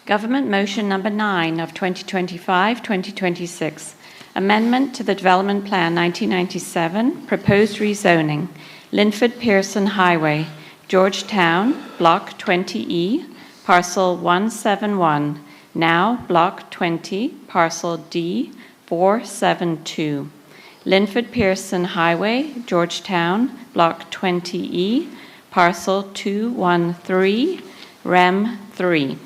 Government motion number 9 of 2025-2026, amendment to the Development Plan 1997, proposed rezoning, Linford Pearson Highway, Georgetown, Block 20E, Parcel 171, now Block 20, Parcel D 472. Linford Pearson Highway, Georgetown, Block 20E, Parcel 213, Rem 3.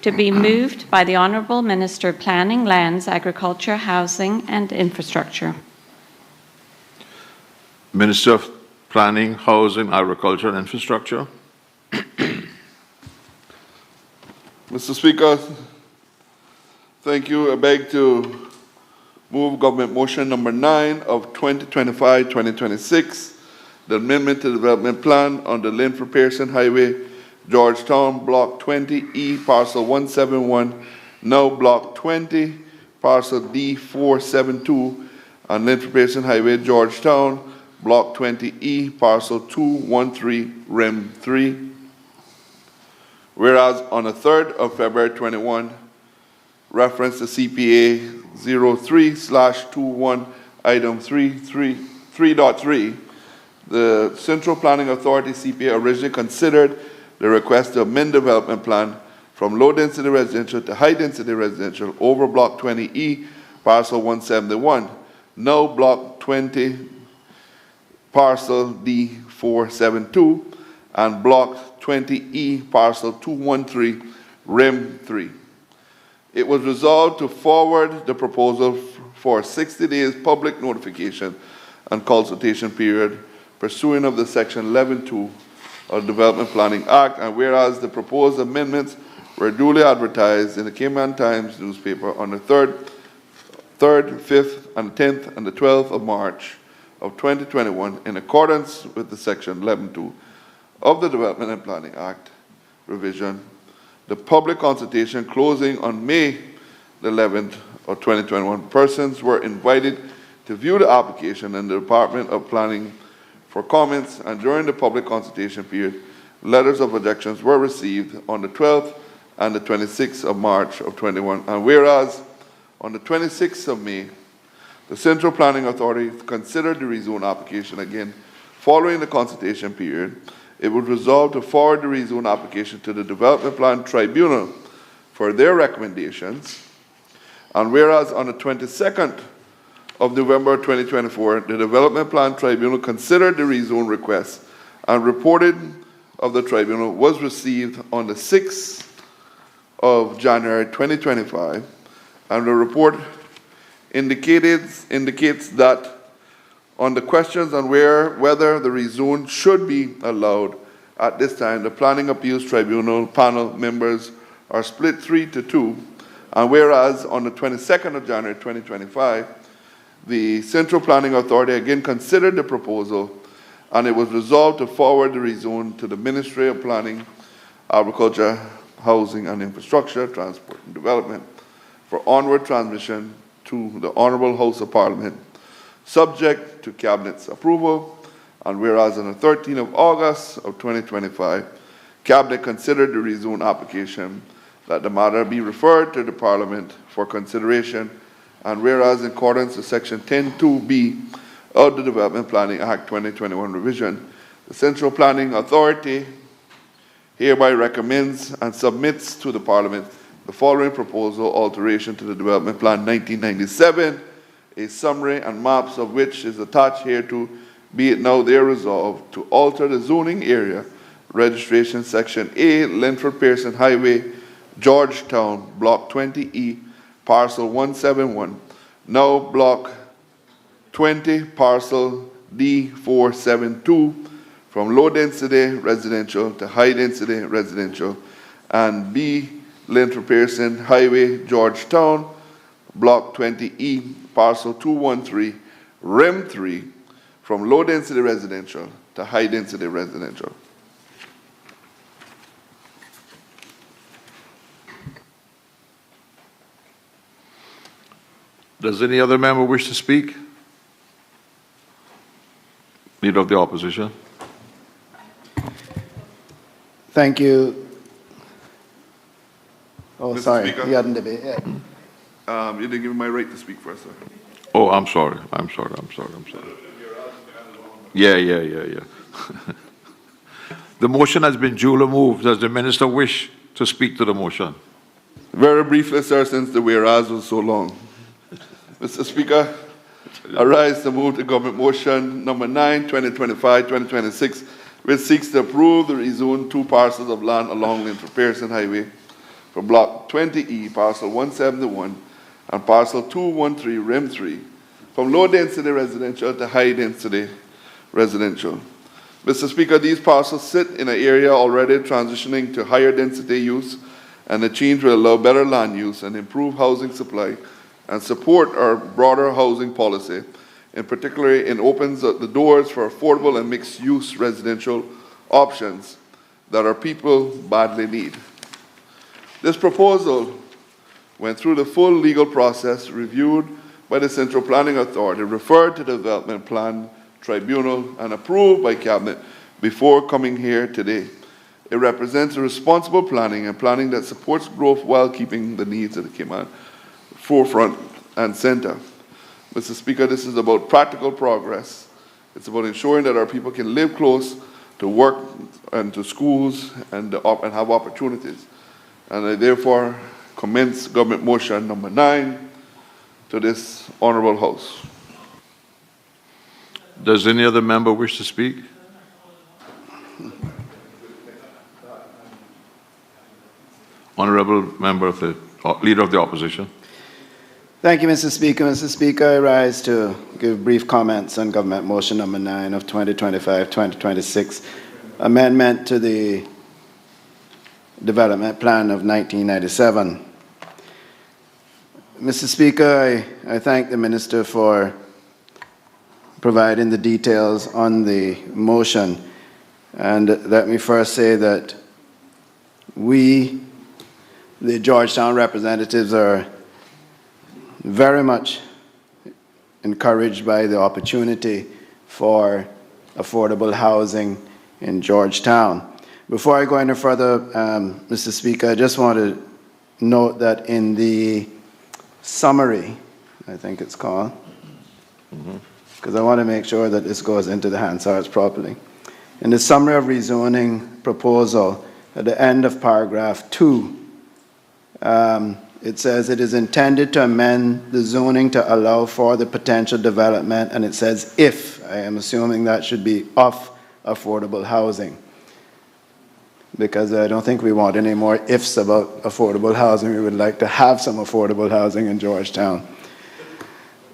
To be moved by the Honourable Minister of Planning, Lands, Agriculture, Housing and Infrastructure. Minister of Planning, Housing, Agriculture and Infrastructure. Mr. Speaker, thank you. I beg to move government motion number 9 of 2025-2026, the amendment to the development plan on the Linford Pearson Highway, Georgetown, Block 20E, Parcel 171, now Block 20, Parcel D472, and Linford Pearson Highway, Georgetown, Block 20E, Parcel 213, Rem 3. Whereas on the 3rd of February 21, reference to CPA 03/21, item 3.3, the Central Planning Authority CPA originally considered the request to amend development plan from low-density residential to high-density residential over Block 20E, Parcel 171, now Block 20, Parcel D472, and Block 20E, Parcel 213, REM 3. It was resolved to forward the proposal for 60 days public notification and consultation period pursuant of the Section 11.2 of the Development Planning Act, and whereas the proposed amendments were duly advertised in the Cayman Times newspaper on the 3rd, 5th, and 10th, and the 12th of March of 2021 in accordance with the Section 11.2 of the Development and Planning Act revision, the public consultation closing on May the 11th of 2021, persons were invited to view the application in the Department of Planning for comments, and during the public consultation period, letters of objections were received on the 12th and the 26th of March of 21. And whereas on the 26th of May, the Central Planning Authority considered the rezone application again following the consultation period, it would resolve to forward the rezone application to the Development Plan Tribunal for their recommendations. And whereas on the 22nd of November 2024, the Development Plan Tribunal considered the rezone request, and reported of the tribunal was received on the 6th of January 2025, and the report indicates that on the questions on whether the rezone should be allowed at this time, the Planning Appeals Tribunal panel members are split 3-2, and whereas on the 22nd of January 2025, the Central Planning Authority again considered the proposal, and it was resolved to forward the rezone to the Ministry of Planning, Agriculture, Housing and Infrastructure, Transport and Development for onward transmission to the Honourable House of Parliament, subject to Cabinet's approval. And whereas on the 13th of August of 2025, Cabinet considered the rezone application that the matter be referred to the Parliament for consideration. And whereas in accordance with Section 10.2b of the Development Planning Act 2021 revision, the Central Planning Authority hereby recommends and submits to the Parliament the following proposal alteration to the Development Plan 1997, a summary and maps of which is attached hereto, be it now there resolved to alter the zoning area registration Section A, Linford Pearson Highway, Georgetown, Block 20E, Parcel 171, now Block 20, Parcel D472, from low-density residential to high-density residential, and B, Linford Pearson Highway, Georgetown, Block 20E, Parcel 213, REM 3, from low-density residential to high-density residential. Does any other member wish to speak? Leader of the Opposition. Thank you. Oh, Mr. sorry. Speaker? You hadn't debate yet. You didn't give me my right to speak first, sir. Oh, I'm sorry. Yeah. The motion has been duly moved. Does the minister wish to speak to the motion? Very briefly, sir, since the whereas was so long. Mr. Speaker, I rise to move the government motion number 9, 2025-2026, which seeks to approve the rezone 2 parcels of land along Linford Pearson Highway for Block 20E, Parcel 171, and Parcel 213, REM 3, from low-density residential to high-density residential. Mr. Speaker, these parcels sit in an area already transitioning to higher density use, and the change will allow better land use and improve housing supply and support our broader housing policy. In particular, it opens up the doors for affordable and mixed-use residential options that our people badly need. This proposal went through the full legal process, reviewed by the Central Planning Authority, referred to the Development Plan Tribunal, and approved by Cabinet before coming here today. It represents a responsible planning and planning that supports growth while keeping the needs of the Cayman forefront and center. Mr. Speaker, this is about practical progress. It's about ensuring that our people can live close to work and to schools and have opportunities. And I therefore commence government motion number 9 to this honorable House. Does any other member wish to speak? Honorable member of the Leader of the Opposition. Thank you, Mr. Speaker. Mr. Speaker, I rise to give brief comments on government motion number 9 of 2025-2026, amendment to the development plan of 1997. Mr. Speaker, I thank the Minister for providing the details on the motion. And let me first say that we, the Georgetown representatives, are very much encouraged by the opportunity for affordable housing in Georgetown. Before I go any further, Mr. Speaker, I just want to note that in the summary, I think it's called, because I want to make sure that this goes into the Hansards properly. In the summary of rezoning proposal, at the end of paragraph 2, it says it is intended to amend the zoning to allow for the potential development, and it says if. I am assuming that should be of affordable housing, because I don't think we want any more ifs about affordable housing. We would like to have some affordable housing in Georgetown.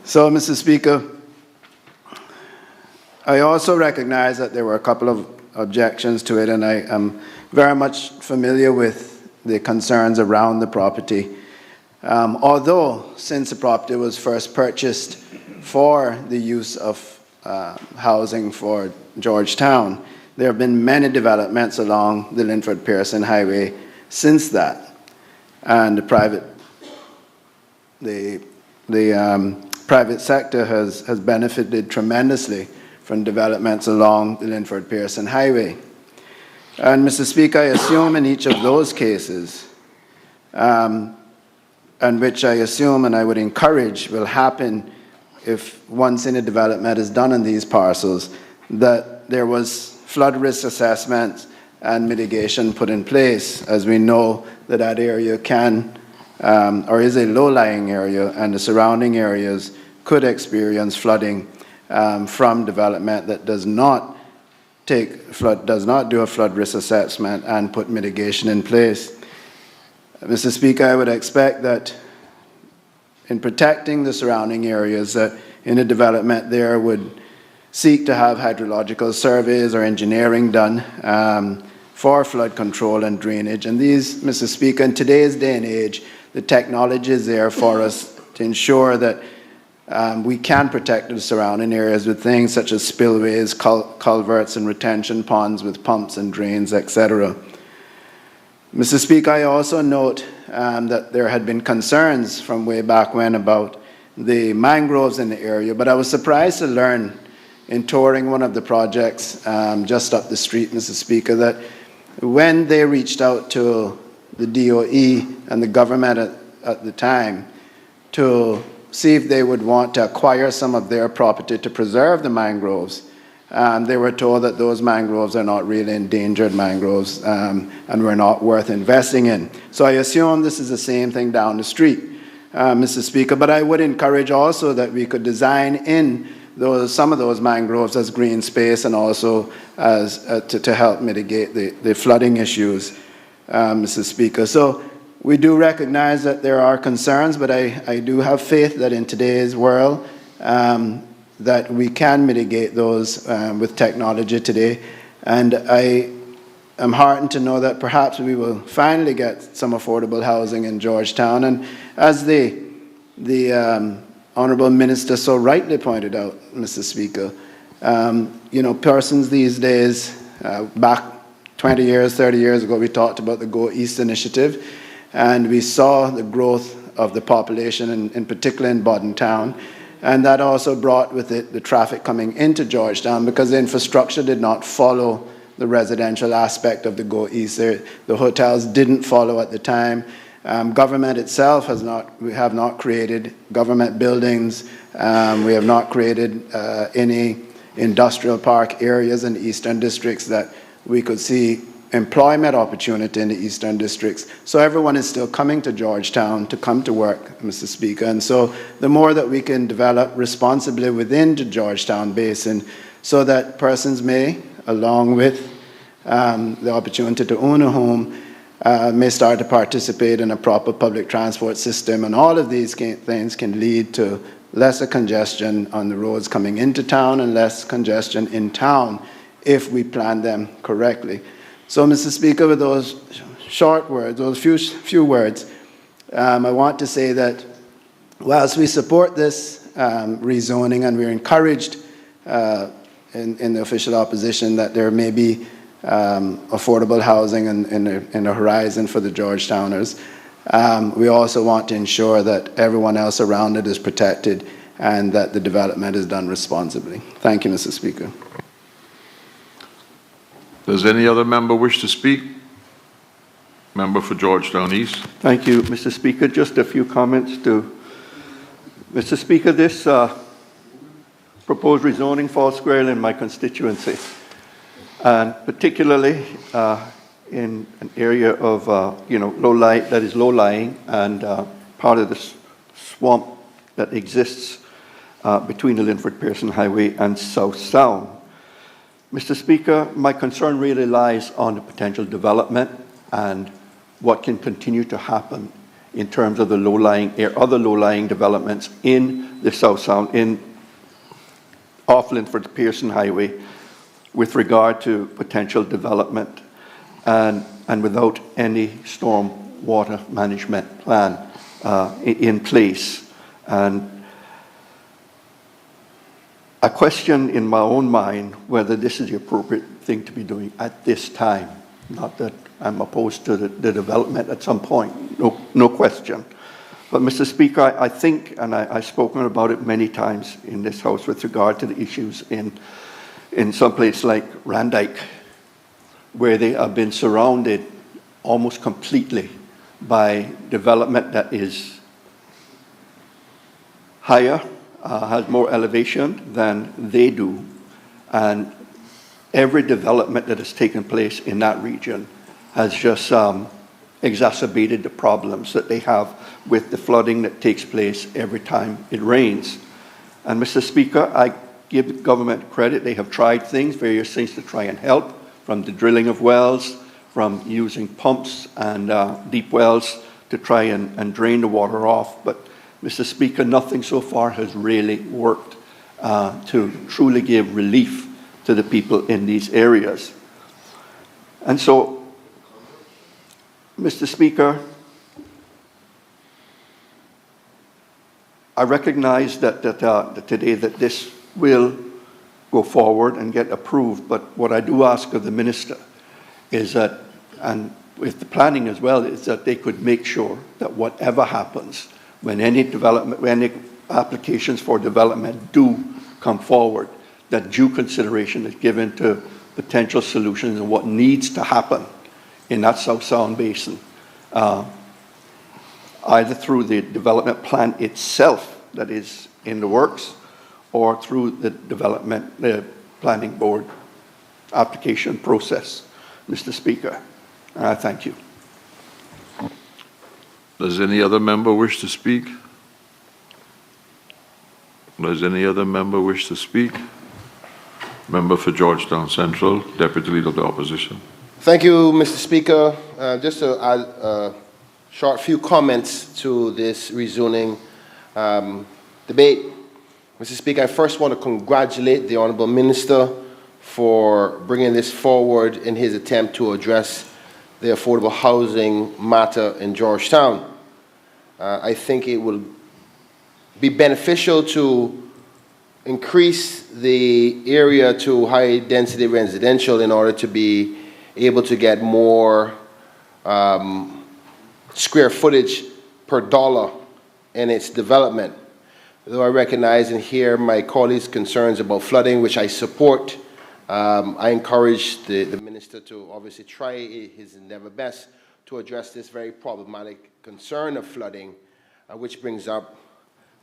So, Mr. Speaker, I also recognize that there were a couple of objections to it, and I am very much familiar with the concerns around the property. Although, since the property was first purchased for the use of housing for Georgetown, there have been many developments along the Linford-Pearson Highway since that. And the private sector has benefited tremendously from developments along the Linford-Pearson Highway. And Mr. Speaker, I assume in each of those cases, and which I assume and I would encourage will happen if once any development is done on these parcels, that there was flood risk assessment and mitigation put in place, as we know that that area can or is a low-lying area, and the surrounding areas could experience flooding from development that does not do a flood risk assessment and put mitigation in place. Mr. Speaker, I would expect that in protecting the surrounding areas, that in a development there would seek to have hydrological surveys or engineering done for flood control and drainage. And these, Mr. Speaker, in today's day and age, the technology is there for us to ensure that we can protect the surrounding areas with things such as spillways, culverts, and retention ponds with pumps and drains, etc. Mr. Speaker, I also note that there had been concerns from way back when about the mangroves in the area, but I was surprised to learn in touring one of the projects just up the street, Mr. Speaker, that when they reached out to the DOE and the government at the time to see if they would want to acquire some of their property to preserve the mangroves, they were told that those mangroves are not really endangered mangroves and were not worth investing in. So I assume this is the same thing down the street, Mr. Speaker, but I would encourage also that we could design in some of those mangroves as green space and also as to help mitigate the flooding issues, Mr. Speaker. So we do recognize that there are concerns, but I do have faith that in today's world that we can mitigate those with technology today. And I am heartened to know that perhaps we will finally get some affordable housing in Georgetown. And as the Honourable Minister so rightly pointed out, Mr. Speaker, you know, persons these days, back 20 years, 30 years ago, we talked about the Go East initiative, and we saw the growth of the population, in particular in Bodden Town. And that also brought with it the traffic coming into Georgetown, because the infrastructure did not follow the residential aspect of the Go East. The hotels didn't follow at the time. Government itself we have not created government buildings. We have not created any industrial park areas in the eastern districts that we could see employment opportunity in the eastern districts. So everyone is still coming to Georgetown to come to work, Mr. Speaker. And so the more that we can develop responsibly within the Georgetown Basin so that persons may, along with the opportunity to own a home, may start to participate in a proper public transport system. And all of these things can lead to lesser congestion on the roads coming into town and less congestion in town if we plan them correctly. So, Mr. Speaker, with those short words, those few words, I want to say that whilst we support this rezoning and we're encouraged in the official opposition that there may be affordable housing in the horizon for the Georgetowners, we also want to ensure that everyone else around it is protected and that the development is done responsibly. Thank you, Mr. Speaker. Does any other member wish to speak? Member for Georgetown East. Thank you, Mr. Speaker. Just a few comments to Mr. Speaker. This proposed rezoning falls squarely in my constituency, and particularly in an area of low-lying and part of the swamp that exists between the Linford-Pearson Highway and South Sound. Mr. Speaker, my concern really lies on the potential development and what can continue to happen in terms of the other low-lying developments in the South Sound, off Linford-Pearson Highway, with regard to potential development and without any storm water management plan in place. And I question in my own mind whether this is the appropriate thing to be doing at this time. Not that I'm opposed to the development at some point, no question. But Mr. Speaker, I think, and I've spoken about it many times in this House with regard to the issues in some place like Randike, where they have been surrounded almost completely by development that is higher, has more elevation than they do. And every development that has taken place in that region has just exacerbated the problems that they have with the flooding that takes place every time it rains. And Mr. Speaker, I give the government credit. They have tried various things to try and help, from the drilling of wells, from using pumps and deep wells to try and drain the water off. But Mr. Speaker, nothing so far has really worked to truly give relief to the people in these areas. And so, Mr. Speaker, I recognize that today that this will go forward and get approved, but what I do ask of the Minister is that, and with the planning as well, is that they could make sure that whatever happens, when any applications for development do come forward, that due consideration is given to potential solutions and what needs to happen in that South Sound Basin, either through the development plan itself that is in the works, or through the planning board application process, Mr. Speaker. And I thank you. Does any other member wish to speak? Does any other member wish to speak? Member for Georgetown Central, Deputy Leader of the Opposition. Thank you, Mr. Speaker. Just to add a short few comments to this rezoning debate. Mr. Speaker, I first want to congratulate the Honourable Minister for bringing this forward in his attempt to address the affordable housing matter in Georgetown. I think it will be beneficial to increase the area to high-density residential in order to be able to get more square footage per dollar in its development. Though I recognize and hear my colleagues' concerns about flooding, which I support, I encourage the Minister to obviously try his endeavor best to address this very problematic concern of flooding, which brings up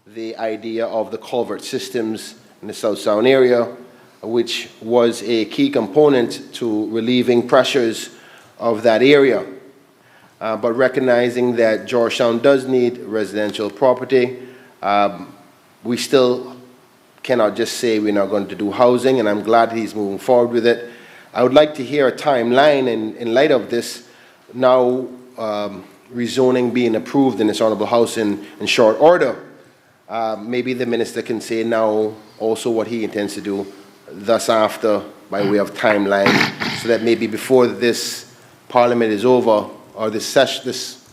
the idea of the culvert systems in the South Sound area, which was a key component to relieving pressures of that area. But recognizing that Georgetown does need residential property, we still cannot just say we're not going to do housing, and I'm glad he's moving forward with it. I would like to hear a timeline in light of this now rezoning being approved in this Honourable House in short order. Maybe the Minister can say now also what he intends to do thus after by way of timeline, so that maybe before this Parliament is over or this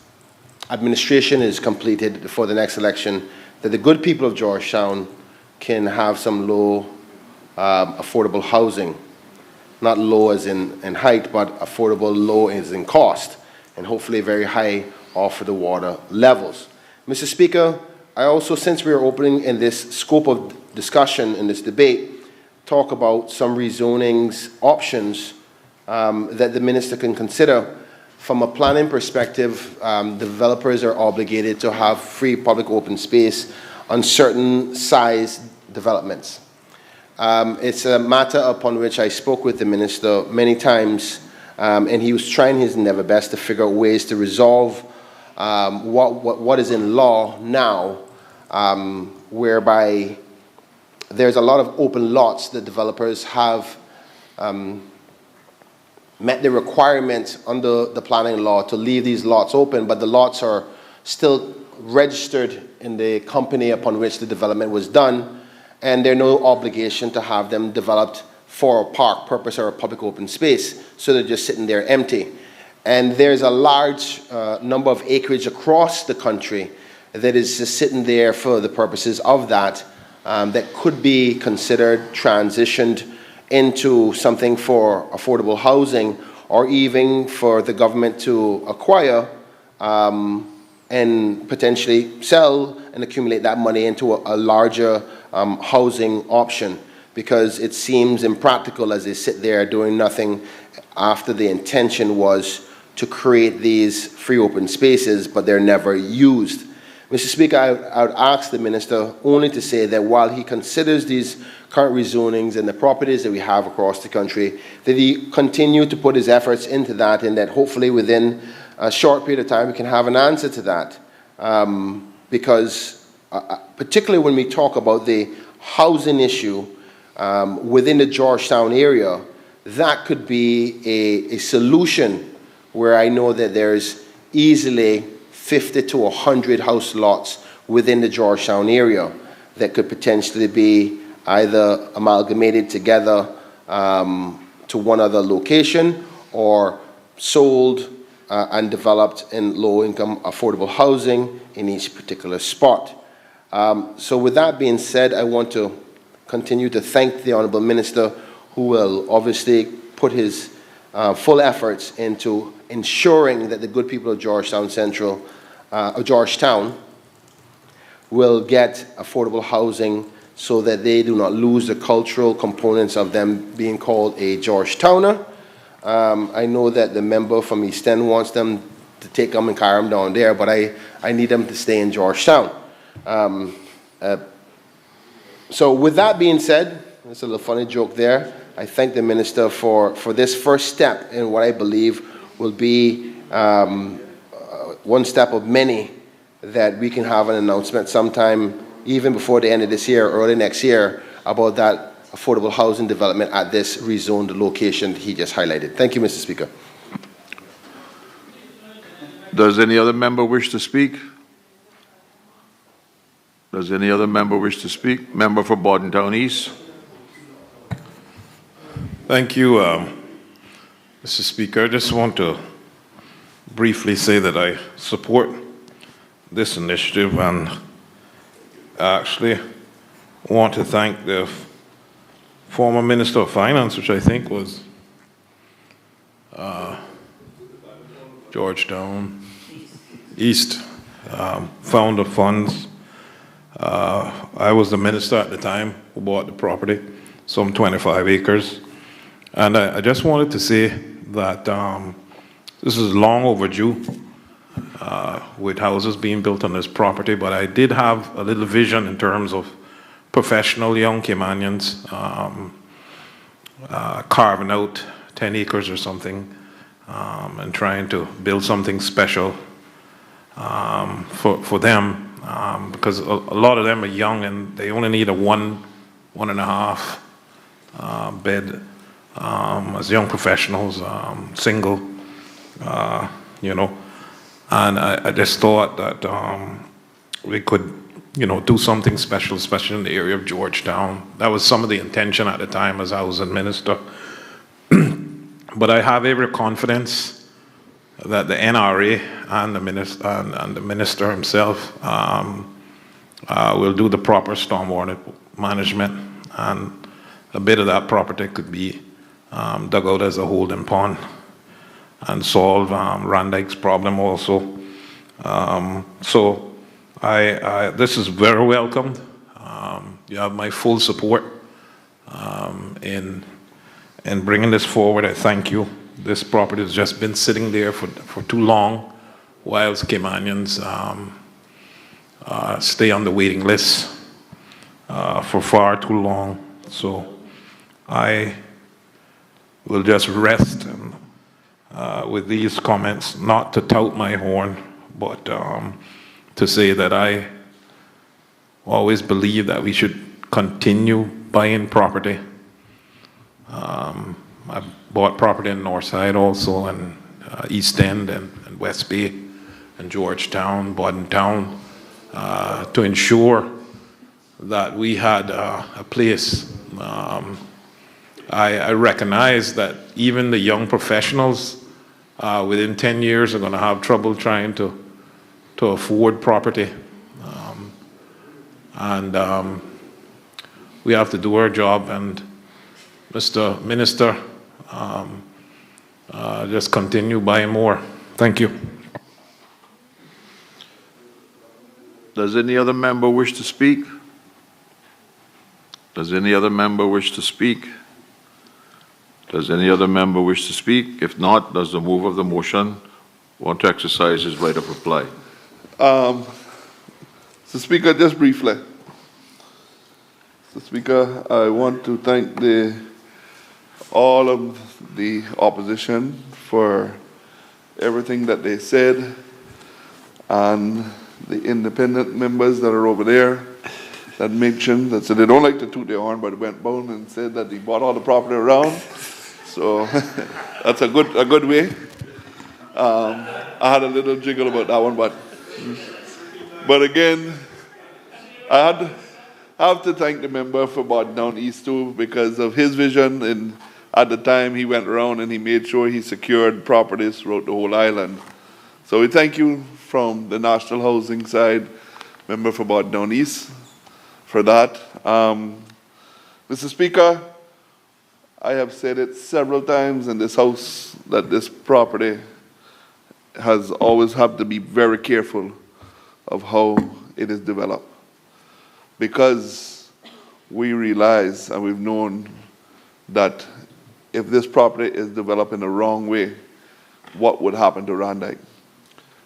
administration is completed before the next election, that the good people of Georgetown can have some low affordable housing. Not low as in height, but affordable low as in cost, and hopefully very high off of the water levels. Mr. Speaker, I also, since we are opening in this scope of discussion in this debate, talk about some rezonings options that the Minister can consider. From a planning perspective, developers are obligated to have free public open space on certain size developments. It's a matter upon which I spoke with the Minister many times, and he was trying his never best to figure out ways to resolve what is in law now, whereby there's a lot of open lots that developers have met the requirements under the planning law to leave these lots open, but the lots are still registered in the company upon which the development was done, and there's no obligation to have them developed for a park purpose or a public open space, so they're just sitting there empty. And there's a large number of acreage across the country that is just sitting there for the purposes of that, that could be considered transitioned into something for affordable housing, or even for the government to acquire and potentially sell and accumulate that money into a larger housing option, because it seems impractical as they sit there doing nothing after the intention was to create these free open spaces, but they're never used. Mr. Speaker, I would ask the Minister only to say that while he considers these current rezonings and the properties that we have across the country, that he continue to put his efforts into that, and that hopefully within a short period of time we can have an answer to that. Because particularly when we talk about the housing issue within the Georgetown area, that could be a solution, where I know that there's easily 50 to 100 house lots within the Georgetown area that could potentially be either amalgamated together to one other location, or sold and developed in low-income affordable housing in each particular spot. So with that being said, I want to continue to thank the Honourable Minister, who will obviously put his full efforts into ensuring that the good people of Georgetown Central, Georgetown, will get affordable housing, so that they do not lose the cultural components of them being called a Georgetowner. I know that the member from East End wants them to take them and carry them down there, but I need them to stay in Georgetown. So with that being said, it's a little funny joke there. I thank the Minister for this first step in what I believe will be one step of many, that we can have an announcement sometime even before the end of this year, early next year, about that affordable housing development at this rezoned location he just highlighted. Thank you, Mr. Speaker. Does any other member wish to speak? Does any other member wish to speak? Member for Bordentown East. Thank you, Mr. Speaker. I just want to briefly say that I support this initiative, and I actually want to thank the former Minister of Finance, which I think was Georgetown East, found the funds. I was the minister at the time who bought the property, some 25 acres. And I just wanted to say that this is long overdue with houses being built on this property, but I did have a little vision in terms of professional young Caymanians carving out 10 acres or something and trying to build something special for them because a lot of them are young and they only need a 1.5 bed as young professionals, single, you know. And I just thought that we could, you know, do something special, especially in the area of Georgetown. That was some of the intention at the time as I was a minister. But I have every confidence that the NRA and the minister himself will do the proper stormwater management, and a bit of that property could be dug out as a holding pond and solve Randyke's problem also. So this is very welcomed. You have my full support in bringing this forward. I thank you. This property has just been sitting there for too long, whilst Caymanians stay on the waiting list for far too long. So I will just rest with these comments, not to tout my horn, but to say that I always believe that we should continue buying property. I bought property in Northside also, and East End and West Bay and Georgetown, Bordentown, to ensure that we had a place. I recognize that even the young professionals within 10 years are going to have trouble trying to afford property. We have to do our job, and Mr. Minister, just continue buying more. Thank you. Does any other member wish to speak? Does any other member wish to speak? Does any other member wish to speak? If not, does the mover of the motion want to exercise his right of reply? Mr. Speaker, just briefly. Mr. Speaker, I want to thank all of the opposition for everything that they said, and the independent members that are over there that mentioned, that said they don't like to toot their horn, but went down and said that they bought all the property around. So that's a good way. I had a little jiggle about that one, but again, I have to thank the member for Bordentown East too, because of his vision, and at the time he went around and he made sure he secured properties throughout the whole island. So we thank you from the National Housing side, member for Bordentown East, for that. Mr. Speaker, I have said it several times in this house that this property has always had to be very careful of how it is developed, because we realize and we've known that if this property is developed in the wrong way, what would happen to Randyke?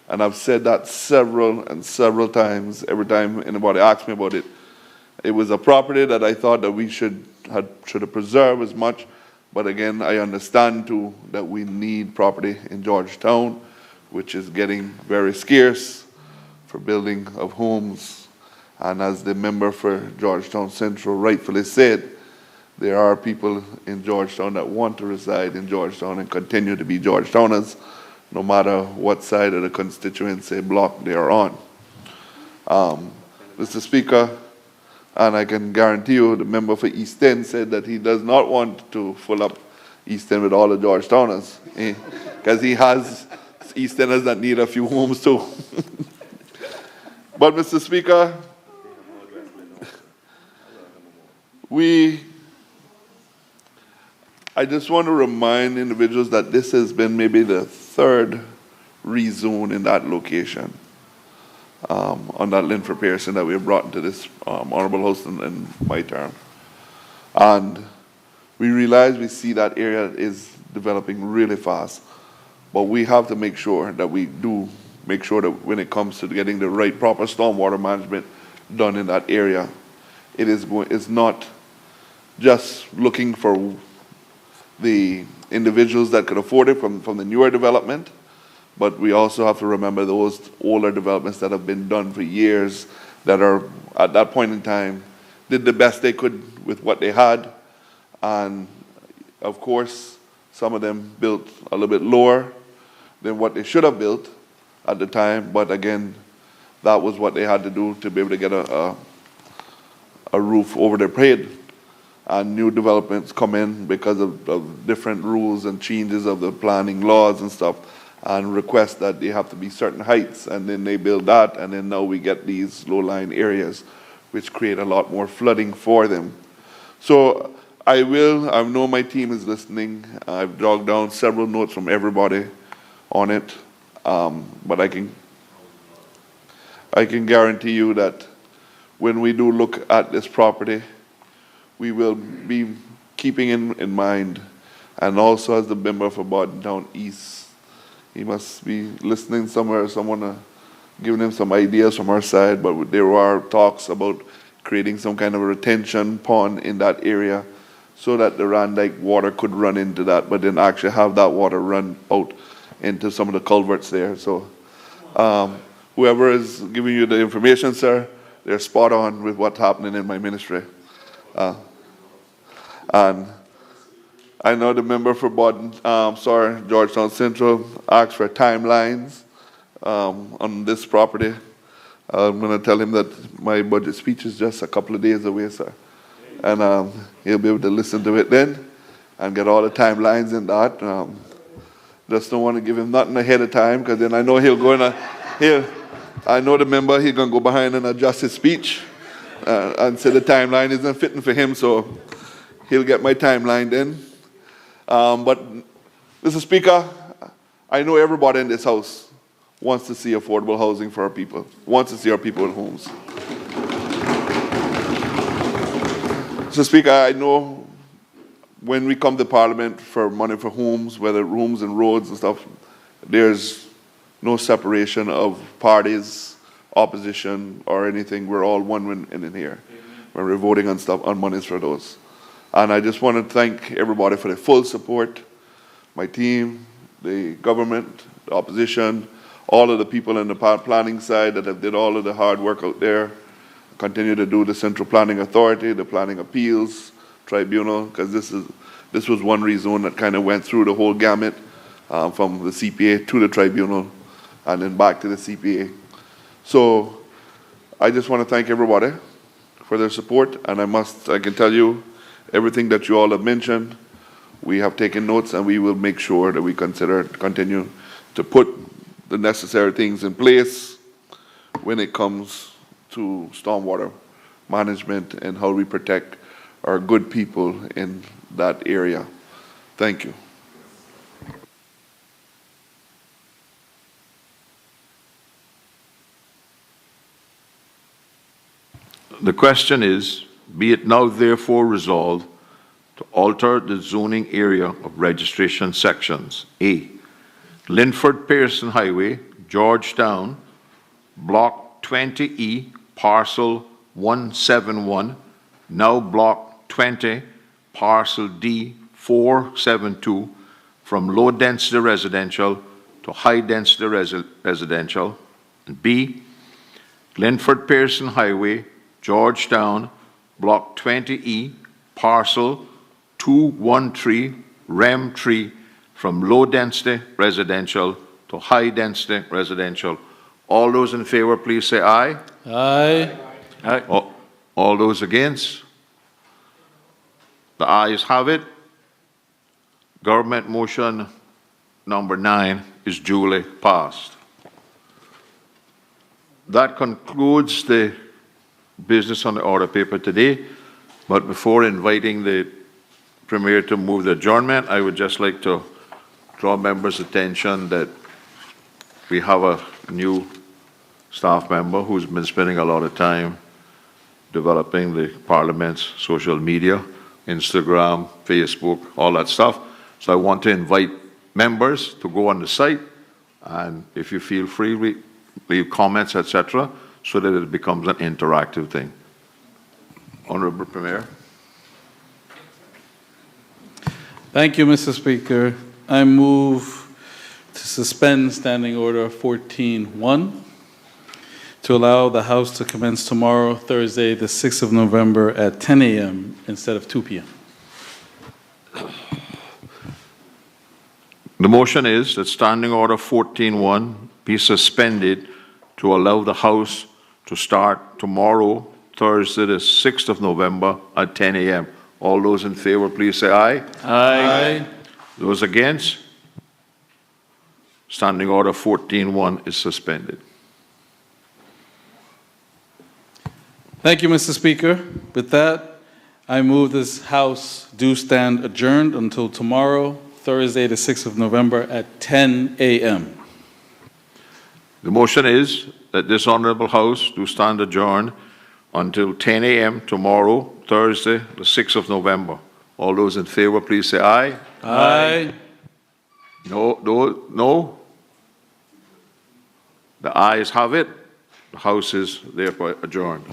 And I've said that several times. Every time anybody asks me about it, it was a property that I thought that we should have preserved as much. But again, I understand too that we need property in Georgetown, which is getting very scarce for building of homes. And as the member for Georgetown Central rightfully said, there are people in Georgetown that want to reside in Georgetown and continue to be Georgetowners, no matter what side of the constituency block they are on. Mr. Speaker, and I can guarantee you the member for East End said that he does not want to fill up East End with all the Georgetowners, because he has East Enders that need a few homes too. But Mr. Speaker, I just want to remind individuals that this has been maybe the third rezone in that location on that Linford Pearson that we have brought into this honorable house in my term. And we realize we see that area is developing really fast, but we have to make sure that we do make sure that when it comes to getting the right proper stormwater management done in that area, it's not just looking for the individuals that could afford it from the newer development, but we also have to remember those older developments that have been done for years that are, at that point in time, did the best they could with what they had. And of course, some of them built a little bit lower than what they should have built at the time, but again, that was what they had to do to be able to get a roof over their head. And new developments come in because of different rules and changes of the planning laws and stuff, and request that they have to be certain heights, and then they build that, and then now we get these low-lying areas, which create a lot more flooding for them. So I know my team is listening. I've jogged down several notes from everybody on it, but I can guarantee you that when we do look at this property, we will be keeping in mind, and also as the member for Bordentown East, he must be listening somewhere, someone giving him some ideas from our side, but there are talks about creating some kind of a retention pond in that area so that the Randike water could run into that, but then actually have that water run out into some of the culverts there. So whoever is giving you the information, sir, they're spot on with what's happening in my ministry. And I know the member for Georgetown Central asked for timelines on this property. I'm going to tell him that my budget speech is just a couple of days away, sir. And he'll be able to listen to it then and get all the timelines in that. Just don't want to give him nothing ahead of time, because then I know he'll go in I know the member, he's going to go behind and adjust his speech and say the timeline isn't fitting for him, so he'll get my timeline then. But, Mr. Speaker, I know everybody in this House wants to see affordable housing for our people, wants to see our people with homes. Mr. Speaker, I know when we come to Parliament for money for homes, whether rooms and roads and stuff, there's no separation of parties, opposition, or anything. We're all one in here when we're voting on stuff, on monies for those. And I just want to thank everybody for their full support, my team, the government, the opposition, all of the people in the planning side that have did all of the hard work out there, continue to do the Central Planning Authority, the Planning Appeals Tribunal, because this was one rezone that kind of went through the whole gamut from the CPA to the tribunal and then back to the CPA. So I just want to thank everybody for their support, and I can tell you everything that you all have mentioned, we have taken notes, and we will make sure that we continue to put the necessary things in place when it comes to stormwater management and how we protect our good people in that area. Thank you. The question is, be it now therefore resolved to alter the zoning area of registration sections. A. Linford Pearson Highway, Georgetown, Block 20E, Parcel 171, now Block 20, Parcel D 472, from low-density residential to high-density residential. And B. Linford Pearson Highway, Georgetown, Block 20E, Parcel 213, Rem 3, from low-density residential to high-density residential. All those in favor, please say aye. Aye. Aye. All those against? The ayes have it. Government motion number 9 is duly passed. That concludes the business on the order paper today. But before inviting the Premier to move the adjournment, I would just like to draw members' attention that we have a new staff member who's been spending a lot of time developing the Parliament's social media, Instagram, Facebook, all that stuff. So I want to invite members to go on the site, and if you feel free, leave comments, etc., so that it becomes an interactive thing. Honorable Premier. Thank you, Mr. Speaker. I move to suspend Standing Order 14-1 to allow the House to commence tomorrow, Thursday, the 6th of November at 10 a.m. instead of 2 p.m. The motion is that Standing Order 14-1 be suspended to allow the House to start tomorrow, Thursday, the 6th of November at 10 a.m. All those in favor, please say aye. Aye. Those against? Standing Order 14-1 is suspended. Thank you, Mr. Speaker. With that, I move this House do stand adjourned until tomorrow, Thursday, the 6th of November at 10 a.m. The motion is that this Honorable House do stand adjourned until 10 a.m. tomorrow, Thursday, the 6th of November. All those in favor, please say aye. Aye. No? The ayes have it. The House is therefore adjourned.